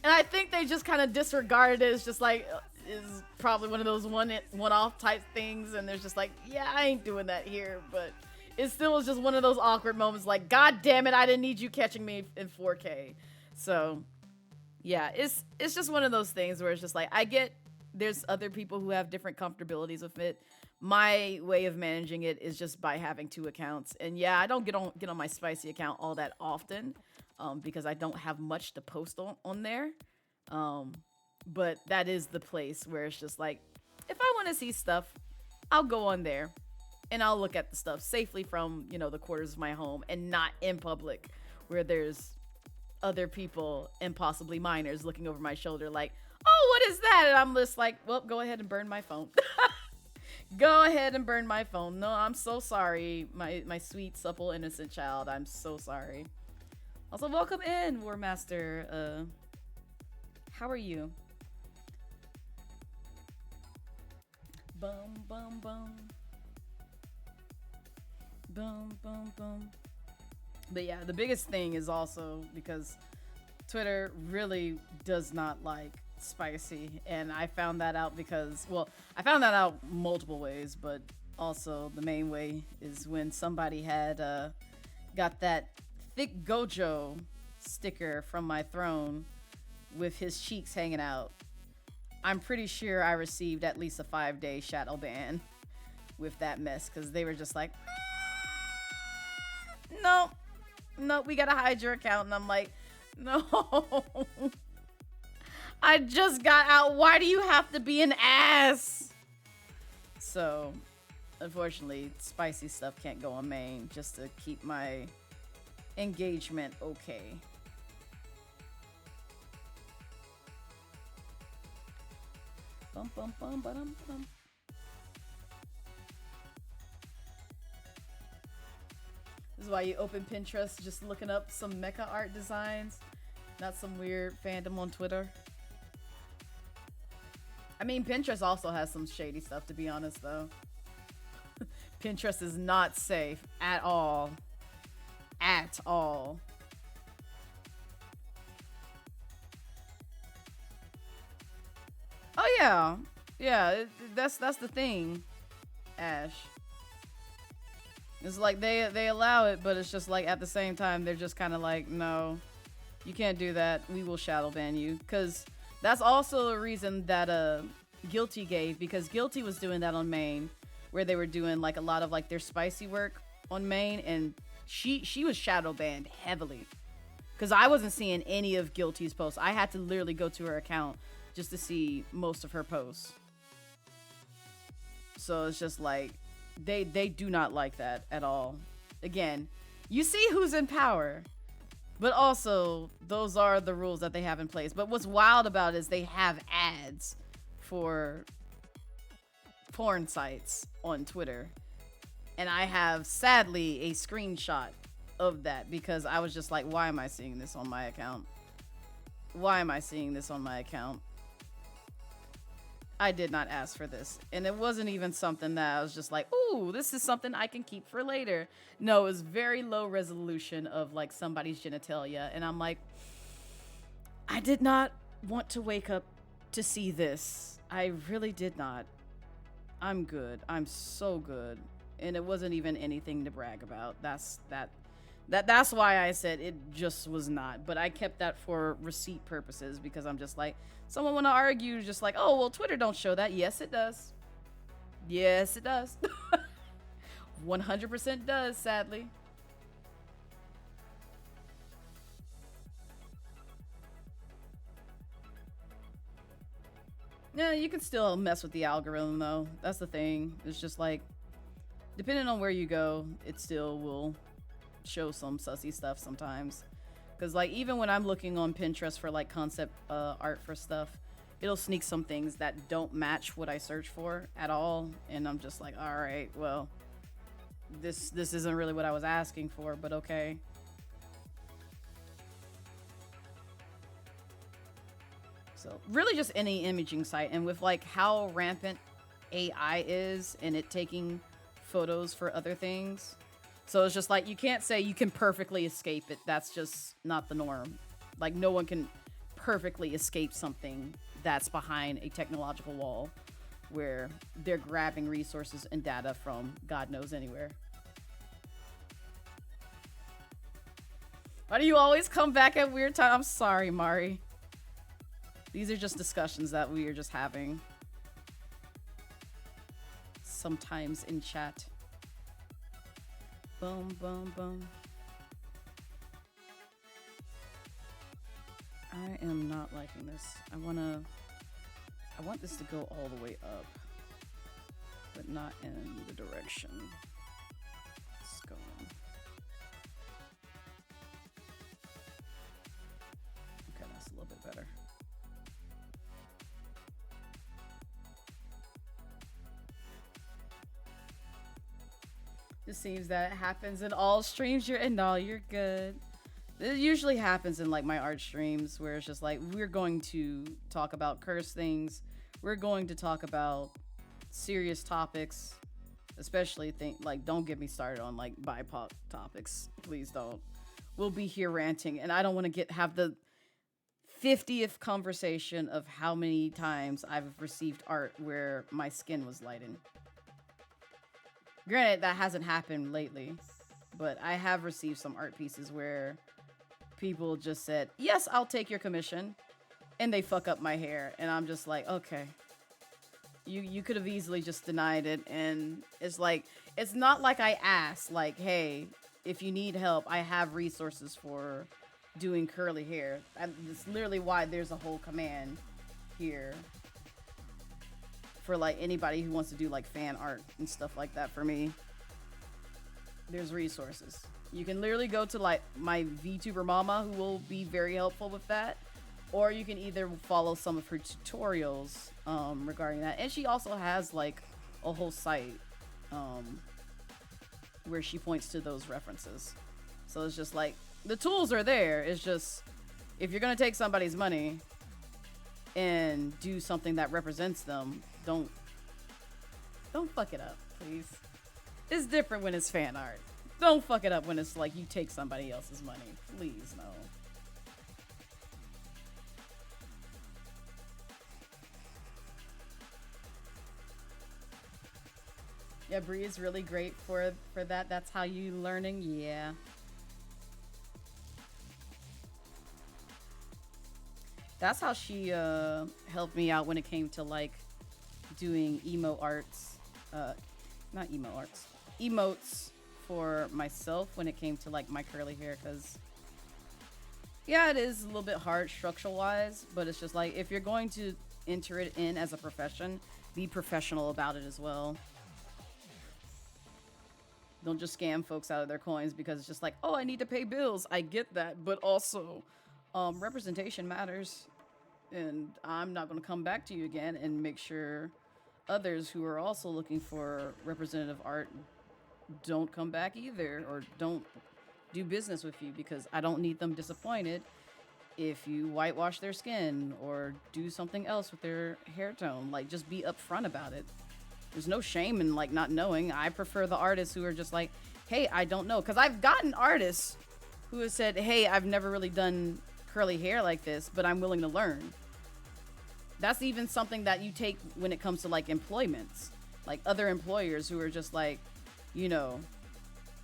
And I think they just kind of disregarded it. It's just like, is probably one of those one-off type things. And there's just like, yeah, I ain't doing that here. But it still was just one of those awkward moments like, God damn it, I didn't need you catching me in 4K. So, yeah, it's just one of those things where it's just like, I get there's other people who have different comfortabilities with it. My way of managing it is just by having 2 accounts. And yeah, I don't get on my spicy account all that often because I don't have much to post on there. But that is the place where it's just like, if I want to see stuff, I'll go on there and I'll look at the stuff safely from, you know, the quarters of my home and not in public where there's other people and possibly minors looking over my shoulder like, oh, what is that? And I'm just like, well, go ahead and burn my phone. Go ahead and burn my phone. No, I'm so sorry. My sweet, supple, innocent child. I'm so sorry. Also, welcome in, War Master. How are you? Bum, bum, bum. Bum, bum, bum. But yeah, the biggest thing is also because Twitter really does not like spicy, and I found that out because, well, I found that out multiple ways, but also the main way is when somebody had got that thick Gojo sticker from my throne with his cheeks hanging out. I'm pretty sure I received at least a 5-day shadow ban with that mess because they were just like, no, we gotta hide your account. And I'm like, no, I just got out. Why do you have to be an ass? So, unfortunately, spicy stuff can't go on main just to keep my engagement okay. Bum, bum, bum, ba-dum, bum. This is why you open Pinterest just looking up some mecha art designs, not some weird fandom on Twitter. I mean, Pinterest also has some shady stuff, to be honest, though. Pinterest is not safe at all. at all. Oh yeah, yeah. That's the thing, Ash. It's like they allow it, but it's just like at the same time they're just kind of like, no, you can't do that. We will shadow ban you, because that's also a reason that Guilty gave, because Guilty was doing that on main, where they were doing like a lot of like their spicy work on main, and she was shadow banned heavily, because I wasn't seeing any of Guilty's posts. I had to literally go to her account just to see most of her posts. So it's just like they do not like that at all. Again, you see who's in power, but also those are the rules that they have in place. But what's wild about it is they have ads for porn sites on Twitter, and I have sadly a screenshot of that, because I was just like, why am I seeing this on my account? Why am I seeing this on my account? I did not ask for this. And it wasn't even something that I was just like, ooh, this is something I can keep for later. No, it was very low resolution of like somebody's genitalia. And I'm like, I did not want to wake up to see this. I really did not. I'm good. I'm so good. And it wasn't even anything to brag about. That's why I said it just was not. But I kept that for receipt purposes, because I'm just like, someone want to argue just like, oh, well, Twitter don't show that. Yes, it does. Yes, it does. 100% does, sadly. Yeah, you can still mess with the algorithm, though. That's the thing. It's just like, depending on where you go, it still will show some sussy stuff sometimes. Because like even when I'm looking on Pinterest for like concept art for stuff, it'll sneak some things that don't match what I search for at all, and I'm just like, all right, well, this isn't really what I was asking for, but okay. So really just any imaging site, and with like how rampant AI is and it taking photos for other things. So it's just like, you can't say you can perfectly escape it. That's just not the norm. Like no one can perfectly escape something that's behind a technological wall where they're grabbing resources and data from God knows anywhere. Why do you always come back at weird times? I'm sorry, Mari. These are just discussions that we are just having sometimes in chat. Boom, boom, boom. I am not liking this. I want this to go all the way up, but not in the direction it's going. Okay, that's a little bit better. It seems that it happens in all streams you're in. No, you're good. It usually happens in like my art streams where it's just like, we're going to talk about curse things. We're going to talk about serious topics, especially like, don't get me started on like BIPOC topics. Please don't. We'll be here ranting, and I don't want to have the 50th conversation of how many times I've received art where my skin was lightened. Granted, that hasn't happened lately, but I have received some art pieces where people just said, yes, I'll take your commission, and they fuck up my hair, and I'm just like, okay. You could have easily just denied it, and it's like, it's not like I asked, like, hey, if you need help, I have resources for doing curly hair. And it's literally why there's a whole command here for like anybody who wants to do like fan art and stuff like that for me. There's resources. You can literally go to like my VTuber mama, who will be very helpful with that, or you can either follow some of her tutorials regarding that. And she also has like a whole site where she points to those references. So it's just like, the tools are there. It's just, if you're gonna take somebody's money and do something that represents them, don't fuck it up, please. It's different when it's fan art. Don't fuck it up when it's like you take somebody else's money. Please, no. Yeah, Bree is really great for that. That's how you learning. Yeah. That's how she helped me out when it came to like doing emo arts. Not emo arts. Emotes for myself when it came to like my curly hair, because yeah, it is a little bit hard structural wise, but it's just like if you're going to enter it in as a profession, be professional about it as well. Don't just scam folks out of their coins because it's just like, oh, I need to pay bills. I get that, but also representation matters, and I'm not going to come back to you again and make sure others who are also looking for representative art don't come back either, or don't do business with you, because I don't need them disappointed if you whitewash their skin or do something else with their hair tone. Like, just be upfront about it. There's no shame in like not knowing. I prefer the artists who are just like, hey, I don't know, because I've gotten artists who have said, hey, I've never really done curly hair like this, but I'm willing to learn. That's even something that you take when it comes to like employments, like other employers who are just like, you know,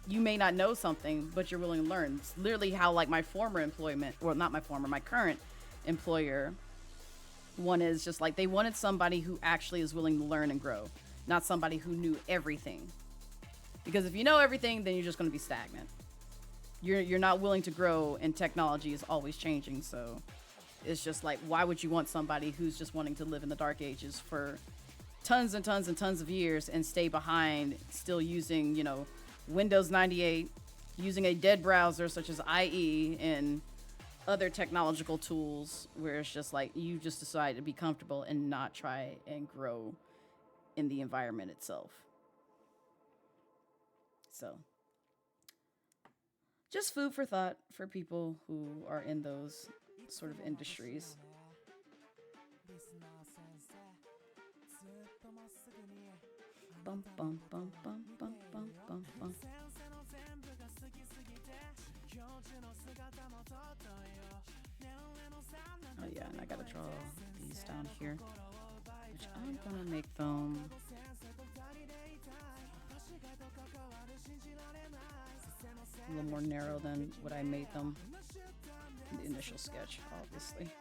you may not know something, but you're willing to learn. It's literally how like my former employment, well, not my former, my current employer, one is just like they wanted somebody who actually is willing to learn and grow, not somebody who knew everything. Because if you know everything, then you're just going to be stagnant. You're not willing to grow, and technology is always changing. So it's just like, why would you want somebody who's just wanting to live in the dark ages for tons and tons and tons of years and stay behind, still using, you know, Windows 98, using a dead browser such as IE and other technological tools, where it's just like you just decide to be comfortable and not try and grow in the environment itself. So just food for thought for people who are in those sort of industries. Bum, bum, bum, bum, bum, bum, bum, bum. Oh yeah, and I gotta draw these down here, which I'm gonna make them a little more narrow than what I made them in the initial sketch, obviously.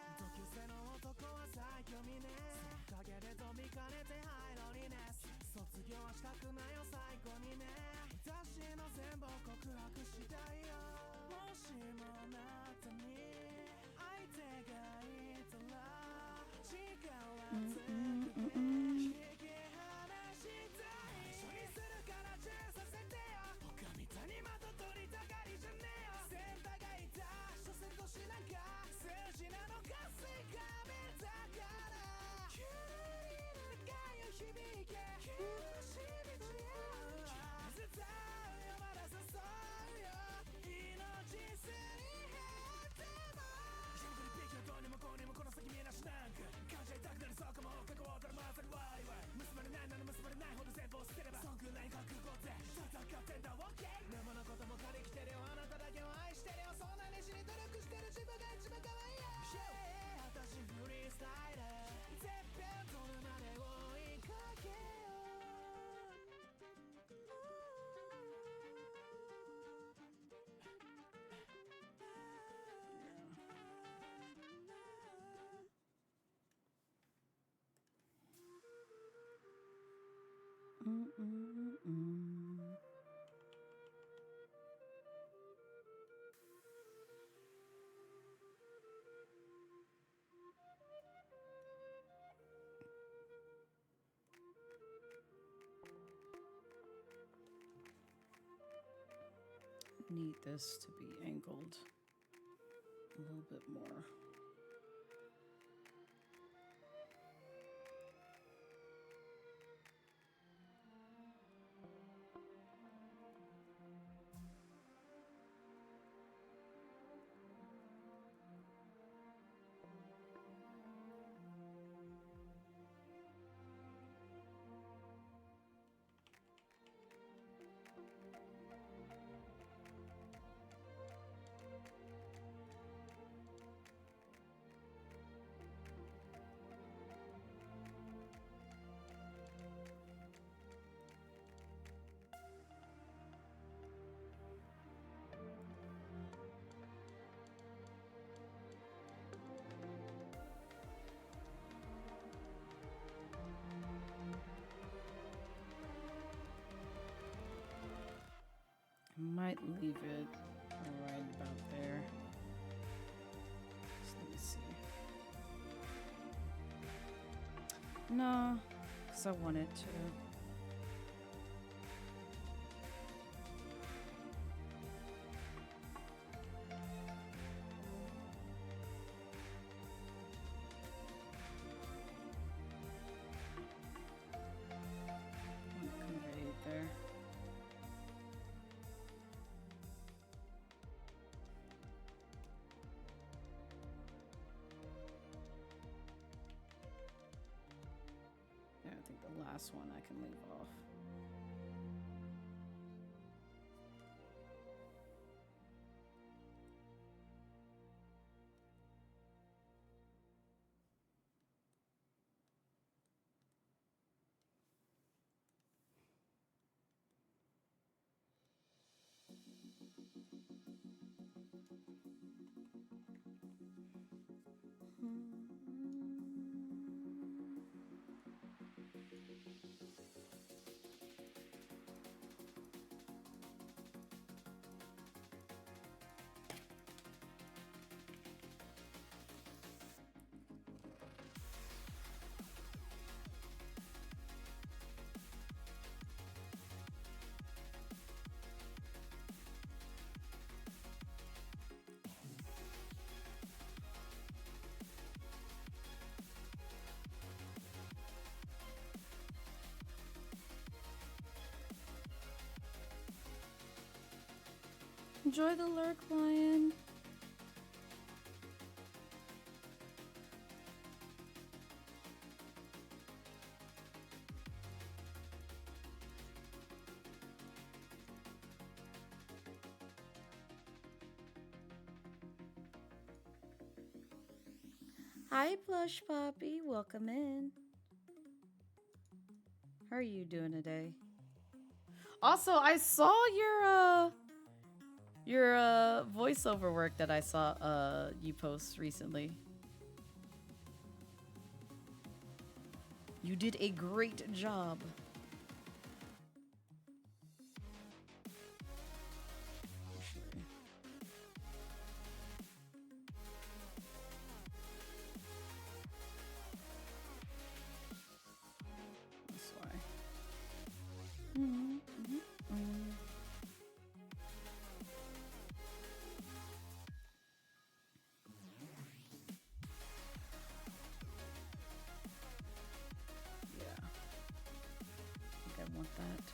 Need this to be angled a little bit more. might leave it right about there. So let me see. No, because I wanted to. Convey it there. Yeah, I think the last one I can leave off. Enjoy the lurk, lion. Hi, Plush Poppy. Welcome in. How are you doing today? Also, I saw your voiceover work that I saw you post recently. You did a great job. That's why. Yeah. I think I want that.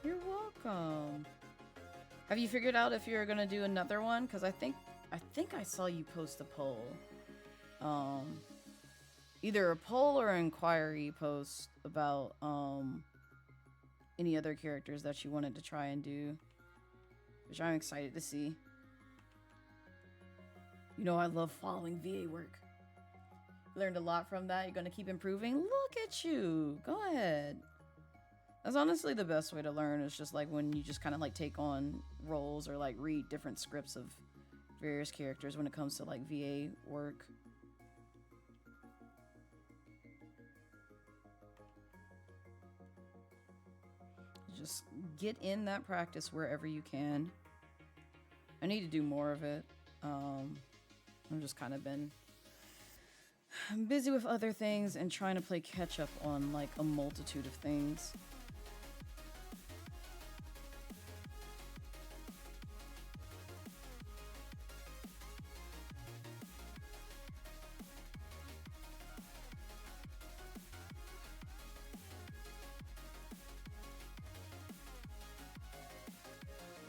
You're welcome. Have you figured out if you're gonna do another one? Because I think I saw you post a poll. Either a poll or an inquiry post about any other characters that you wanted to try and do, which I'm excited to see. You know I love following VA work. Learned a lot from that. You're gonna keep improving. Look at you. Go ahead. That's honestly the best way to learn, is just like when you just kind of like take on roles or like read different scripts of various characters when it comes to like VA work. Just get in that practice wherever you can. I need to do more of it. I've just kind of been busy with other things and trying to play catch up on like a multitude of things.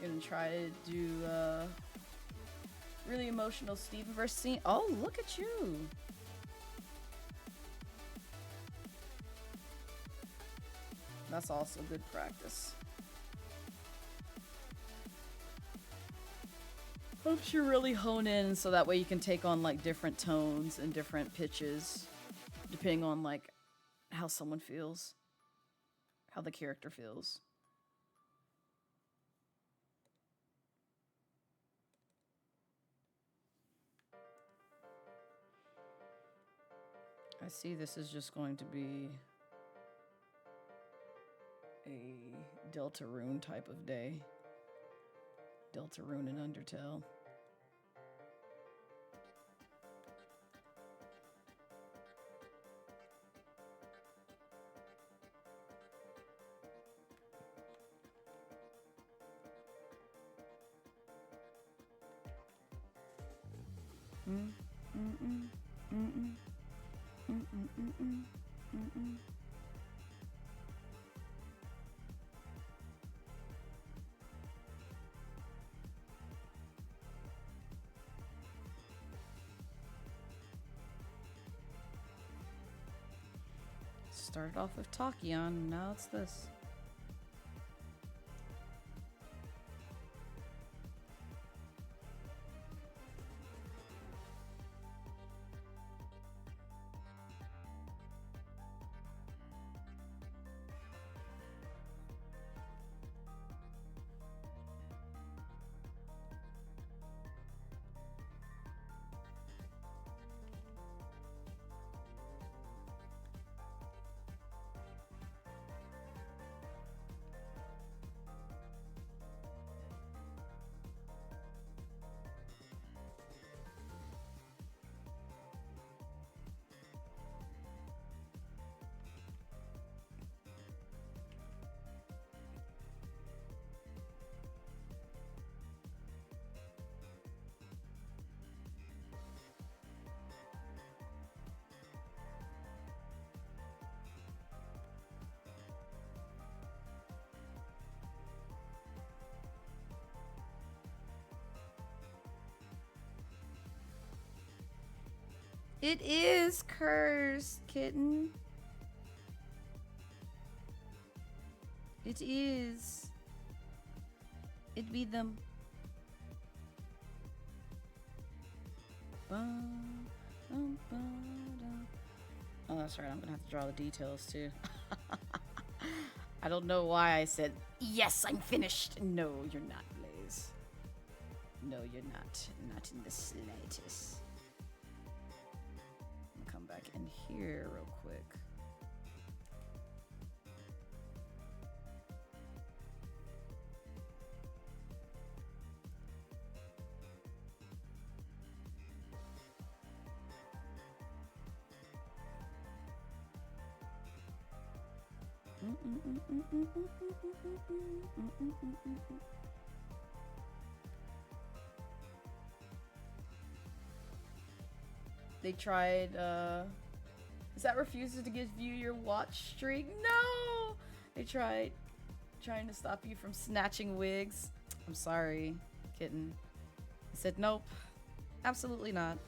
Gonna try to do really emotional Stevenverse scene. Oh, look at you. That's also good practice. Helps you really hone in so that way you can take on like different tones and different pitches depending on like how someone feels, how the character feels. I see this is just going to be a Deltarune type of day. Deltarune and Undertale. Started off with Tachyon, now it's this. It is cursed, kitten. It is. It be them. Oh, that's right. I'm gonna have to draw the details too. I don't know why I said, yes, I'm finished. No, you're not, Blaze. No, you're not. Not in the slightest. Come back in here real quick. They tried, is that refuses to give you your watch streak? No! They tried trying to stop you from snatching wigs. I'm sorry, kitten. I said, nope, absolutely not.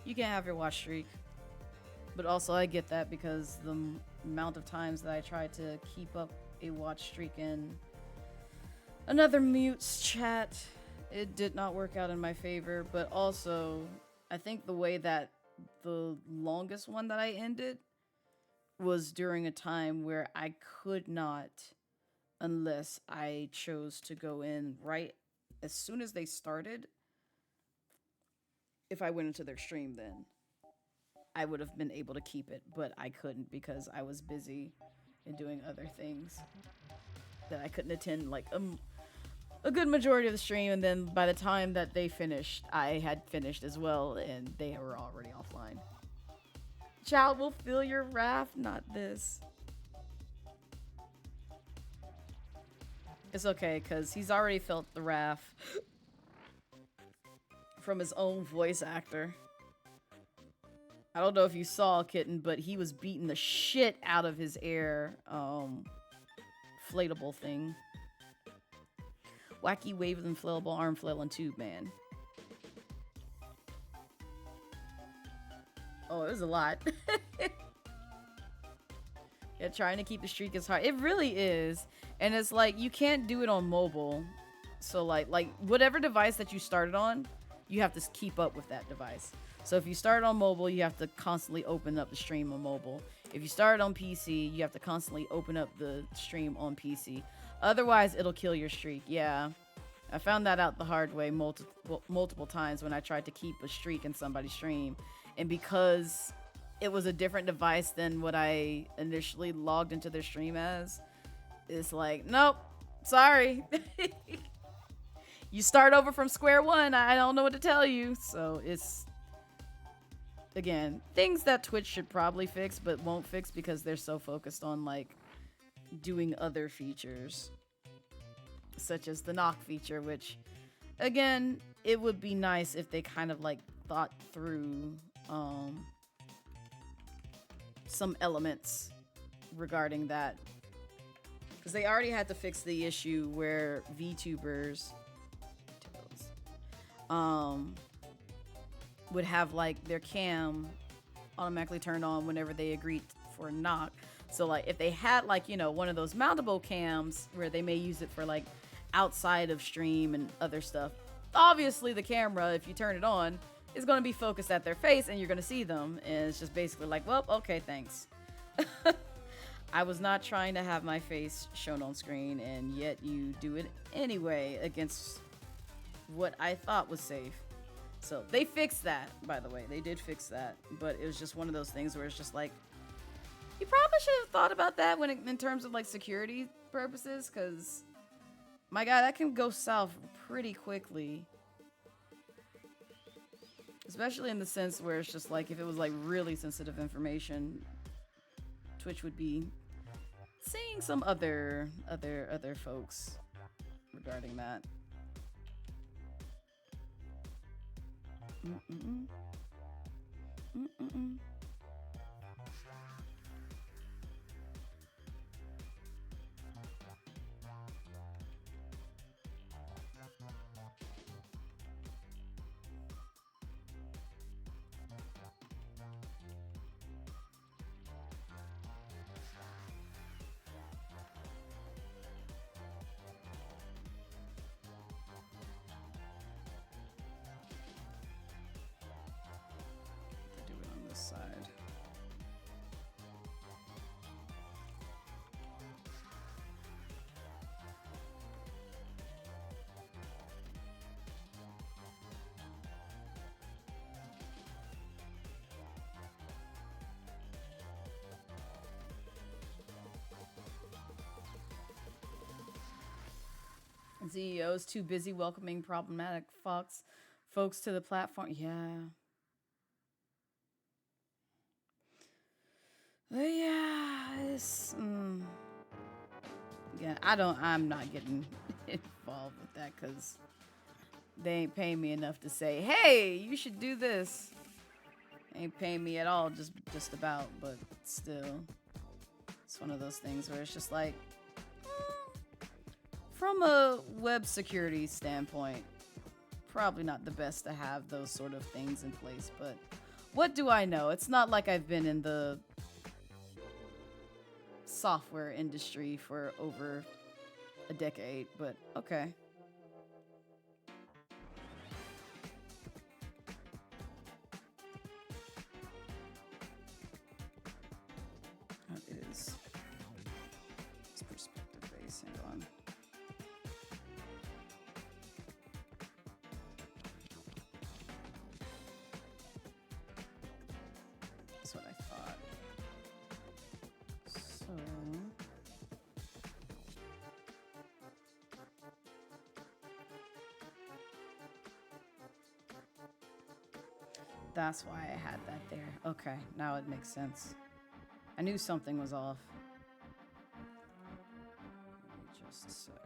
You can't have your watch streak. But also I get that because the amount of times that I tried to keep up a watch streak in another mute's chat, it did not work out in my favor. But also, I think the way that the longest one that I ended was during a time where I could not, unless I chose to go in right as soon as they started. If I went into their stream then, I would have been able to keep it, but I couldn't because I was busy and doing other things that I couldn't attend like a good majority of the stream, and then by the time that they finished, I had finished as well, and they were already offline. Child will feel your wrath, not this. It's okay, because he's already felt the wrath from his own voice actor. I don't know if you saw, kitten, but he was beating the shit out of his air inflatable thing. Wacky wave and inflatable arm flail and tube man. Oh, it was a lot. Yeah, trying to keep the streak is hard. It really is. And it's like, you can't do it on mobile. So like whatever device that you started on, you have to keep up with that device. So if you start on mobile, you have to constantly open up the stream on mobile. If you start on PC, you have to constantly open up the stream on PC. Otherwise, it'll kill your streak. Yeah. I found that out the hard way multiple times when I tried to keep a streak in somebody's stream. And because it was a different device than what I initially logged into their stream as, it's like, nope, sorry. You start over from square one. I don't know what to tell you. So it's, again, things that Twitch should probably fix but won't fix because they're so focused on like doing other features. Such as the knock feature, which, again, it would be nice if they kind of like thought through some elements regarding that, because they already had to fix the issue where VTubers would have like their cam automatically turned on whenever they agreed for a knock. So like if they had like, you know, one of those mountable cams where they may use it for like outside of stream and other stuff, obviously the camera, if you turn it on, is going to be focused at their face and you're going to see them, and it's just basically like, well, okay, thanks. I was not trying to have my face shown on screen, and yet you do it anyway against what I thought was safe. So they fixed that, by the way. They did fix that, but it was just one of those things where it's just like, you probably should have thought about that when in terms of like security purposes, because my God, that can go south pretty quickly. Especially in the sense where it's just like, if it was like really sensitive information, Twitch would be seeing some other folks regarding that. Mm-mm-mm. Mm-mm-mm. Side. CEO is too busy welcoming problematic folks to the platform. Yeah. Yeah, it's, yeah, I'm not getting involved with that because they ain't paying me enough to say, hey, you should do this. They ain't paying me at all, just about, but still, it's one of those things where it's just like, from a web security standpoint, probably not the best to have those sort of things in place, but what do I know? It's not like I've been in the software industry for over a decade, but okay. It is. It's perspective based. Hang on. That's what I thought. So that's why I had that there. Okay, now it makes sense. I knew something was off. Just a second.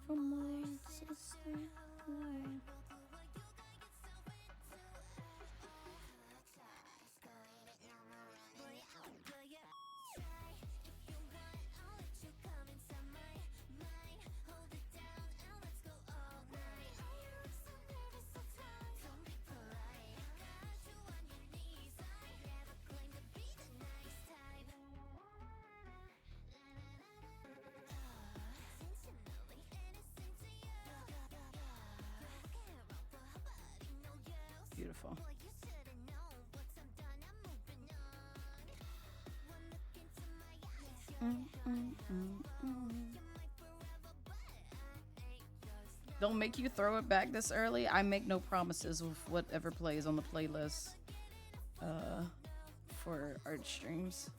From my sister life. Beautiful. Don't make you throw it back this early. I make no promises with whatever plays on the playlist for art streams.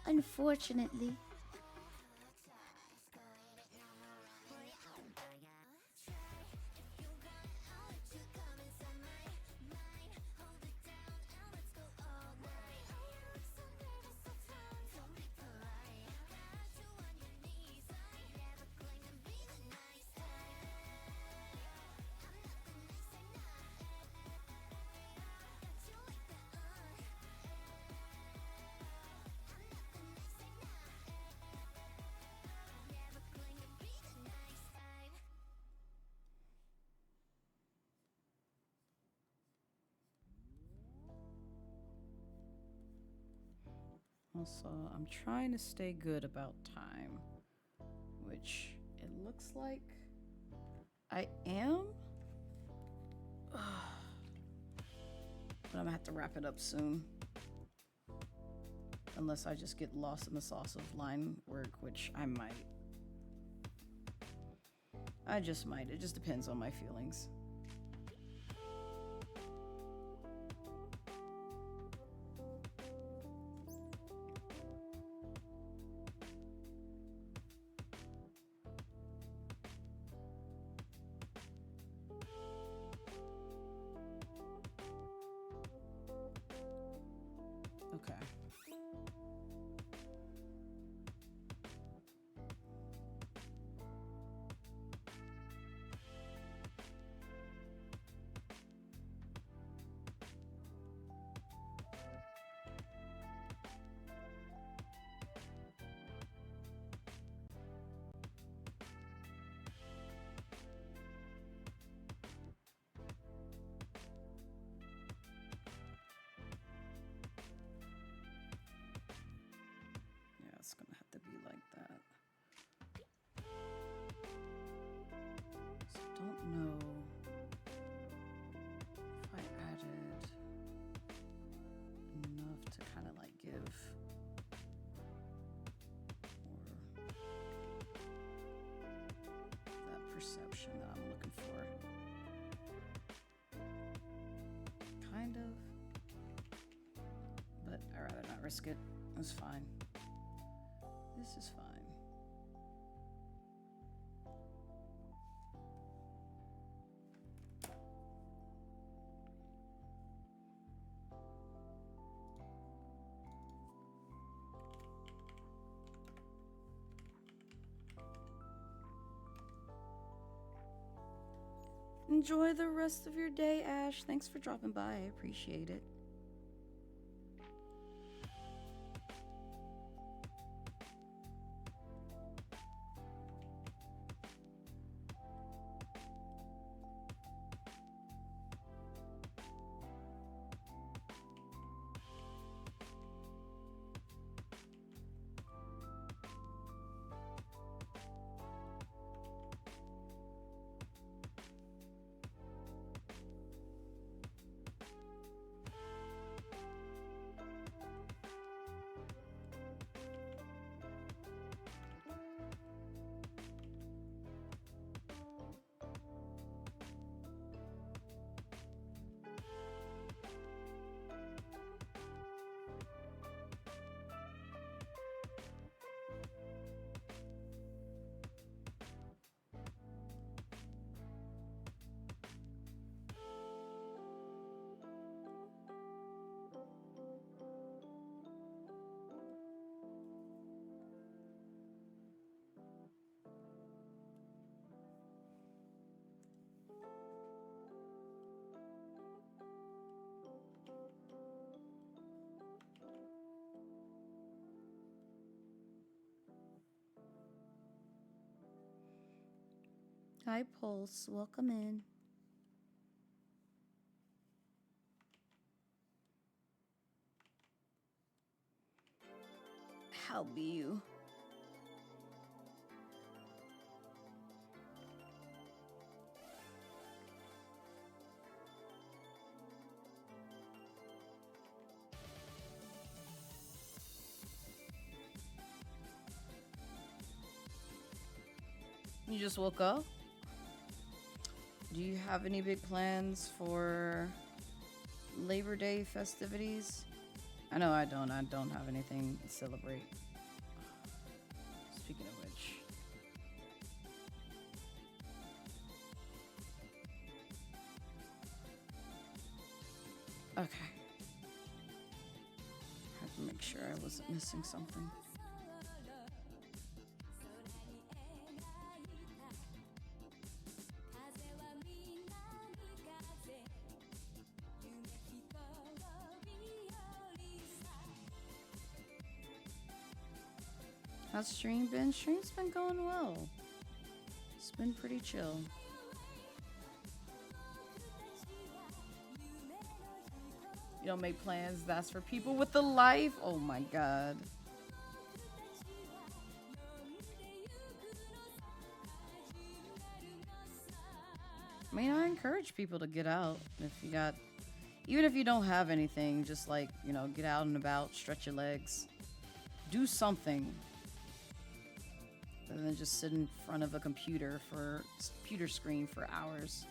Unfortunately. Also, I'm trying to stay good about time, which it looks like I am. But I'm gonna have to wrap it up soon. Unless I just get lost in the sauce of line work, which I might. I just might. It just depends on my feelings. Okay. It's gonna have to be like that. So don't know if I added enough to kind of like give or that perception that I'm looking for. Kind of. But I'd rather not risk it. It's fine. This is fine. Enjoy the rest of your day, Ash. Thanks for dropping by. I appreciate it. Hi, Pulse. Welcome in. How be you? You just woke up? Do you have any big plans for Labor Day festivities? I know I don't. I don't have anything to celebrate. Speaking of which. Okay. I have to make sure I wasn't missing something. How's stream been? Stream's been going well. It's been pretty chill. You don't make plans, that's for people with the life. Oh my god. I mean, I encourage people to get out if you got, even if you don't have anything, just like, you know, get out and about, stretch your legs, do something. Rather than just sit in front of a computer screen for hours.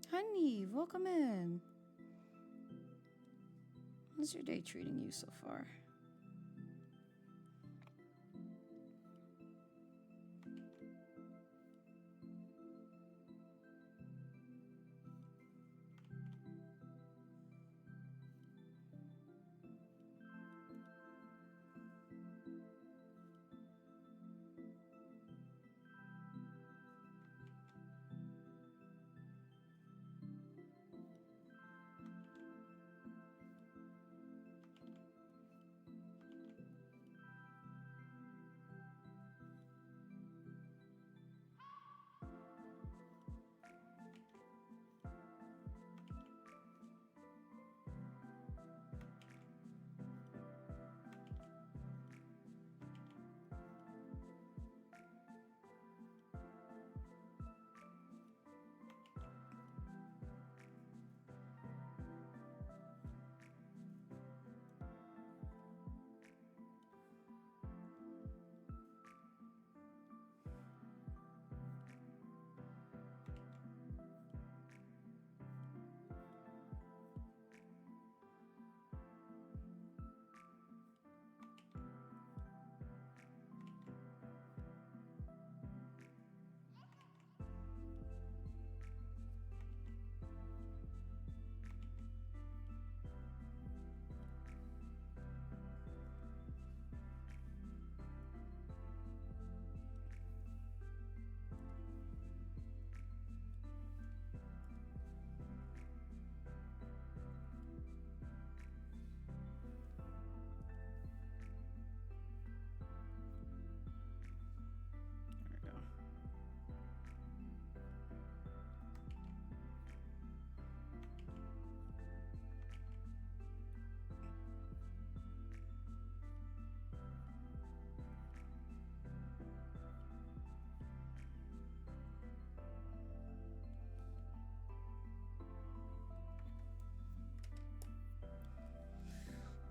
Honey, welcome in. How's your day treating you so far?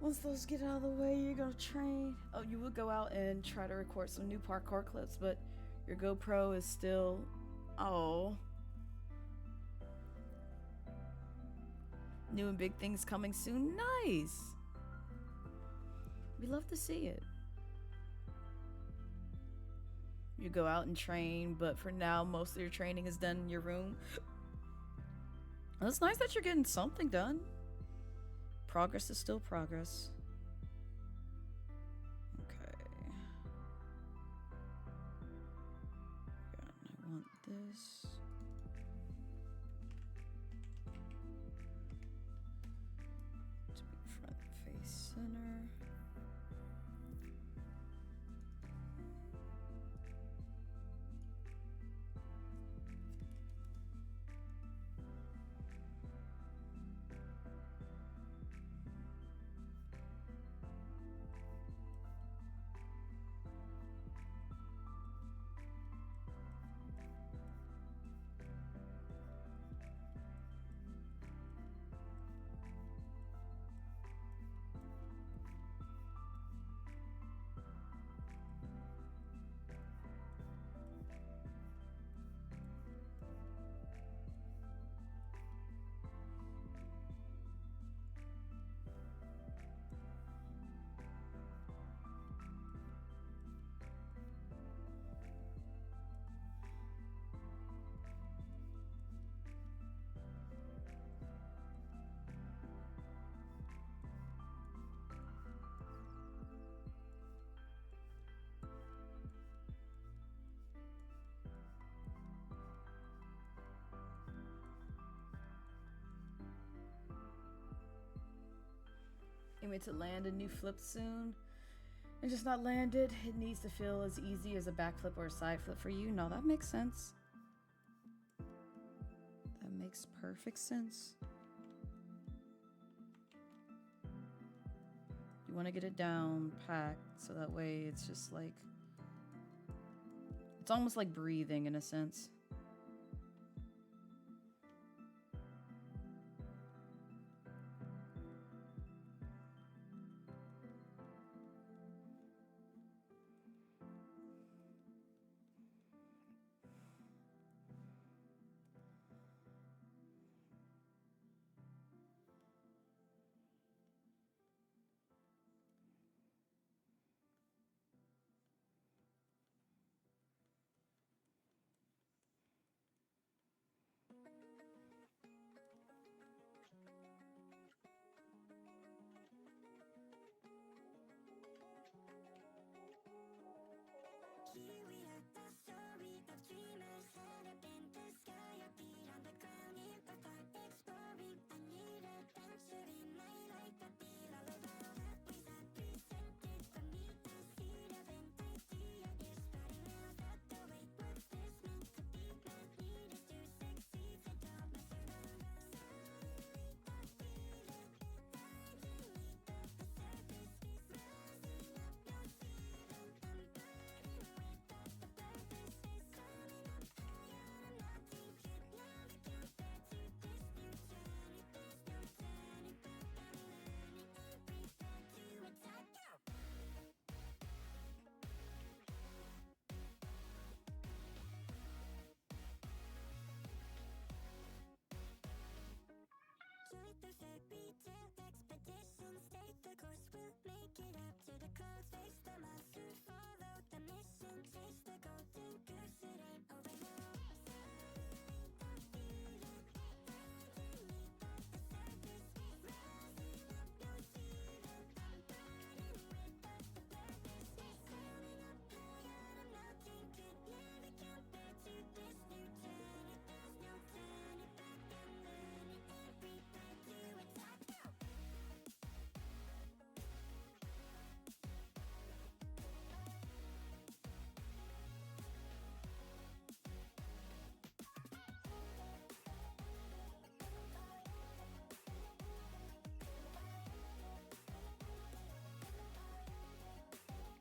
Once those get out of the way, you're gonna train. Oh, you will go out and try to record some new parkour clips, but your GoPro is still. Oh. New and big things coming soon. Nice. We love to see it. You go out and train, but for now, most of your training is done in your room. Well, it's nice that you're getting something done. Progress is still progress. Okay. I want this. To be front face center. Aiming to land a new flip soon and just not landed. It needs to feel as easy as a backflip or a side flip for you. No, that makes sense. That makes perfect sense. You want to get it down packed so that way it's just like, it's almost like breathing in a sense.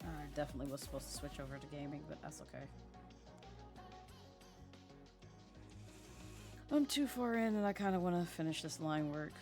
I definitely was supposed to switch over to gaming, but that's okay. I'm too far in and I kind of want to finish this line work.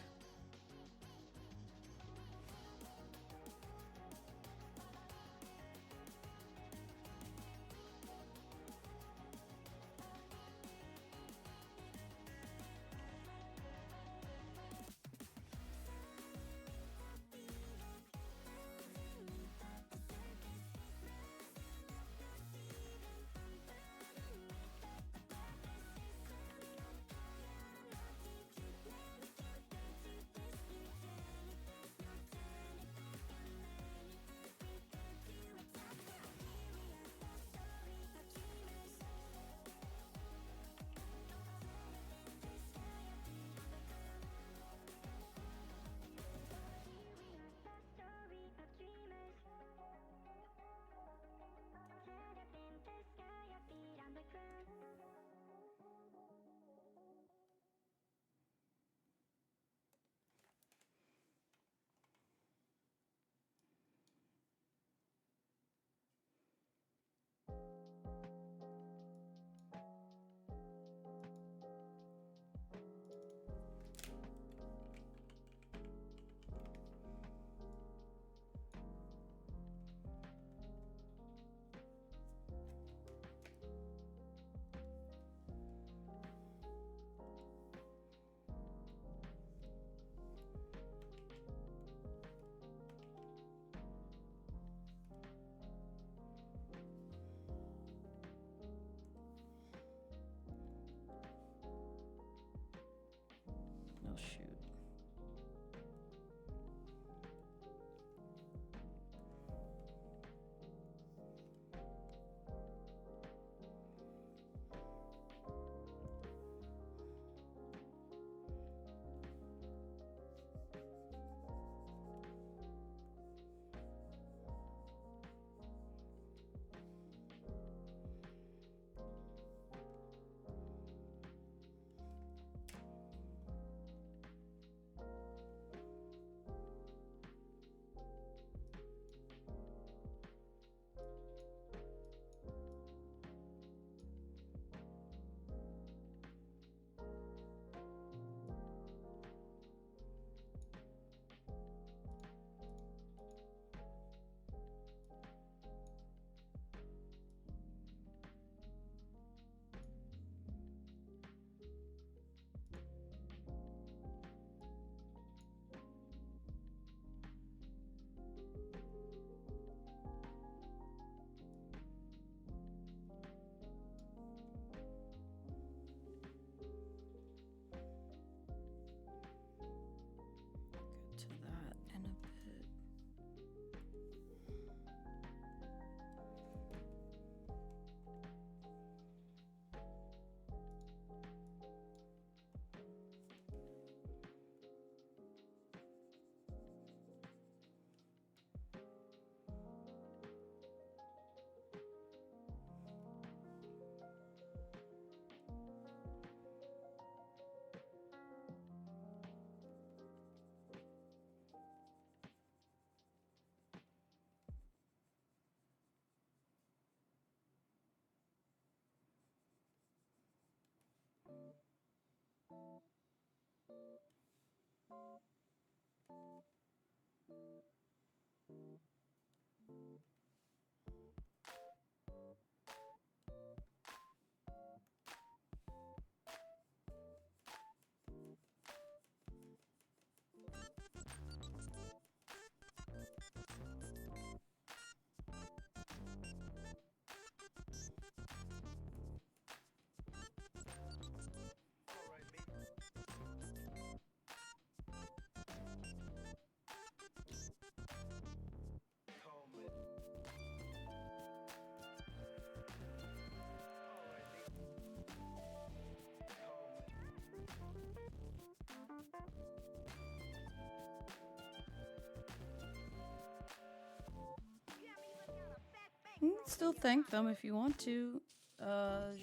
still thank them if you want to,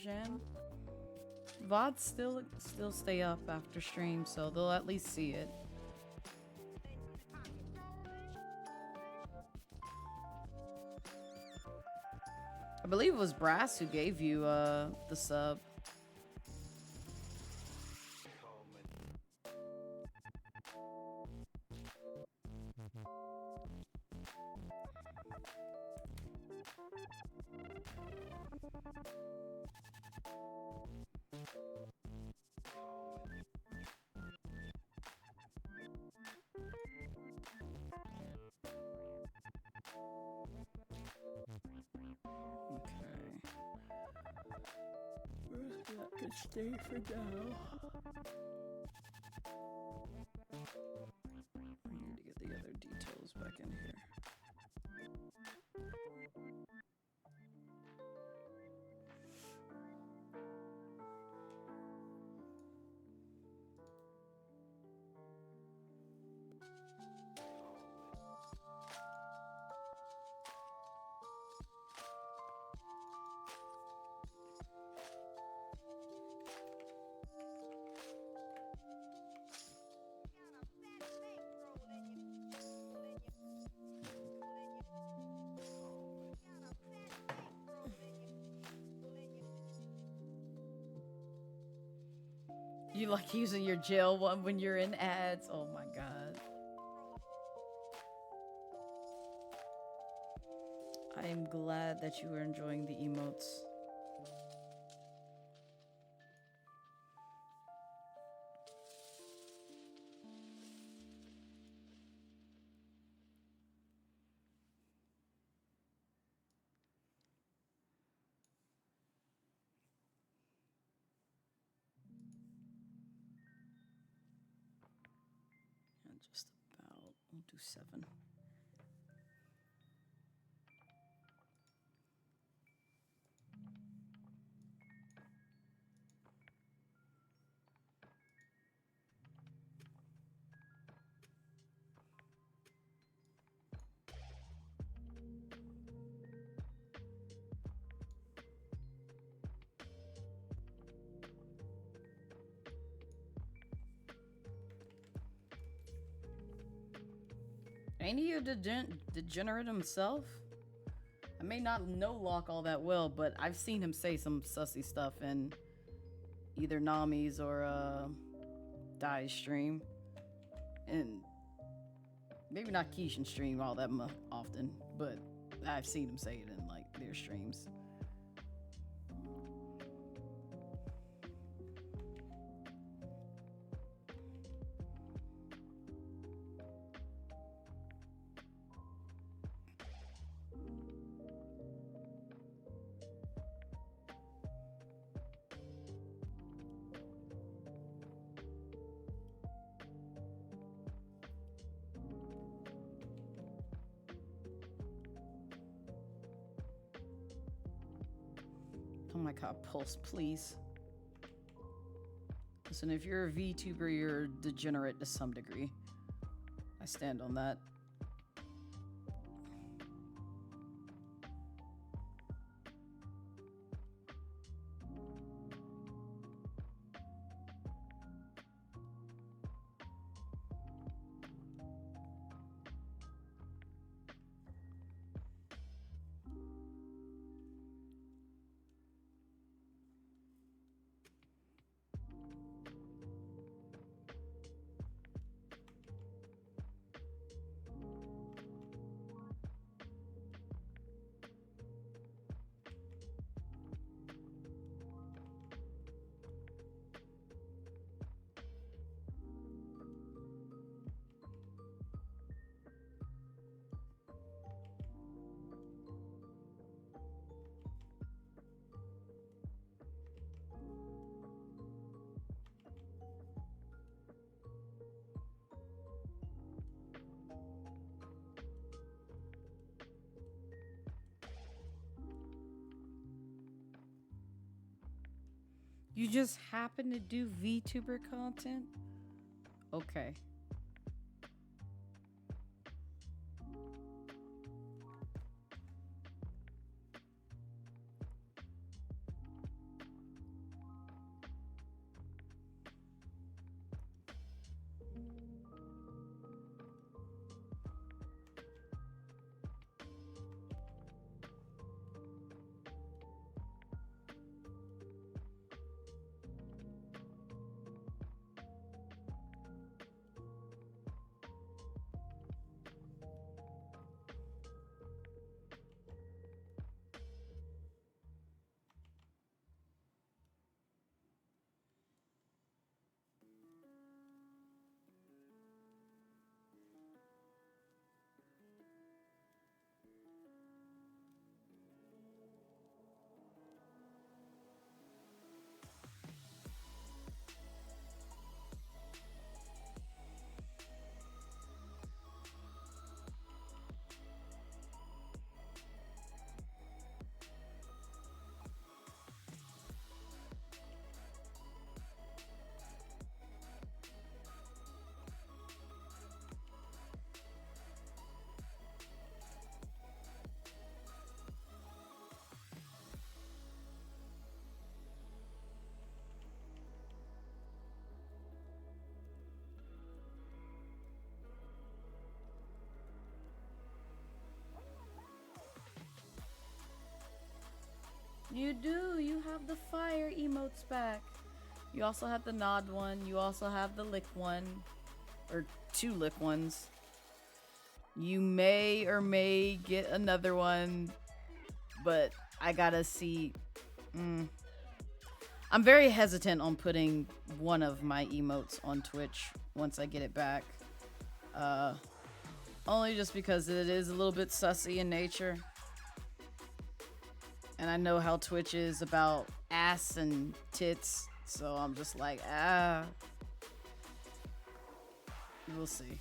Jen. VODs still stay up after stream, so they'll at least see it. I believe it was Brass who gave you the sub. That could stay for now. I need to get the other details back in here. You like using your jail one when you're in ads? Oh my god. I am glad that you are enjoying the emotes. Just about. We'll do 7. Ain't he a degenerate himself? I may not know Locke all that well, but I've seen him say some sussy stuff in either Nami's or Dai's stream. And maybe not Keishan's stream all that often, but I've seen him say it in like their streams. Oh my god, Pulse, please. Listen, if you're a VTuber, you're a degenerate to some degree. I stand on that. You just happen to do VTuber content? Okay. You do. You have the fire emotes back. You also have the nod one. You also have the lick one. Or 2 lick ones. You may or may get another one. But I gotta see. I'm very hesitant on putting one of my emotes on Twitch once I get it back. Only just because it is a little bit sussy in nature. And I know how Twitch is about ass and tits. So I'm just like, we'll see.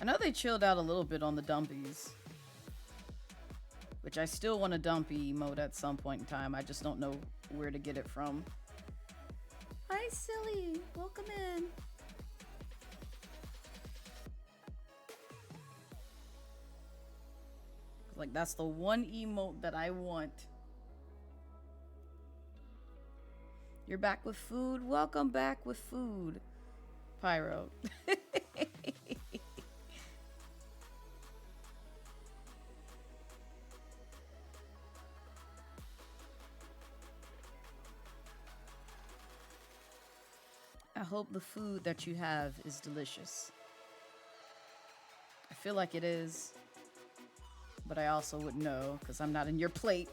I know they chilled out a little bit on the dumpies. Which I still want a dumpy emote at some point in time. I just don't know where to get it from. Hi, Silly. Welcome in. Like, that's the one emote that I want. You're back with food? Welcome back with food, Pyro. I hope the food that you have is delicious. I feel like it is, but I also wouldn't know because I'm not in your plate.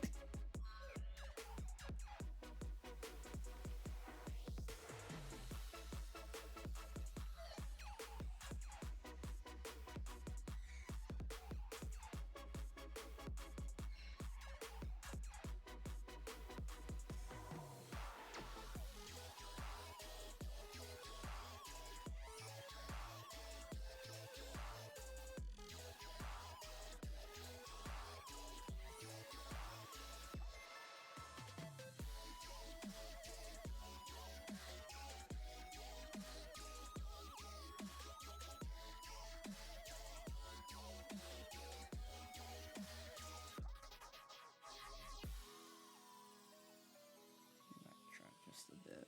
Just a bit.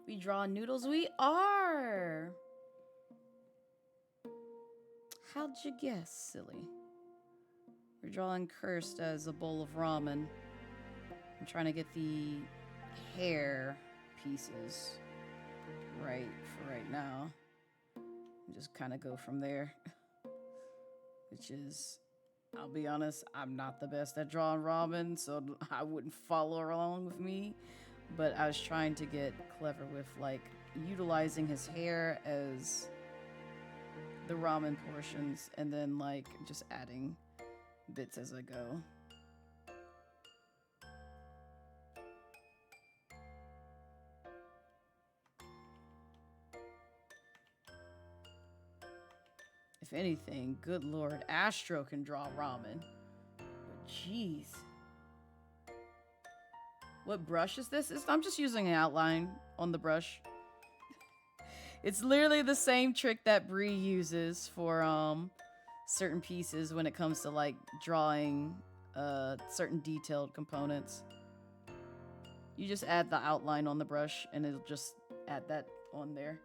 We draw noodles. We are. How'd you guess, silly? We're drawing cursed as a bowl of ramen. I'm trying to get the hair pieces right for right now. And just kind of go from there. Which is, I'll be honest, I'm not the best at drawing ramen, so I wouldn't follow along with me. But I was trying to get clever with, like, utilizing his hair as the ramen portions and then, like, just adding bits as I go. If anything, good lord, Astro can draw ramen. But jeez. What brush is this? I'm just using an outline on the brush. It's literally the same trick that Bree uses for certain pieces when it comes to like drawing certain detailed components. You just add the outline on the brush and it'll just add that on there.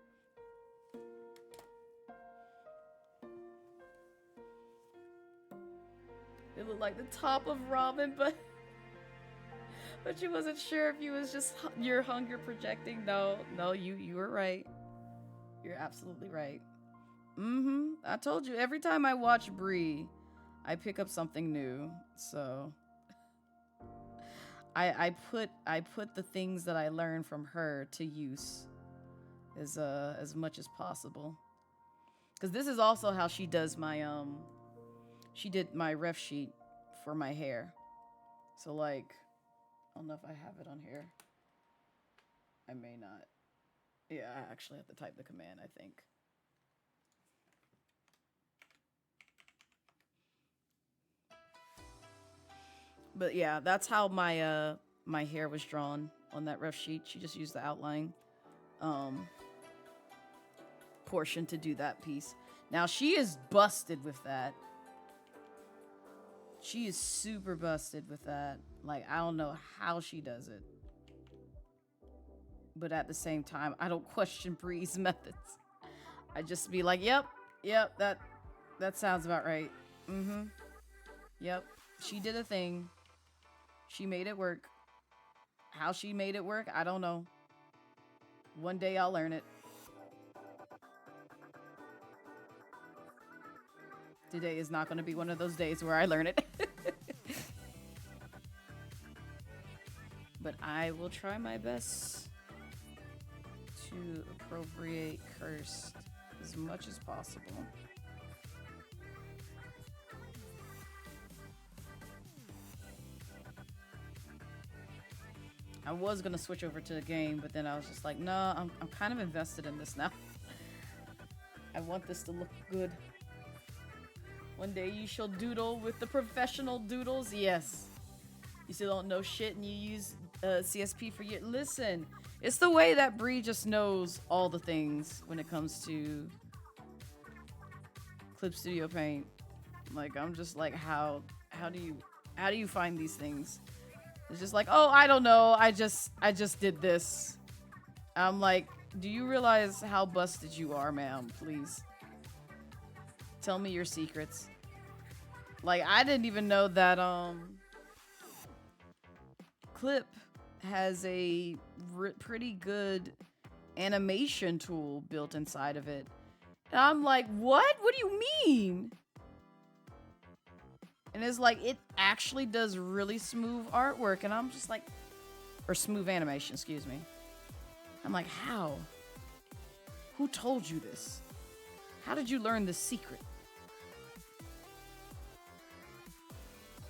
It looked like the top of ramen, but you wasn't sure if you was just your hunger projecting. No, you were right. You're absolutely right. I told you, every time I watch Bree, I pick up something new. So I put the things that I learned from her to use as much as possible. Because this is also how she does my she did my ref sheet for my hair. So like, I don't know if I have it on here. I may not. Yeah, I actually have to type the command, I think. But yeah, that's how my my hair was drawn on that ref sheet. She just used the outline portion to do that piece. Now she is busted with that. She is super busted with that. Like, I don't know how she does it. But at the same time, I don't question Bree's methods. I just be like, yep, that sounds about right. Mm-hmm. Yep. She did a thing. She made it work. How she made it work, I don't know. One day I'll learn it. Today is not going to be one of those days where I learn it. But I will try my best to appropriate cursed as much as possible. I was gonna switch over to the game, but then I was just like, nah, I'm kind of invested in this now. I want this to look good. One day you shall doodle with the professional doodles. Yes. You still don't know shit and you use CSP for your... Listen, it's the way that Bree just knows all the things when it comes to Clip Studio Paint. Like, I'm just like, how do you find these things? It's just like, oh, I don't know. I just did this. I'm like, do you realize how busted you are, ma'am? Please. Tell me your secrets. Like, I didn't even know that, Clip has a pretty good animation tool built inside of it. And I'm like, what? What do you mean? And it's like, it actually does really smooth artwork. And I'm just like, or smooth animation, excuse me. I'm like, how? Who told you this? How did you learn this secret?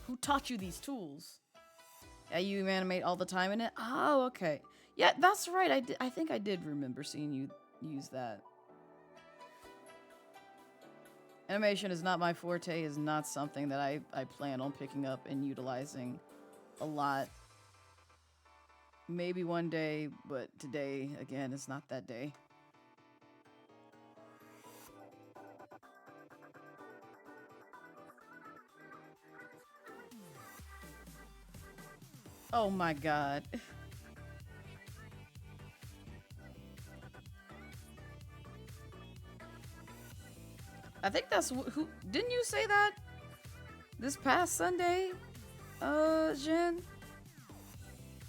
Who taught you these tools? Yeah, you animate all the time in it? Oh, okay. Yeah, that's right. I think I did remember seeing you use that. Animation is not my forte, is not something that I plan on picking up and utilizing a lot. Maybe one day, but today, again, it's not that day. Oh my god. I think that's who didn't you say that this past Sunday, Jen?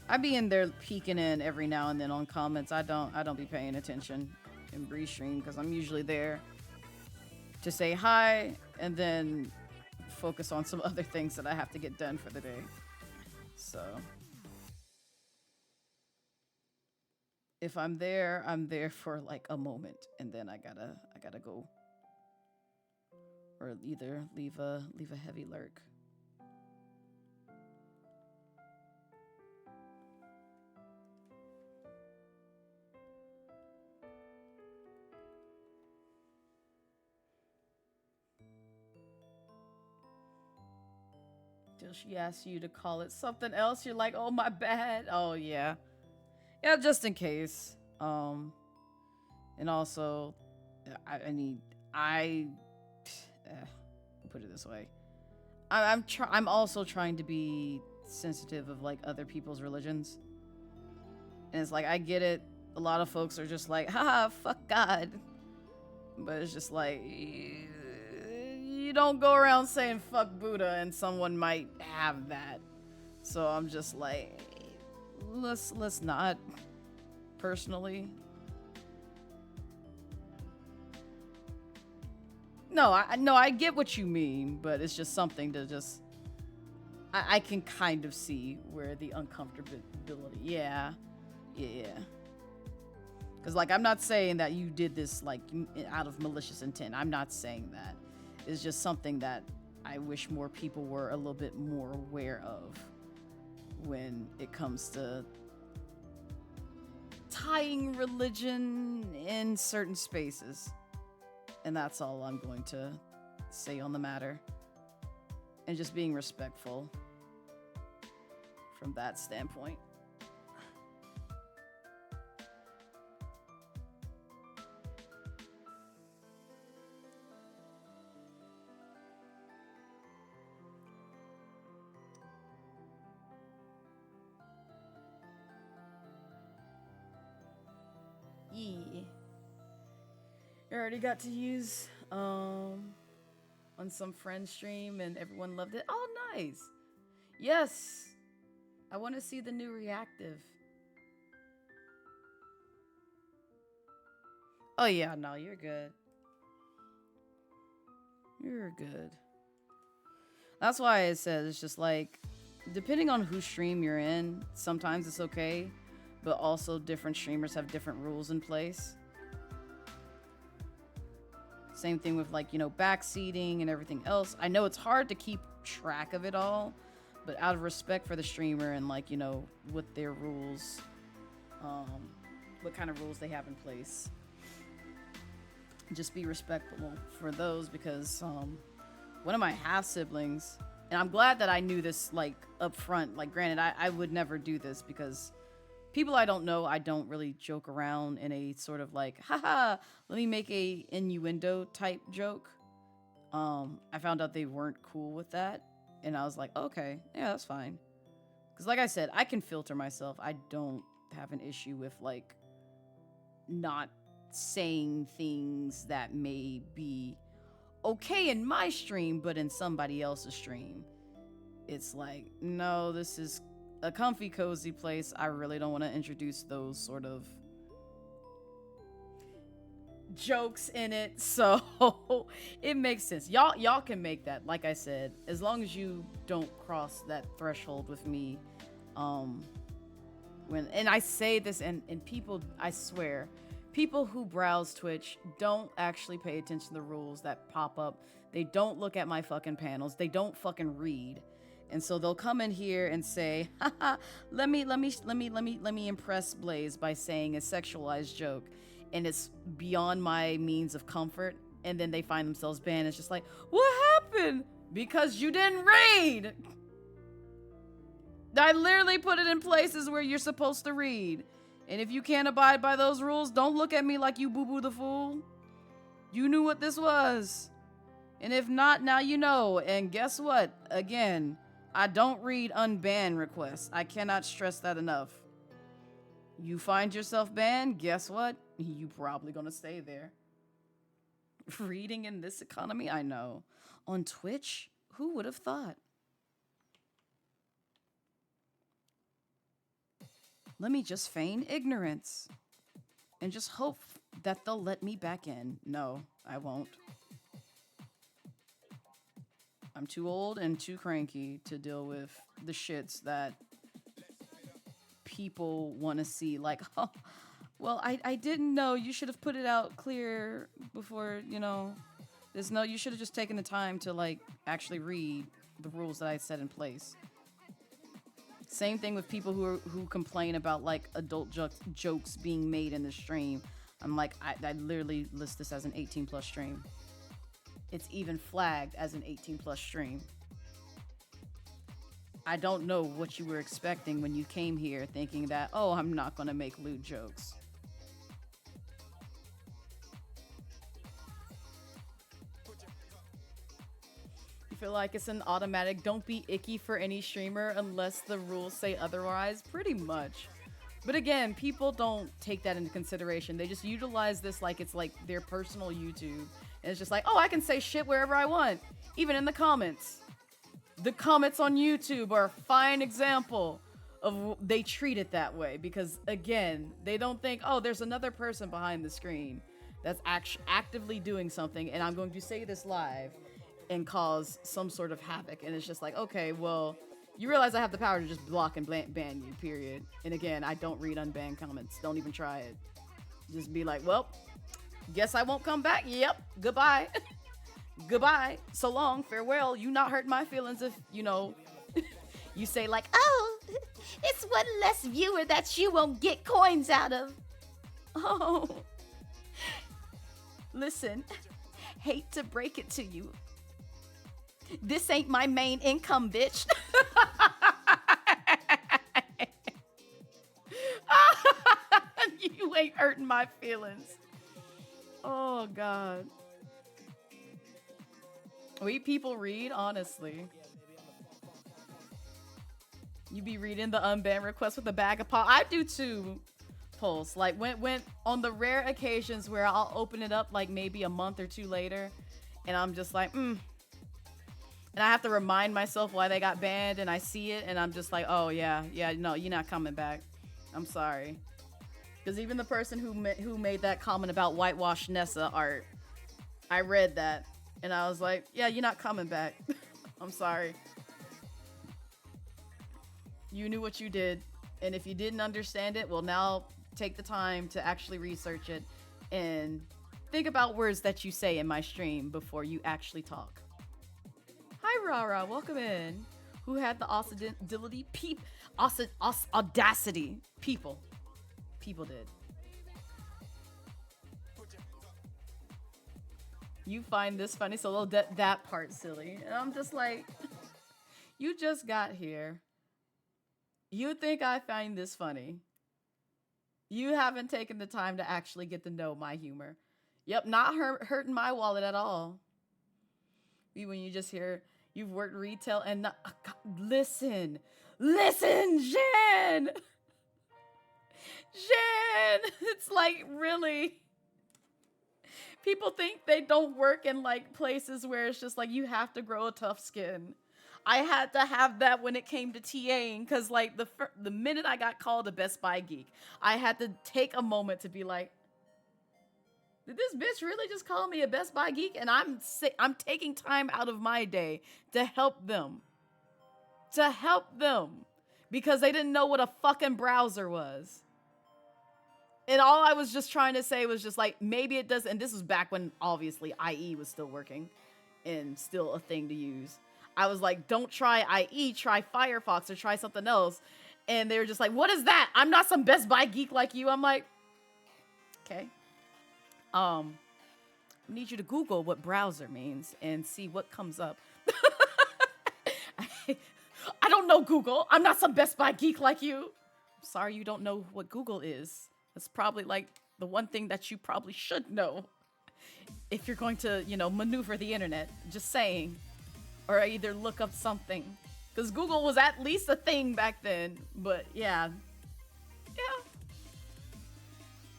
I be in there peeking in every now and then on comments. I don't be paying attention in Bree stream because I'm usually there to say hi and then focus on some other things that I have to get done for the day. So if I'm there for like a moment and then I gotta go. Or either leave a heavy lurk. Till she asks you to call it something else, you're like, oh my bad. Oh yeah. Yeah, just in case. And also put it this way. I'm also trying to be sensitive of like other people's religions. And it's like, I get it. A lot of folks are just like, haha, fuck God. But it's just like, you don't go around saying fuck Buddha and someone might have that. So I'm just like, let's not, personally. No, I get what you mean, but it's just something to just... I can kind of see where the uncomfortability... Yeah. Because, like, I'm not saying that you did this, like, out of malicious intent. I'm not saying that. It's just something that I wish more people were a little bit more aware of when it comes to tying religion in certain spaces. And that's all I'm going to say on the matter. And just being respectful from that standpoint. Yeah. I already got to use on some friend stream and everyone loved it. Oh, nice. Yes. I want to see the new reactive. Oh yeah, no, you're good. You're good. That's why it says it's just like, depending on whose stream you're in, sometimes it's okay, but also different streamers have different rules in place. Same thing with like, you know, backseating and everything else. I know it's hard to keep track of it all, but out of respect for the streamer and like, you know, what their rules, what kind of rules they have in place. Just be respectful for those because one of my half siblings, and I'm glad that I knew this like up front, like granted, I would never do this because people I don't know, I don't really joke around in a sort of like, haha, let me make a innuendo type joke. I found out they weren't cool with that. And I was like, okay, yeah, that's fine. Because like I said, I can filter myself. I don't have an issue with like not saying things that may be okay in my stream, but in somebody else's stream. It's like, no, this is a comfy, cozy place. I really don't want to introduce those sort of jokes in it, so it makes sense. Y'all can make that, like I said, as long as you don't cross that threshold with me. And I say this, and people, I swear, people who browse Twitch don't actually pay attention to the rules that pop up. They don't look at my fucking panels. They don't fucking read. And so they'll come in here and say, haha, let me impress Blaze by saying a sexualized joke. And it's beyond my means of comfort. And then they find themselves banned. It's just like, what happened? Because you didn't read. I literally put it in places where you're supposed to read. And if you can't abide by those rules, don't look at me like you boo-boo the fool. You knew what this was. And if not, now you know. And guess what? Again, I don't read unban requests. I cannot stress that enough. You find yourself banned, guess what? You probably gonna stay there. Reading in this economy? I know. On Twitch? Who would have thought? Let me just feign ignorance. And just hope that they'll let me back in. No, I won't. I'm too old and too cranky to deal with the shits that people want to see. Like, oh, well, I didn't know. You should have put it out clear before, you know. You should have just taken the time to, like, actually read the rules that I set in place. Same thing with people who complain about, like, adult jokes being made in the stream. I'm like, I literally list this as an 18+ stream. It's even flagged as an 18+ stream. I don't know what you were expecting when you came here thinking that, oh, I'm not gonna make lewd jokes. You feel like it's an automatic, don't be icky for any streamer unless the rules say otherwise? Pretty much. But again, people don't take that into consideration. They just utilize this like it's like their personal YouTube. And it's just like, oh, I can say shit wherever I want, even in the comments. The comments on YouTube are a fine example of they treat it that way because, again, they don't think, oh, there's another person behind the screen that's actively doing something, and I'm going to say this live and cause some sort of havoc. And it's just like, okay, well, you realize I have the power to just block and ban you, period. And again, I don't read unbanned comments. Don't even try it. Just be like, well, guess I won't come back. Yep. Goodbye. Goodbye. So long. Farewell. You not hurt my feelings if, you know, you say like, oh, it's one less viewer that you won't get coins out of. Oh. Listen, hate to break it to you. This ain't my main income, bitch. You ain't hurting my feelings. Oh, God. We people read, honestly. You be reading the unban request with a bag of pop. I do too, Pulse. Like when on the rare occasions where I'll open it up like maybe a month or two later, and I'm just like, and I have to remind myself why they got banned, and I see it, and I'm just like, oh yeah, no, you're not coming back. I'm sorry. Because even the person who made that comment about whitewash Nessa art, I read that, and I was like, yeah, you're not coming back. I'm sorry. You knew what you did, and if you didn't understand it, well, now take the time to actually research it and think about words that you say in my stream before you actually talk. Hi, Rara. Welcome in. Who had the audacity? Audacity. People did. You find this funny, so that part silly. And I'm just like, you just got here. You think I find this funny? You haven't taken the time to actually get to know my humor. Yep, not hurting my wallet at all. When you just hear, you've worked retail and not, listen, Jen! Jen! It's like, really? People think they don't work in like places where it's just like you have to grow a tough skin. I had to have that when it came to TAing, because like the minute I got called a Best Buy geek, I had to take a moment to be like, did this bitch really just call me a Best Buy geek? And I'm taking time out of my day to help them. Because they didn't know what a fucking browser was. And all I was just trying to say was just like, maybe it does. And this was back when obviously IE was still working and still a thing to use. I was like, don't try IE, try Firefox or try something else. And they were just like, what is that? I'm not some Best Buy geek like you. I'm like, okay. I need you to Google what browser means and see what comes up. I don't know Google. I'm not some Best Buy geek like you. I'm sorry you don't know what Google is. That's probably like the one thing that you probably should know if you're going to, you know, maneuver the internet. Just saying. Or either look up something. Because Google was at least a thing back then. But yeah. Yeah.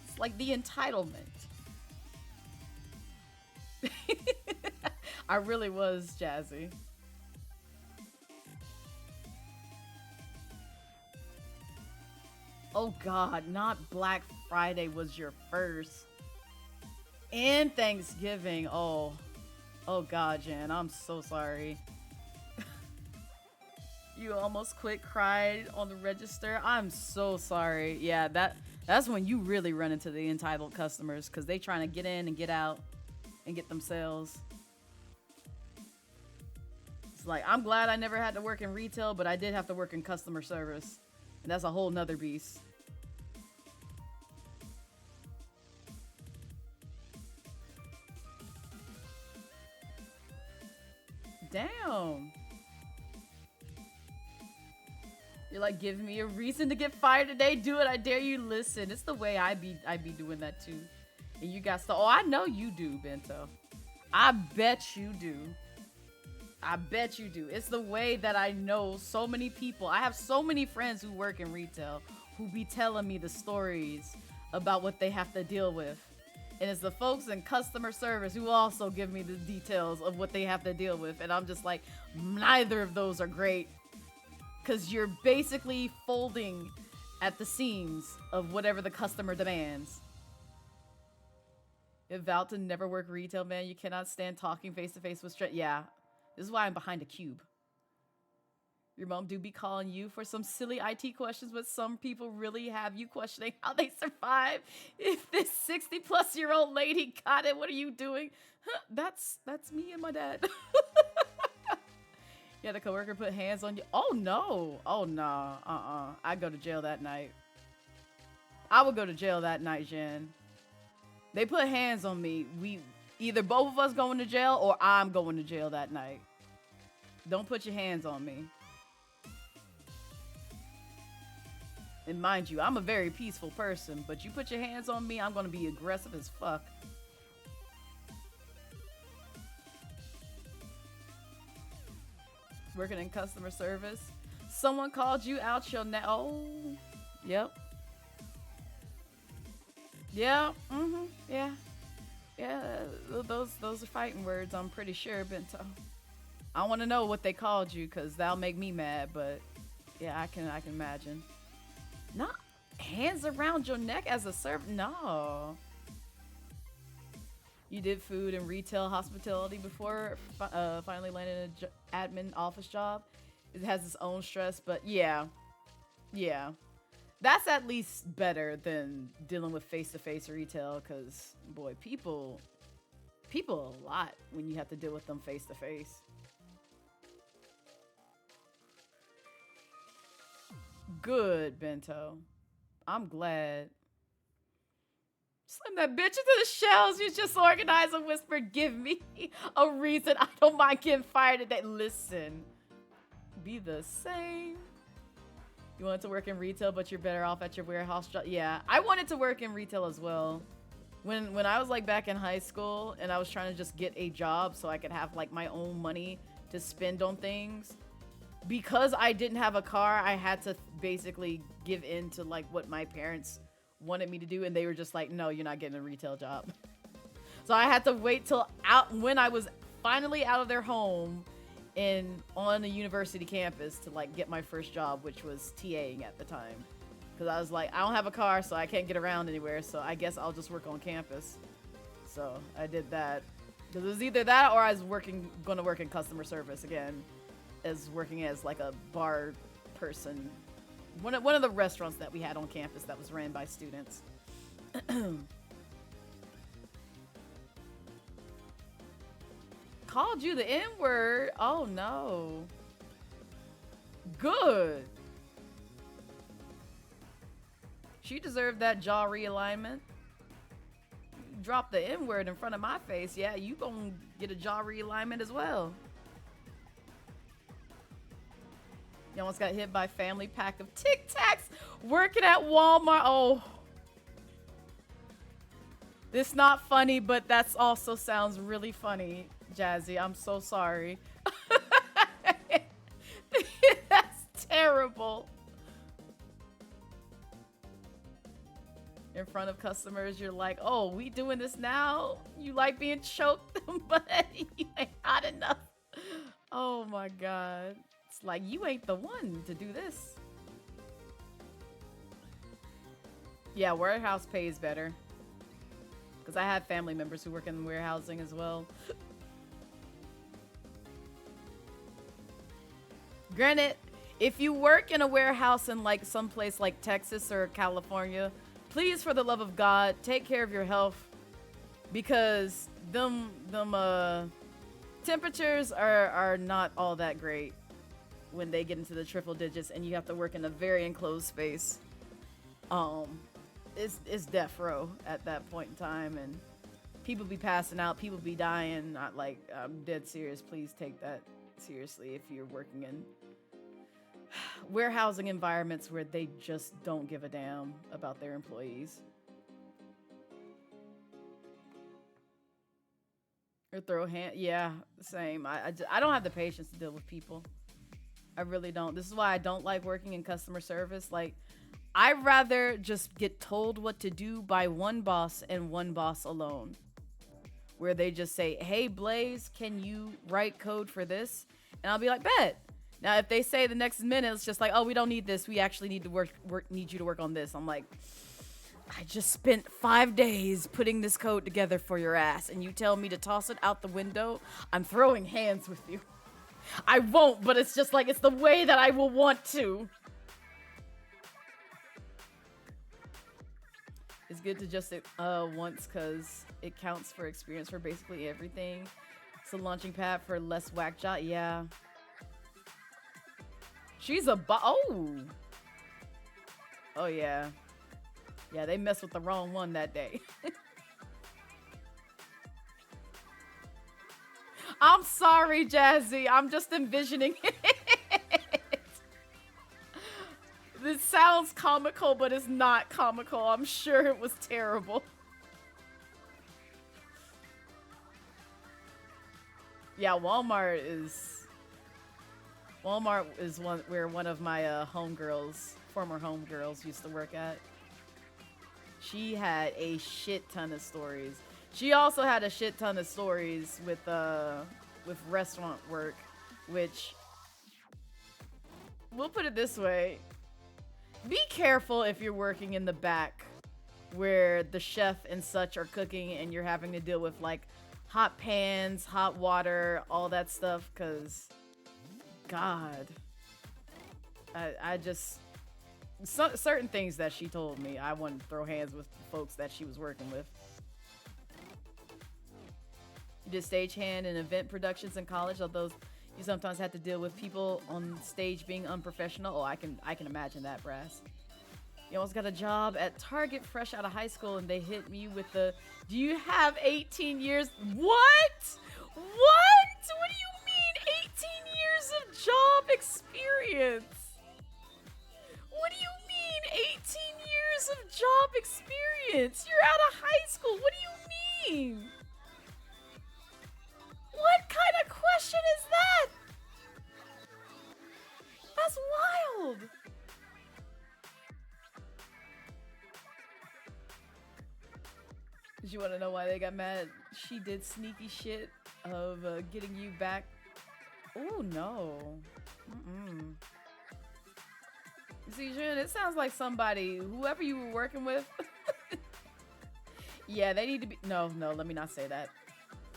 It's like the entitlement. I really was jazzy. Oh God, not Black Friday was your first. And Thanksgiving. Oh God, Jen, I'm so sorry. You almost quit, cried on the register. I'm so sorry. Yeah, that's when you really run into the entitled customers, because they trying to get in and get out and get themselves. It's like, I'm glad I never had to work in retail, but I did have to work in customer service. And that's a whole nother beast. Damn. You're like, give me a reason to get fired today. Do it. I dare you. Listen, it's the way I be doing that too. And you got to, oh, I know you do, Bento. I bet you do. I bet you do. It's the way that I know so many people. I have so many friends who work in retail who be telling me the stories about what they have to deal with. And it's the folks in customer service who also give me the details of what they have to deal with. And I'm just like, neither of those are great. Because you're basically folding at the seams of whatever the customer demands. If vowed to never work retail, man, you cannot stand talking face to face with straight. Yeah. This is why I'm behind a cube. Your mom do be calling you for some silly IT questions, but some people really have you questioning how they survive. If this 60-plus-year-old lady got it, what are you doing? Huh, that's me and my dad. Yeah, the coworker put hands on you. Oh no. Oh no. I'd go to jail that night. I would go to jail that night, Jen. They put hands on me. We either both of us going to jail or I'm going to jail that night. Don't put your hands on me. And mind you, I'm a very peaceful person, but you put your hands on me, I'm gonna be aggressive as fuck. Working in customer service. Someone called you out your oh. Yep. Yeah. Yeah. Yeah. Those are fighting words, I'm pretty sure, Bento. I want to know what they called you, because that'll make me mad, but yeah, I can imagine. Not hands around your neck as a servant. No. You did food and retail hospitality before finally landing an admin office job. It has its own stress, but yeah. Yeah. That's at least better than dealing with face-to-face retail, because, boy, people a lot when you have to deal with them face-to-face. Good, Bento. I'm glad. Slam that bitch into the shells. You just organized and whispered, give me a reason. I don't mind getting fired today. Listen. Be the same. You wanted to work in retail, but you're better off at your warehouse job. Yeah, I wanted to work in retail as well. When I was like back in high school and I was trying to just get a job so I could have like my own money to spend on things. Because I didn't have a car, I had to basically give in to like what my parents wanted me to do, and they were just like, no, you're not getting a retail job. So I had to wait till when I was finally out of their home and on a university campus to like get my first job, which was TAing at the time. Because I was like, I don't have a car, so I can't get around anywhere, so I guess I'll just work on campus. So I did that. Because it was either that or I was going to work in customer service again. As working as like a bar person. One of the restaurants that we had on campus that was ran by students. Called you the N-word? Oh no. Good. She deserved that jaw realignment. Drop the N-word in front of my face. Yeah, you gonna get a jaw realignment as well. You almost got hit by a family pack of Tic Tacs working at Walmart. Oh. This not funny, but that's also sounds really funny, Jazzy. I'm so sorry. That's terrible. In front of customers, you're like, oh, we doing this now? You like being choked, but you ain't hot enough. Oh my God. It's like, you ain't the one to do this. Yeah, warehouse pays better. Because I have family members who work in warehousing as well. Granted, if you work in a warehouse in like someplace like Texas or California, please, for the love of God, take care of your health. Because them temperatures are not all that great when they get into the triple digits and you have to work in a very enclosed space. It's death row at that point in time, and people be passing out, people be dying. Not like, I'm dead serious. Please take that seriously if you're working in warehousing environments where they just don't give a damn about their employees. Or throw hand, yeah, same. I don't have the patience to deal with people. I really don't. This is why I don't like working in customer service. Like, I'd rather just get told what to do by one boss and one boss alone. Where they just say, hey, Blaze, can you write code for this? And I'll be like, bet. Now, if they say the next minute, it's just like, oh, we don't need this. We actually need to need you to work on this. I'm like, I just spent 5 days putting this code together for your ass, and you tell me to toss it out the window? I'm throwing hands with you. I won't, but it's just like, it's the way that I will want to. It's good to just once, because it counts for experience for basically everything. It's a launching pad for less whack job. Yeah. She's a oh. Oh, yeah. Yeah, they messed with the wrong one that day. I'm sorry, Jazzy. I'm just envisioning it. This sounds comical, but it's not comical. I'm sure it was terrible. Yeah, Walmart is where one of my former homegirls used to work at. She had a shit ton of stories. She also had a shit ton of stories with restaurant work, which, we'll put it this way. Be careful if you're working in the back where the chef and such are cooking and you're having to deal with like hot pans, hot water, all that stuff, because God, I just, certain things that she told me, I wouldn't throw hands with folks that she was working with. You did stagehand in event productions in college, although you sometimes have to deal with people on stage being unprofessional. Oh, I can imagine that, Brass. You almost got a job at Target fresh out of high school, and they hit me with the, do you have 18 years? What? What? What do you mean 18 years of job experience? What do you mean 18 years of job experience? You're out of high school. What do you mean? What kind of question is that? That's wild. Did you want to know why they got mad? She did sneaky shit of getting you back. Oh no. See, Jun, it sounds like somebody, whoever you were working with. Yeah, they need to be. No, let me not say that.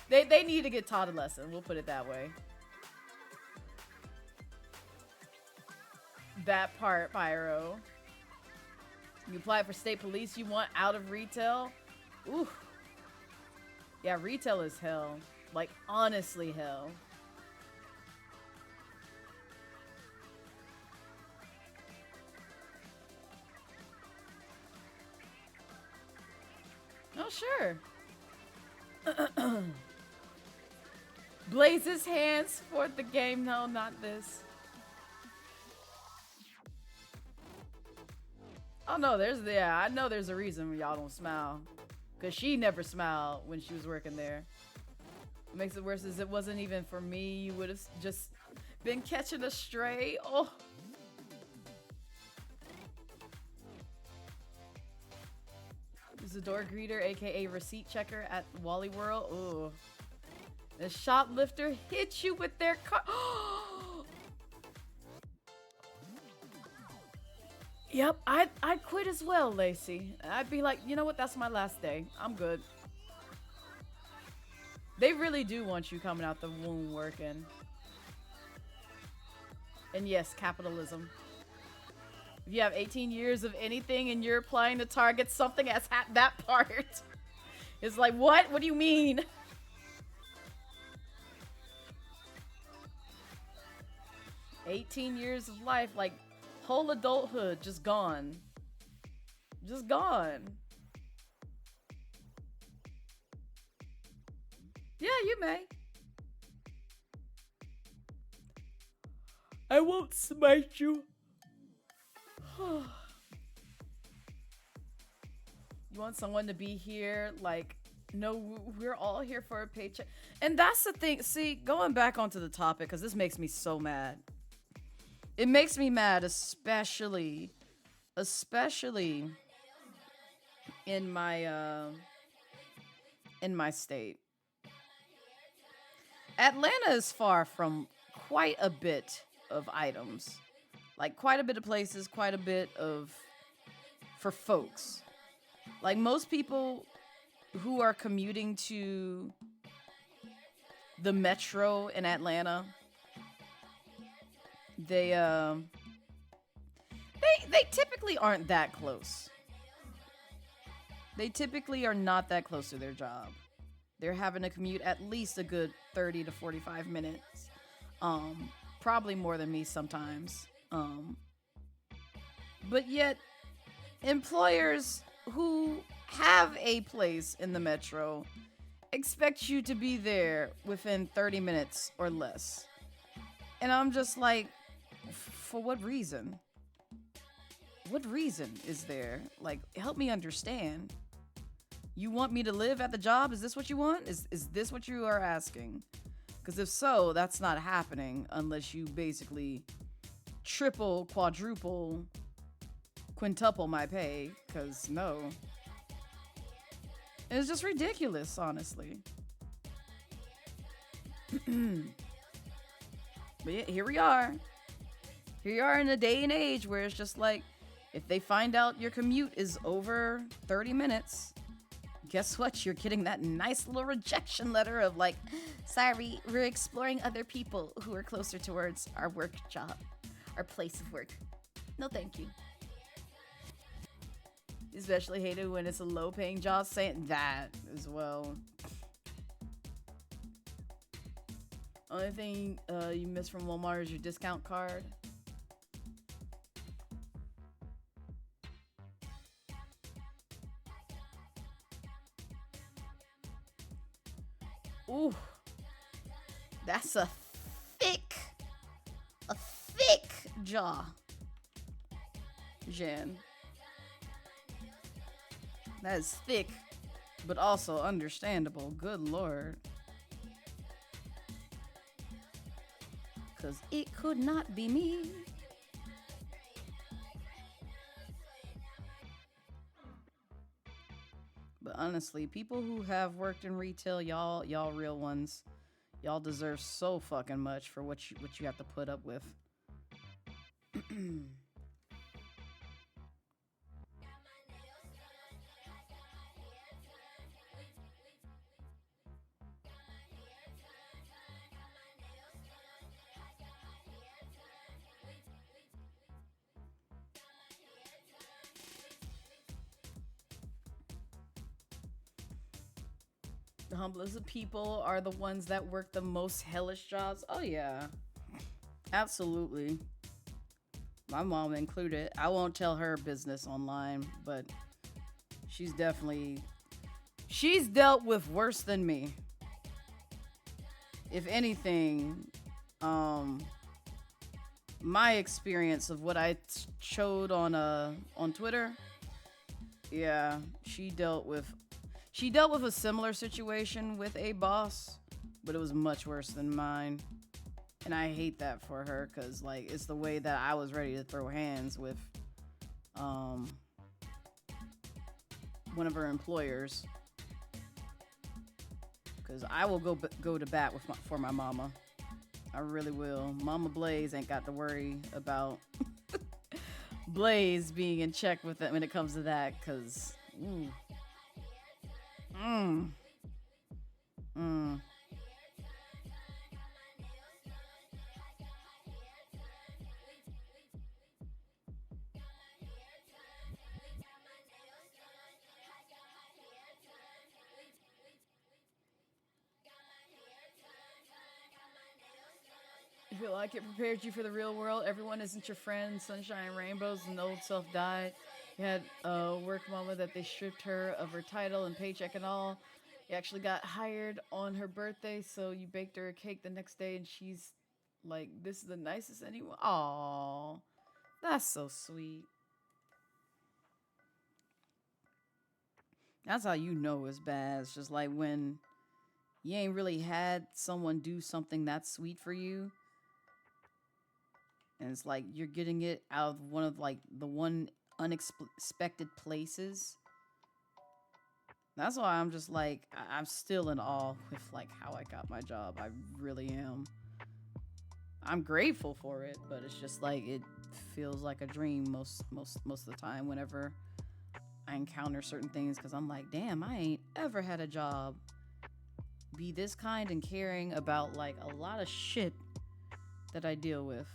They need to get taught a lesson. We'll put it that way. That part, Pyro. You apply for state police, you want out of retail? Ooh. Yeah, retail is hell. Like, honestly hell. Oh, sure. Blaze's hands for the game. No, not this. Oh no, I know there's a reason y'all don't smile. Cause she never smiled when she was working there. What makes it worse is it wasn't even for me. You would have just been catching a stray. Oh. There's a door greeter, aka receipt checker at Wally World. Ooh. The shoplifter hit you with their car. Yep, I'd quit as well, Lacey. I'd be like, you know what? That's my last day. I'm good. They really do want you coming out the womb working. And yes, capitalism. If you have 18 years of anything and you're applying to target something as that part, it's like, what? What do you mean? "18 years of life, like whole adulthood, just gone. Just gone. Yeah, you may. I won't smite you. You want someone to be here, like, no, we're all here for a paycheck. And that's the thing. See, going back onto the topic, because this makes me so mad. It makes me mad, especially in my state. Atlanta is far from quite a bit of items. Like, quite a bit of places, quite a bit of, for folks. Like, most people who are commuting to the metro in Atlanta, they they typically aren't that close. They typically are not that close to their job. They're having to commute at least a good 30 to 45 minutes. Probably more than me sometimes. But yet, employers who have a place in the metro expect you to be there within 30 minutes or less. And I'm just like, for what reason? What reason is there? Like, help me understand. You want me to live at the job? Is this what you want? Is this what you are asking? Because if so, that's not happening unless you basically triple, quadruple, quintuple my pay. Because no. It's just ridiculous, honestly. But yeah, here we are. Here you are in a day and age where it's just like, if they find out your commute is over 30 minutes, guess what? You're getting that nice little rejection letter of like, sorry, we're exploring other people who are closer towards our work job, our place of work. No, thank you. Especially hated when it's a low-paying job, saying that as well. Only thing you miss from Walmart is your discount card. Ooh, that's a thick jaw, Jen. That is thick, but also understandable. Good Lord. Because it could not be me. But honestly, people who have worked in retail, y'all real ones, y'all deserve so fucking much for what you have to put up with. The humblest of people are the ones that work the most hellish jobs. Oh yeah, absolutely. My mom included. I won't tell her business online, but she's dealt with worse than me. If anything, my experience of what I showed on Twitter, yeah, she dealt with a similar situation with a boss, but it was much worse than mine. And I hate that for her, because like, it's the way that I was ready to throw hands with one of her employers. Because I will go to bat for my mama. I really will. Mama Blaze ain't got to worry about Blaze being in check with it when it comes to that, because I feel like it prepared you for the real world. Everyone isn't your friend. Sunshine and rainbows, and the old self died. You had a work mama that they stripped her of her title and paycheck and all. You actually got hired on her birthday, so you baked her a cake the next day, and she's like, this is the nicest anyone. Aww, that's so sweet. That's how you know it's bad. It's just like when you ain't really had someone do something that sweet for you, and it's like you're getting it out of one of like the one unexpected places. That's why I'm just like, I'm still in awe with like how I got my job. I really am. I'm grateful for it, but it's just like, it feels like a dream most of the time whenever I encounter certain things, because I'm like, damn, I ain't ever had a job be this kind and caring about like a lot of shit that I deal with.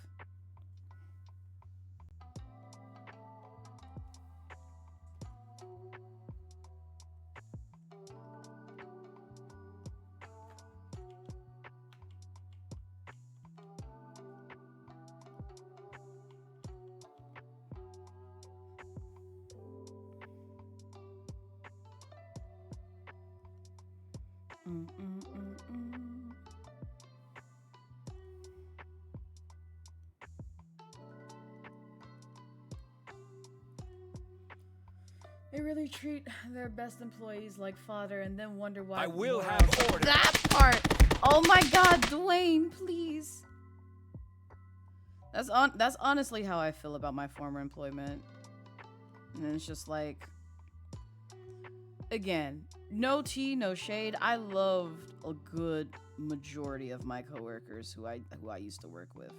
They really treat their best employees like fodder and then wonder why. I will morale- have order. That part. Oh my God, Dwayne, please. That's honestly how I feel about my former employment. And it's just like, again, no tea, no shade. I loved a good majority of my coworkers who I used to work with.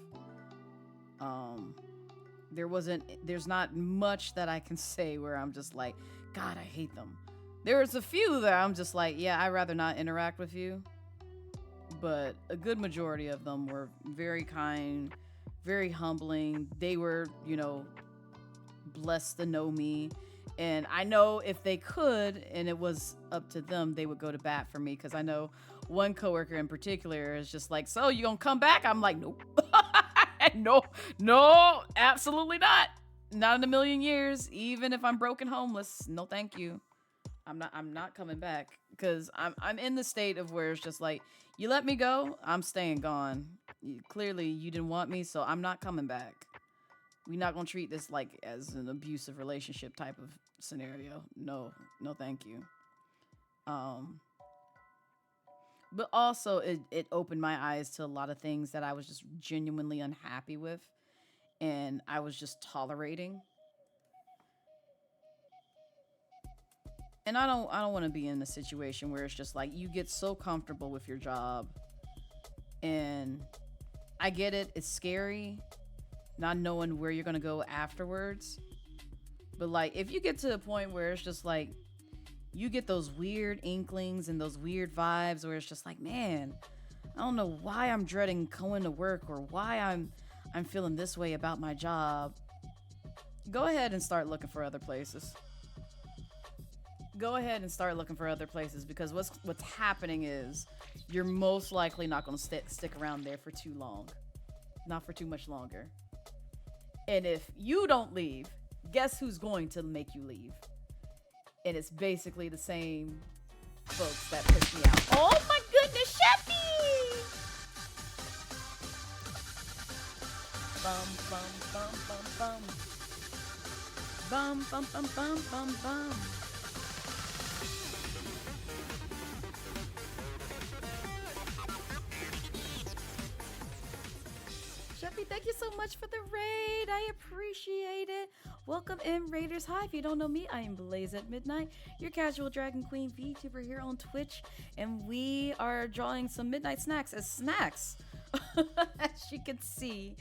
There's not much that I can say where I'm just like, God, I hate them. There was a few that I'm just like, yeah, I'd rather not interact with you. But a good majority of them were very kind, very humbling. They were, blessed to know me. And I know if they could, and it was up to them, they would go to bat for me. Because I know one coworker in particular is just like, so you gonna come back? I'm like, nope. No, absolutely not. Not in a million years. Even if I'm broken homeless, no thank you. I'm not coming back. Because I'm in the state of where it's just like, you let me go, I'm staying gone. Clearly you didn't want me, so I'm not coming back. We're not gonna treat this like as an abusive relationship type of scenario. No thank you. But also it opened my eyes to a lot of things that I was just genuinely unhappy with, and I was just tolerating. And I don't want to be in a situation where it's just like you get so comfortable with your job, and I get it, it's scary not knowing where you're going to go afterwards. But like if you get to a point where it's just like you get those weird inklings and those weird vibes where it's just like, man, I don't know why I'm dreading going to work or why I'm feeling this way about my job. Go ahead and start looking for other places. Go ahead and start looking for other places, because what's happening is you're most likely not going to stick around there for too long. Not for too much longer. And if you don't leave, guess who's going to make you leave? And it's basically the same folks that push me out. Oh my goodness, Sheppy! Bum, bum, bum, bum, bum. Bum, bum, bum, bum, bum, bum. Sheppy, thank you so much for the raid. I appreciate it. Welcome in, Raiders. Hi, if you don't know me, I am Blazette Midnight, your casual Dragon Queen VTuber here on Twitch, and we are drawing some midnight snacks as snacks. As you can see,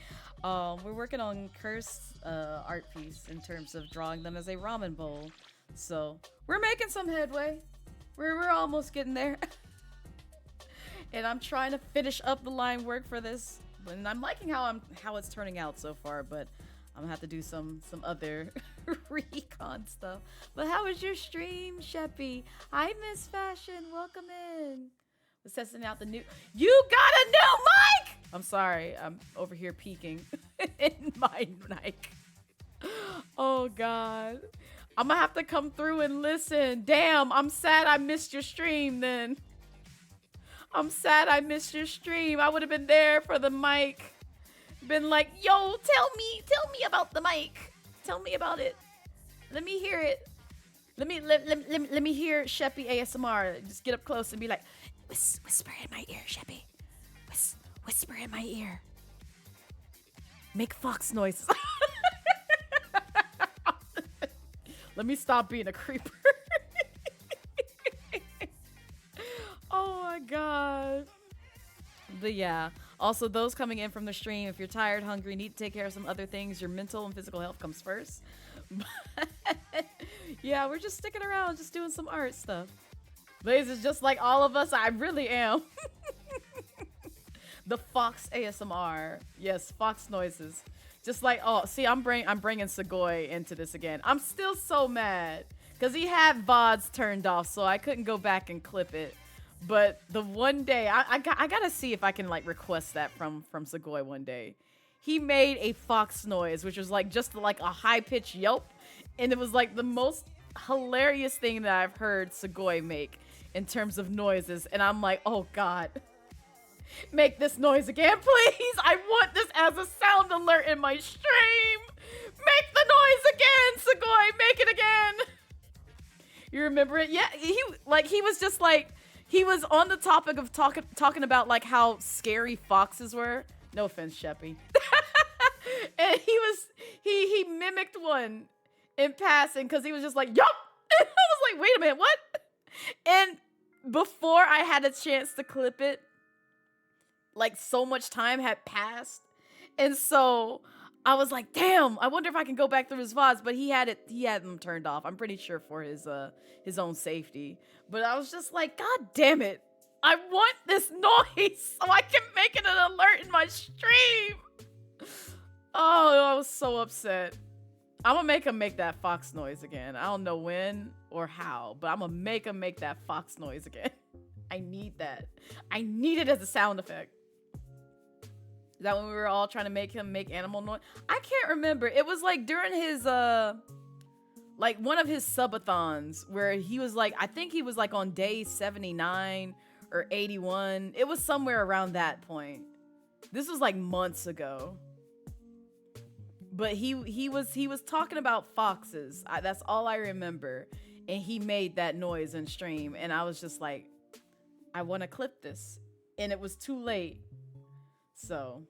we're working on cursed art piece in terms of drawing them as a ramen bowl. So we're making some headway. We're almost getting there. And I'm trying to finish up the line work for this. And I'm liking how it's turning out so far, but I'm gonna have to do some other recon stuff. But how was your stream, Sheppy? Hi, Miss Fashion. Welcome in. Was testing out the new. You got a new mic! I'm sorry. I'm over here peeking in my mic. Oh God. I'm gonna have to come through and listen. Damn, I'm sad I missed your stream then. I'm sad I missed your stream. I would have been there for the mic. Been like, yo, tell me about the mic. Tell me about it. Let me hear it. Let me hear Sheppy ASMR. Just get up close and be like, whisper in my ear, Sheppy. Whisper in my ear. Make fox noises. Let me stop being a creeper. Oh my God. But yeah, also those coming in from the stream, if you're tired, hungry, need to take care of some other things, your mental and physical health comes first. But yeah, we're just sticking around, just doing some art stuff. Blaze is just like all of us. I really am. The fox ASMR. Yes, fox noises. Just like, oh, see, I'm bringing Segoy into this again. I'm still so mad because he had VODs turned off, so I couldn't go back and clip it. But the one day, I gotta see if I can like request that from Segoy one day. He made a fox noise, which was like just like a high pitched yelp, and it was like the most hilarious thing that I've heard Sugoi make in terms of noises, and I'm like, oh god. Make this noise again, please! I want this as a sound alert in my stream! Make the noise again, Sugoi! Make it again! You remember it? Yeah, he was just like, he was on the topic of talking about like how scary foxes were. No offense, Sheppy. And he mimicked one in passing because he was just like, yup! And I was like, wait a minute, what? And before I had a chance to clip it, like so much time had passed. And so I was like, damn, I wonder if I can go back through his VODs, but he had them turned off. I'm pretty sure for his own safety. But I was just like, god damn it. I want this noise so I can make it an alert in my stream. Oh, I was so upset. I'm gonna make him make that fox noise again. I don't know when or how, but I'm gonna make him make that fox noise again. I need that. I need it as a sound effect. Is that when we were all trying to make him make animal noise? I can't remember. It was like during his, like one of his subathons where he was like, I think he was like on day 79 or 81. It was somewhere around that point. This was like months ago. But he was talking about foxes. That's all I remember. And he made that noise in stream. And I was just like, I want to clip this. And it was too late. So,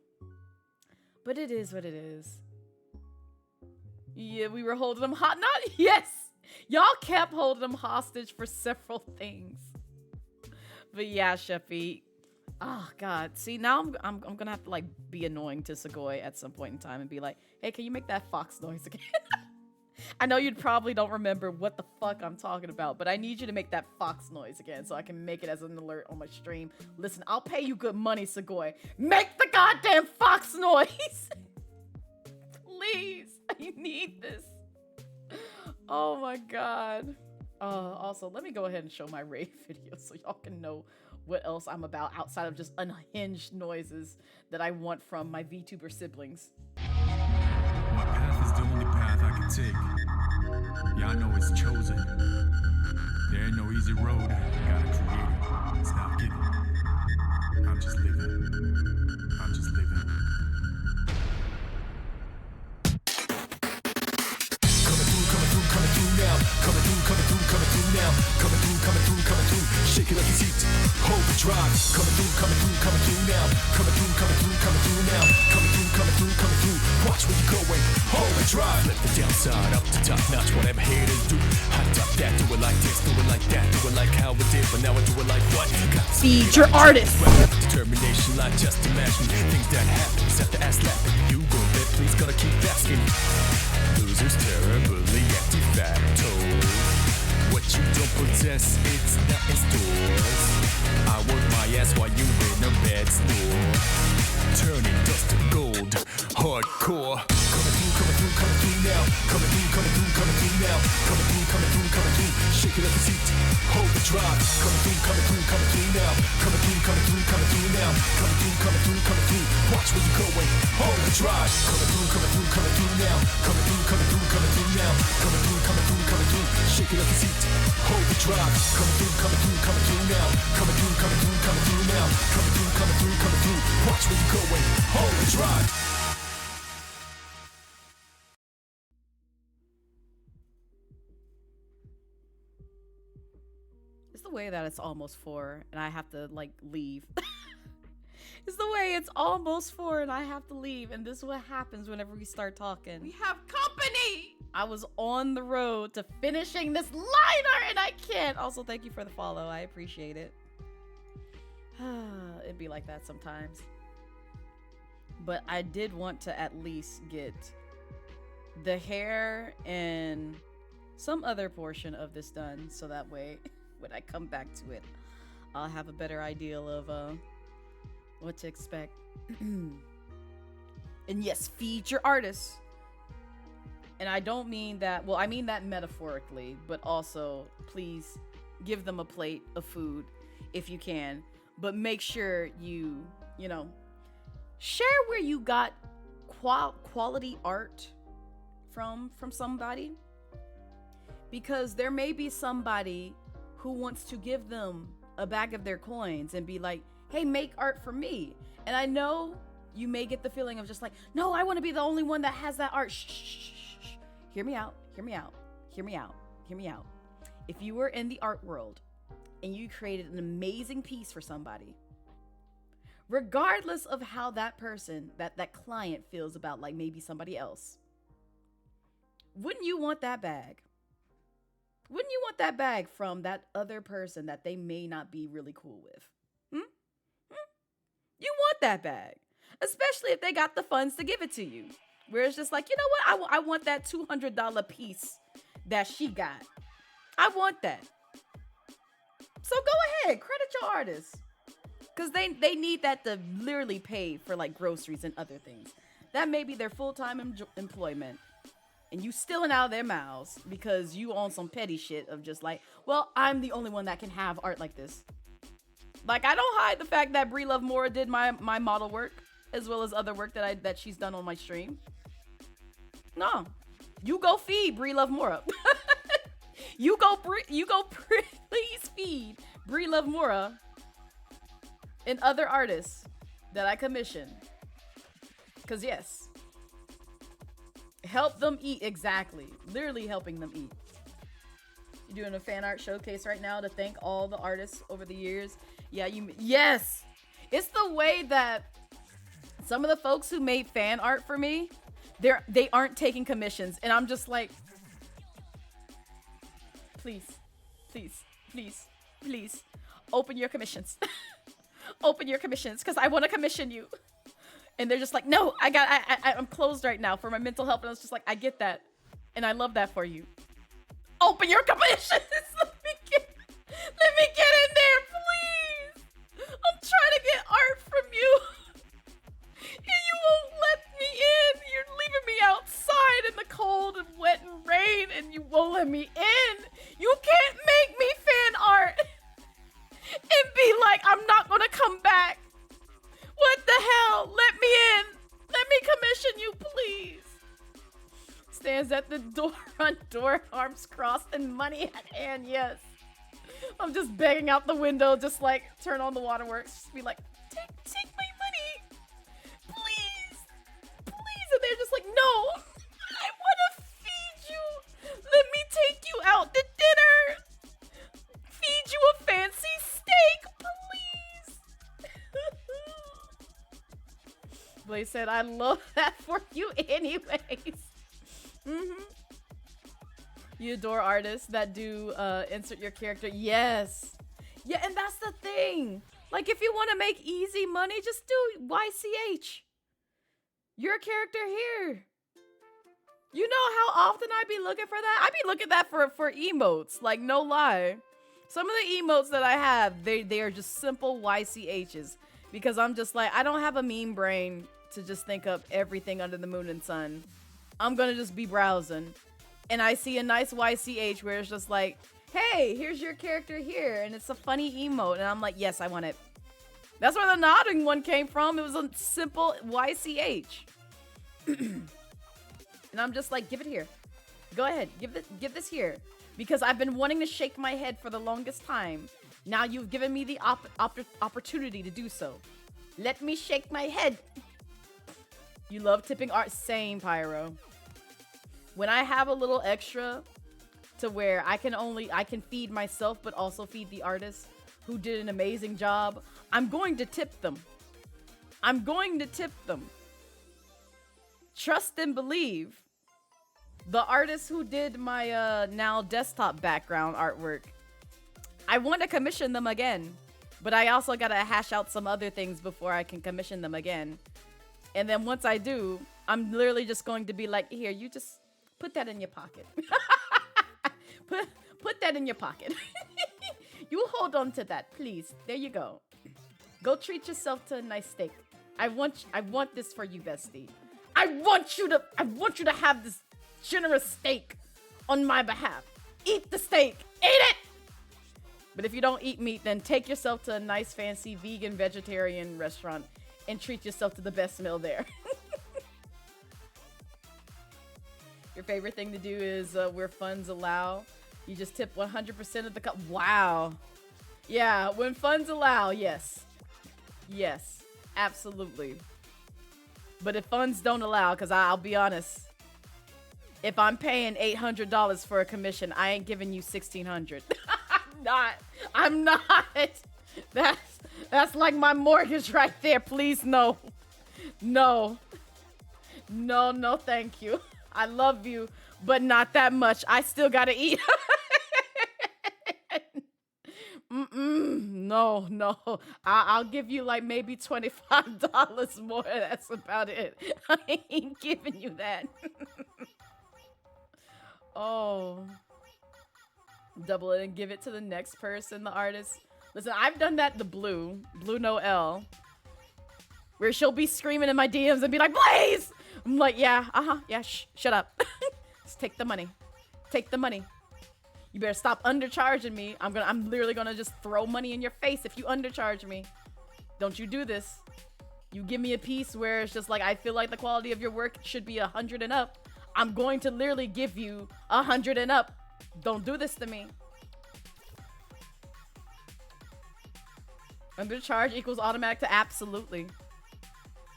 but it is what it is. Yeah, we were holding them yes! Y'all kept holding them hostage for several things. But yeah, Sheppy. Oh god. See, now I'm gonna have to like be annoying to Sugoi at some point in time and be like, hey, can you make that fox noise again? I know you probably don't remember what the fuck I'm talking about, but I need you to make that fox noise again so I can make it as an alert on my stream. Listen, I'll pay you good money, Sugoi. Make the goddamn fox noise! Please, I need this. Oh my god. Also, let me go ahead and show my rave video so y'all can know what else I'm about outside of just unhinged noises that I want from my VTuber siblings. My path is the only path I can take. Yeah, I know it's chosen. There ain't no easy road. Gotta create it. It's not given. I'm just living. I'm just living. Coming through now. Coming through now. Coming through. Shake it like it's heat. Hold the drive. Coming through now. Coming through now. Coming through. Watch where you're going. Hold the drive. Let the downside up to top notch. Whatever haters do. I top that. Do it like this. Do it like that. Do it like how we did. But now I do it like what? Feed your artist. Determination, like just imagine things that happen. Set the ass laughing. You go bet. Please gotta keep asking. Losers terribly anti-facto. What you don't possess, it's not in stores. I work my ass while you in a bed store. Turning dust to gold, hardcore. Coming through now. Coming through now. Coming through. Shake it like it's heat. Hold the drive. Coming through now. Coming through now. Coming through. Watch where you're going. Hold the drive. Coming through now. Coming through now. Coming through. Shake it like it's heat. Hold the drive. Coming through now. Coming through now. Coming through. Watch where you're going. Hold the drive. It's the way that it's almost 4 and I have to like leave. It's the way it's almost 4 and I have to leave, and this is what happens whenever we start talking. We have company! I was on the road to finishing this liner and I can't. Also, thank you for the follow. I appreciate it. It'd be like that sometimes. But I did want to at least get the hair and some other portion of this done, so that way when I come back to it, I'll have a better idea of what to expect. And yes, feed your artists. And I don't mean that, well, I mean that metaphorically, but also please give them a plate of food if you can. But make sure you know, share where you got quality art from somebody. because there may be somebody who wants to give them a bag of their coins and be like, hey, make art for me. And I know you may get the feeling of just like, no, I want to be the only one that has that art. Shh, shh, shh, shh. Hear me out. Hear me out. Hear me out. Hear me out. If you were in the art world and you created an amazing piece for somebody, regardless of how that person, that client feels about like maybe somebody else, wouldn't you want that bag? Wouldn't you want that bag from that other person that they may not be really cool with? You want that bag, especially if they got the funds to give it to you. Where it's just like, you know what? I want that $200 piece that she got. I want that. So go ahead, credit your artists. Because they need that to literally pay for like groceries and other things. That may be their full-time employment. And you stealing out of their mouths because you on some petty shit of just like, well, I'm the only one that can have art like this. Like, I don't hide the fact that Brie Lovmura did my model work as well as other work that she's done on my stream. No, you go feed Brie Lovmura. you go please feed Brie Lovmura and other artists that I commission. Cause yes, help them eat. Exactly, literally helping them eat. You're doing a fan art showcase right now to thank all the artists over the years. Yeah, yes. It's the way that some of the folks who made fan art for me, they aren't taking commissions, and I'm just like, please, open your commissions. Open your commissions, because I want to commission you. And they're just like, no, I'm closed right now for my mental health. And I was just like, I get that, and I love that for you. Open your commissions. Let me get in there, please. I'm trying to get art from you. And you won't let me in. You're leaving me outside in the cold and wet and rain, and you won't let me in. You can't make me fan art and be like, I'm not gonna come back. What the hell? Let me in. Let me commission you, please. Stands at the door on door, arms crossed and money at hand, yes. I'm just begging out the window, just like, turn on the waterworks. Just be like, take my money. Please. Please. And they're just like, no. I want to feed you. Let me take you out to dinner. Feed you a fancy steak, please. Blaze said, I love that for you anyways. You adore artists that do insert your character. Yes. Yeah, and that's the thing. Like, if you want to make easy money, just do YCH. Your character here. You know how often I be looking for that? I be looking that for emotes. Like, no lie. Some of the emotes that I have, they are just simple YCHs. Because I'm just like, I don't have a meme brain to just think up everything under the moon and sun. I'm gonna just be browsing. And I see a nice YCH where it's just like, hey, here's your character here. And it's a funny emote. And I'm like, yes, I want it. That's where the nodding one came from. It was a simple YCH. And I'm just like, give it here. Go ahead. Give this here. Because I've been wanting to shake my head for the longest time. Now you've given me the opportunity to do so. Let me shake my head. You love tipping art. Same, Pyro. When I have a little extra to where I can feed myself, but also feed the artist who did an amazing job, I'm going to tip them. I'm going to tip them. Trust and believe. The artist who did my now desktop background artwork, I want to commission them again, but I also got to hash out some other things before I can commission them again. And then once I do, I'm literally just going to be like, here, you just put that in your pocket. put that in your pocket. You hold on to that, please. There you go. Go treat yourself to a nice steak. I want this for you, bestie. I want you to have this generous steak on my behalf. Eat the steak. Eat it. But if you don't eat meat, then take yourself to a nice, fancy vegan, vegetarian restaurant and treat yourself to the best meal there. Your favorite thing to do is where funds allow. You just tip 100% of the cut. Wow. Yeah, when funds allow, yes. Yes, absolutely. But if funds don't allow, because I'll be honest, if I'm paying $800 for a commission, I ain't giving you $1,600. I'm not. That's like my mortgage right there. Please, no. No. No, no, thank you. I love you, but not that much. I still gotta eat. No, no. I'll give you like maybe $25 more. That's about it. I ain't giving you that. Oh. Double it and give it to the next person, the artist. Listen, I've done that to Blue Noel, where she'll be screaming in my DMs and be like, Blaze! I'm like, yeah, yeah, shut up. Just take the money. Take the money. You better stop undercharging me. I'm literally gonna just throw money in your face if you undercharge me. Don't you do this. You give me a piece where it's just like, I feel like the quality of your work should be 100 and up. I'm going to literally give you 100 and up. Don't do this to me. Undercharge equals automatic to absolutely.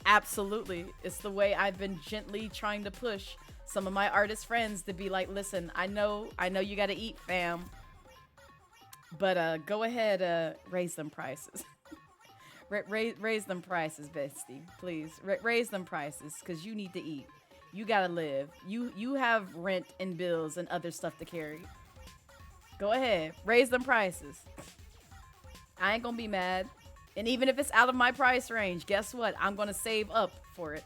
Absolutely. It's the way I've been gently trying to push some of my artist friends to be like, listen, I know you gotta eat, fam. But go ahead, raise them prices. raise them prices, bestie. Please. Raise them prices, because you need to eat. You gotta live. You have rent and bills and other stuff to carry. Go ahead. Raise them prices. I ain't gonna be mad. And even if it's out of my price range, guess what? I'm gonna save up for it.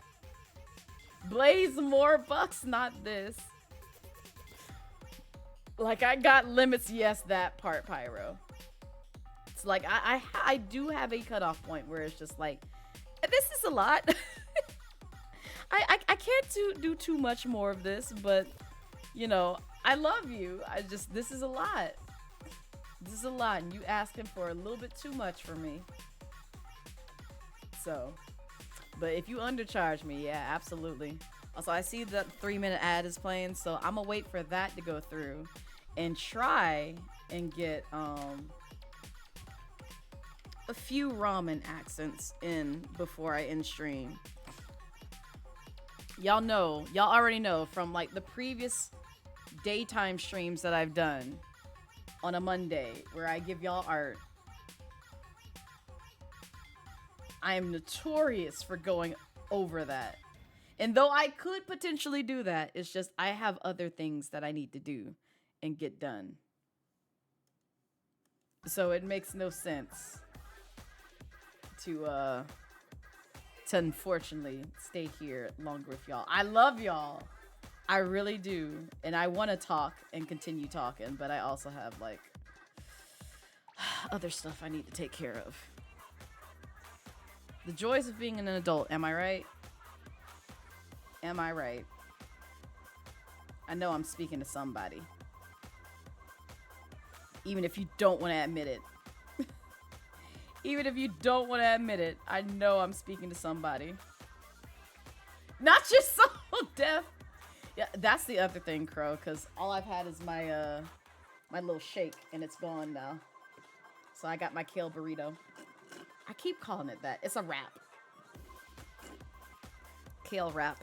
Blaze more bucks, not this. Like, I got limits. Yes, that part, Pyro. It's like, I do have a cutoff point where it's just like, this is a lot. I can't do too much more of this, but, you know, I love you. This is a lot. This is a lot, and you asking for a little bit too much for me. So, but if you undercharge me, yeah, absolutely. Also, I see that 3-minute ad is playing, so I'm gonna wait for that to go through and try and get a few ramen accents in before I end stream. Y'all already know from like the previous daytime streams that I've done on a Monday where I give y'all art. I am notorious for going over that. And though I could potentially do that, it's just I have other things that I need to do and get done. So it makes no sense to unfortunately stay here longer with y'all. I love y'all. I really do. And I want to talk and continue talking, but I also have like other stuff I need to take care of. The joys of being an adult, am I right? Am I right? I know I'm speaking to somebody. Even if you don't want to admit it. Even if you don't want to admit it, I know I'm speaking to somebody. Not just soul death. Yeah, that's the other thing, Crow, because all I've had is my my little shake, and it's gone now. So I got my kale burrito. I keep calling it that. It's a wrap. Kale wrap.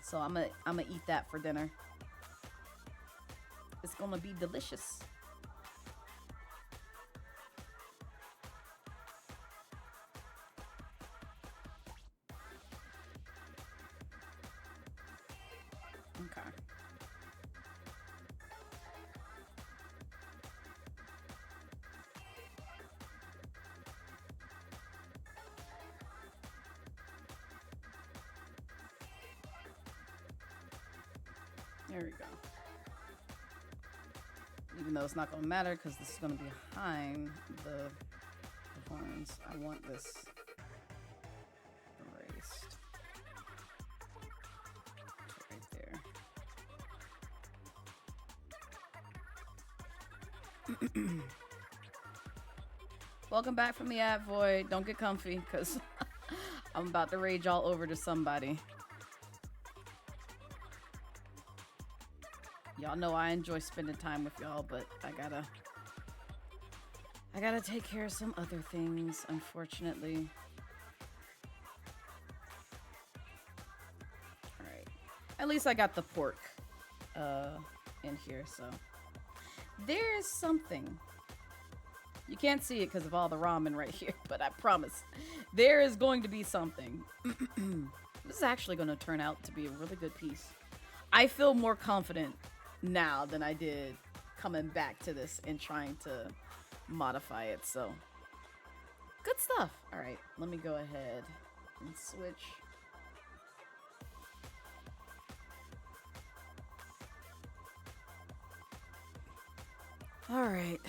So I'm gonna eat that for dinner. It's gonna be delicious. Okay. There we go. Even though it's not gonna matter because this is gonna be behind the horns. I want this erased. Right there. Welcome back from the ad void. Don't get comfy because I'm about to rage all over to somebody. Y'all know I enjoy spending time with y'all, but I gotta take care of some other things, unfortunately. Alright. At least I got the pork in here, so. There's something. You can't see it because of all the ramen right here, but I promise. There is going to be something. This is actually going to turn out to be a really good piece. I feel more confident now than I did coming back to this and trying to modify it, so good stuff. All right, let me go ahead and switch. All right.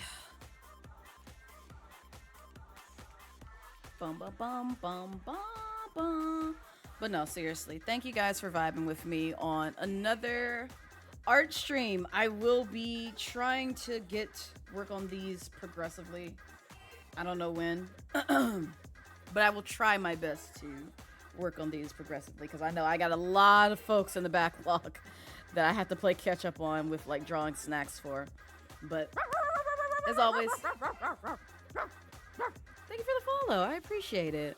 Bum bum bum bum bum bum. But no, seriously, thank you guys for vibing with me on another art stream. I will be trying to work on these progressively. I don't know when, but I will try my best to work on these progressively because I know I got a lot of folks in the backlog that I have to play catch up on with like drawing snacks for. But as always, thank you for the follow. I appreciate it.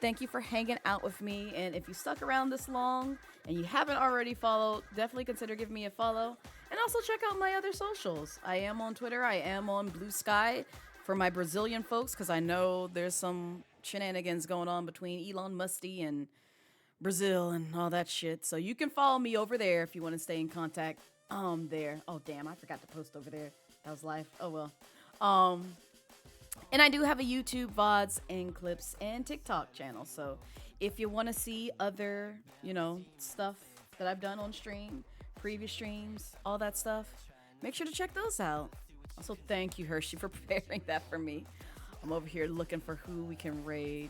Thank you for hanging out with me. And if you stuck around this long and you haven't already followed, definitely consider giving me a follow. And also check out my other socials. I am on Twitter. I am on Blue Sky for my Brazilian folks because I know there's some shenanigans going on between Elon Musty and Brazil and all that shit. So you can follow me over there if you want to stay in contact there. Oh, damn. I forgot to post over there. That was live. Oh, well. And I do have a YouTube, VODs, and clips, and TikTok channel. So if you want to see other, stuff that I've done on stream, previous streams, all that stuff, make sure to check those out. Also, thank you, Hershey, for preparing that for me. I'm over here looking for who we can raid.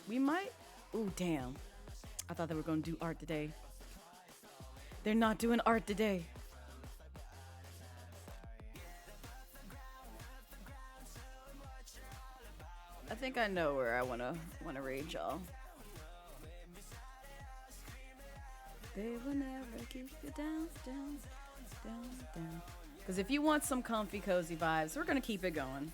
We might... Ooh, damn. I thought they were going to do art today. They're not doing art today. I think I know where I wanna raid y'all. They will never keep you down. Because if you want some comfy, cozy vibes, we're gonna keep it going.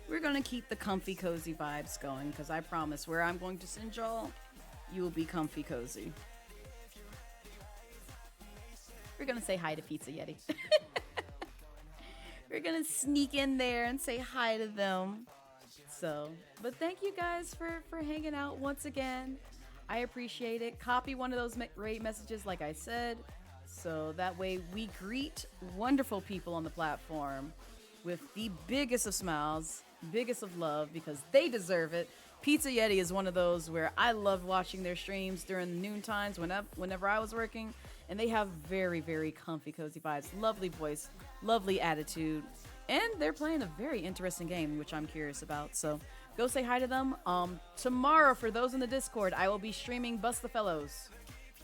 We're gonna keep the comfy, cozy vibes going. Because I promise, where I'm going to send y'all, you will be comfy, cozy. We're gonna say hi to Pizza Yeti. We're gonna sneak in there and say hi to them. So, but thank you guys for hanging out once again. I appreciate it. Copy one of those raid messages like I said. So that way we greet wonderful people on the platform with the biggest of smiles, biggest of love, because they deserve it. Pizza Yeti is one of those where I love watching their streams during the noon times whenever I was working. And they have very, very comfy, cozy vibes. Lovely voice, lovely attitude. And they're playing a very interesting game, which I'm curious about. So go say hi to them. Tomorrow, for those in the Discord, I will be streaming Bust the Fellows.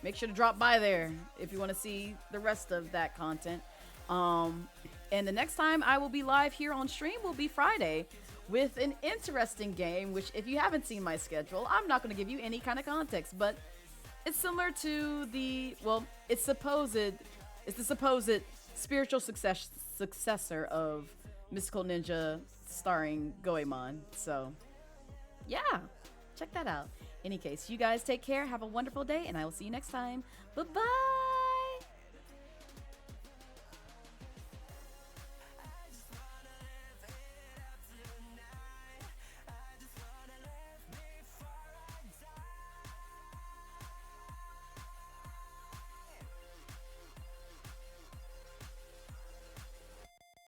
Make sure to drop by there if you want to see the rest of that content. And the next time I will be live here on stream will be Friday with an interesting game, which if you haven't seen my schedule, I'm not going to give you any kind of context, but it's similar to it's the supposed spiritual successor of Mystical Ninja starring Goemon. So, yeah, check that out. Any case, you guys take care, have a wonderful day, and I will see you next time. Bye-bye!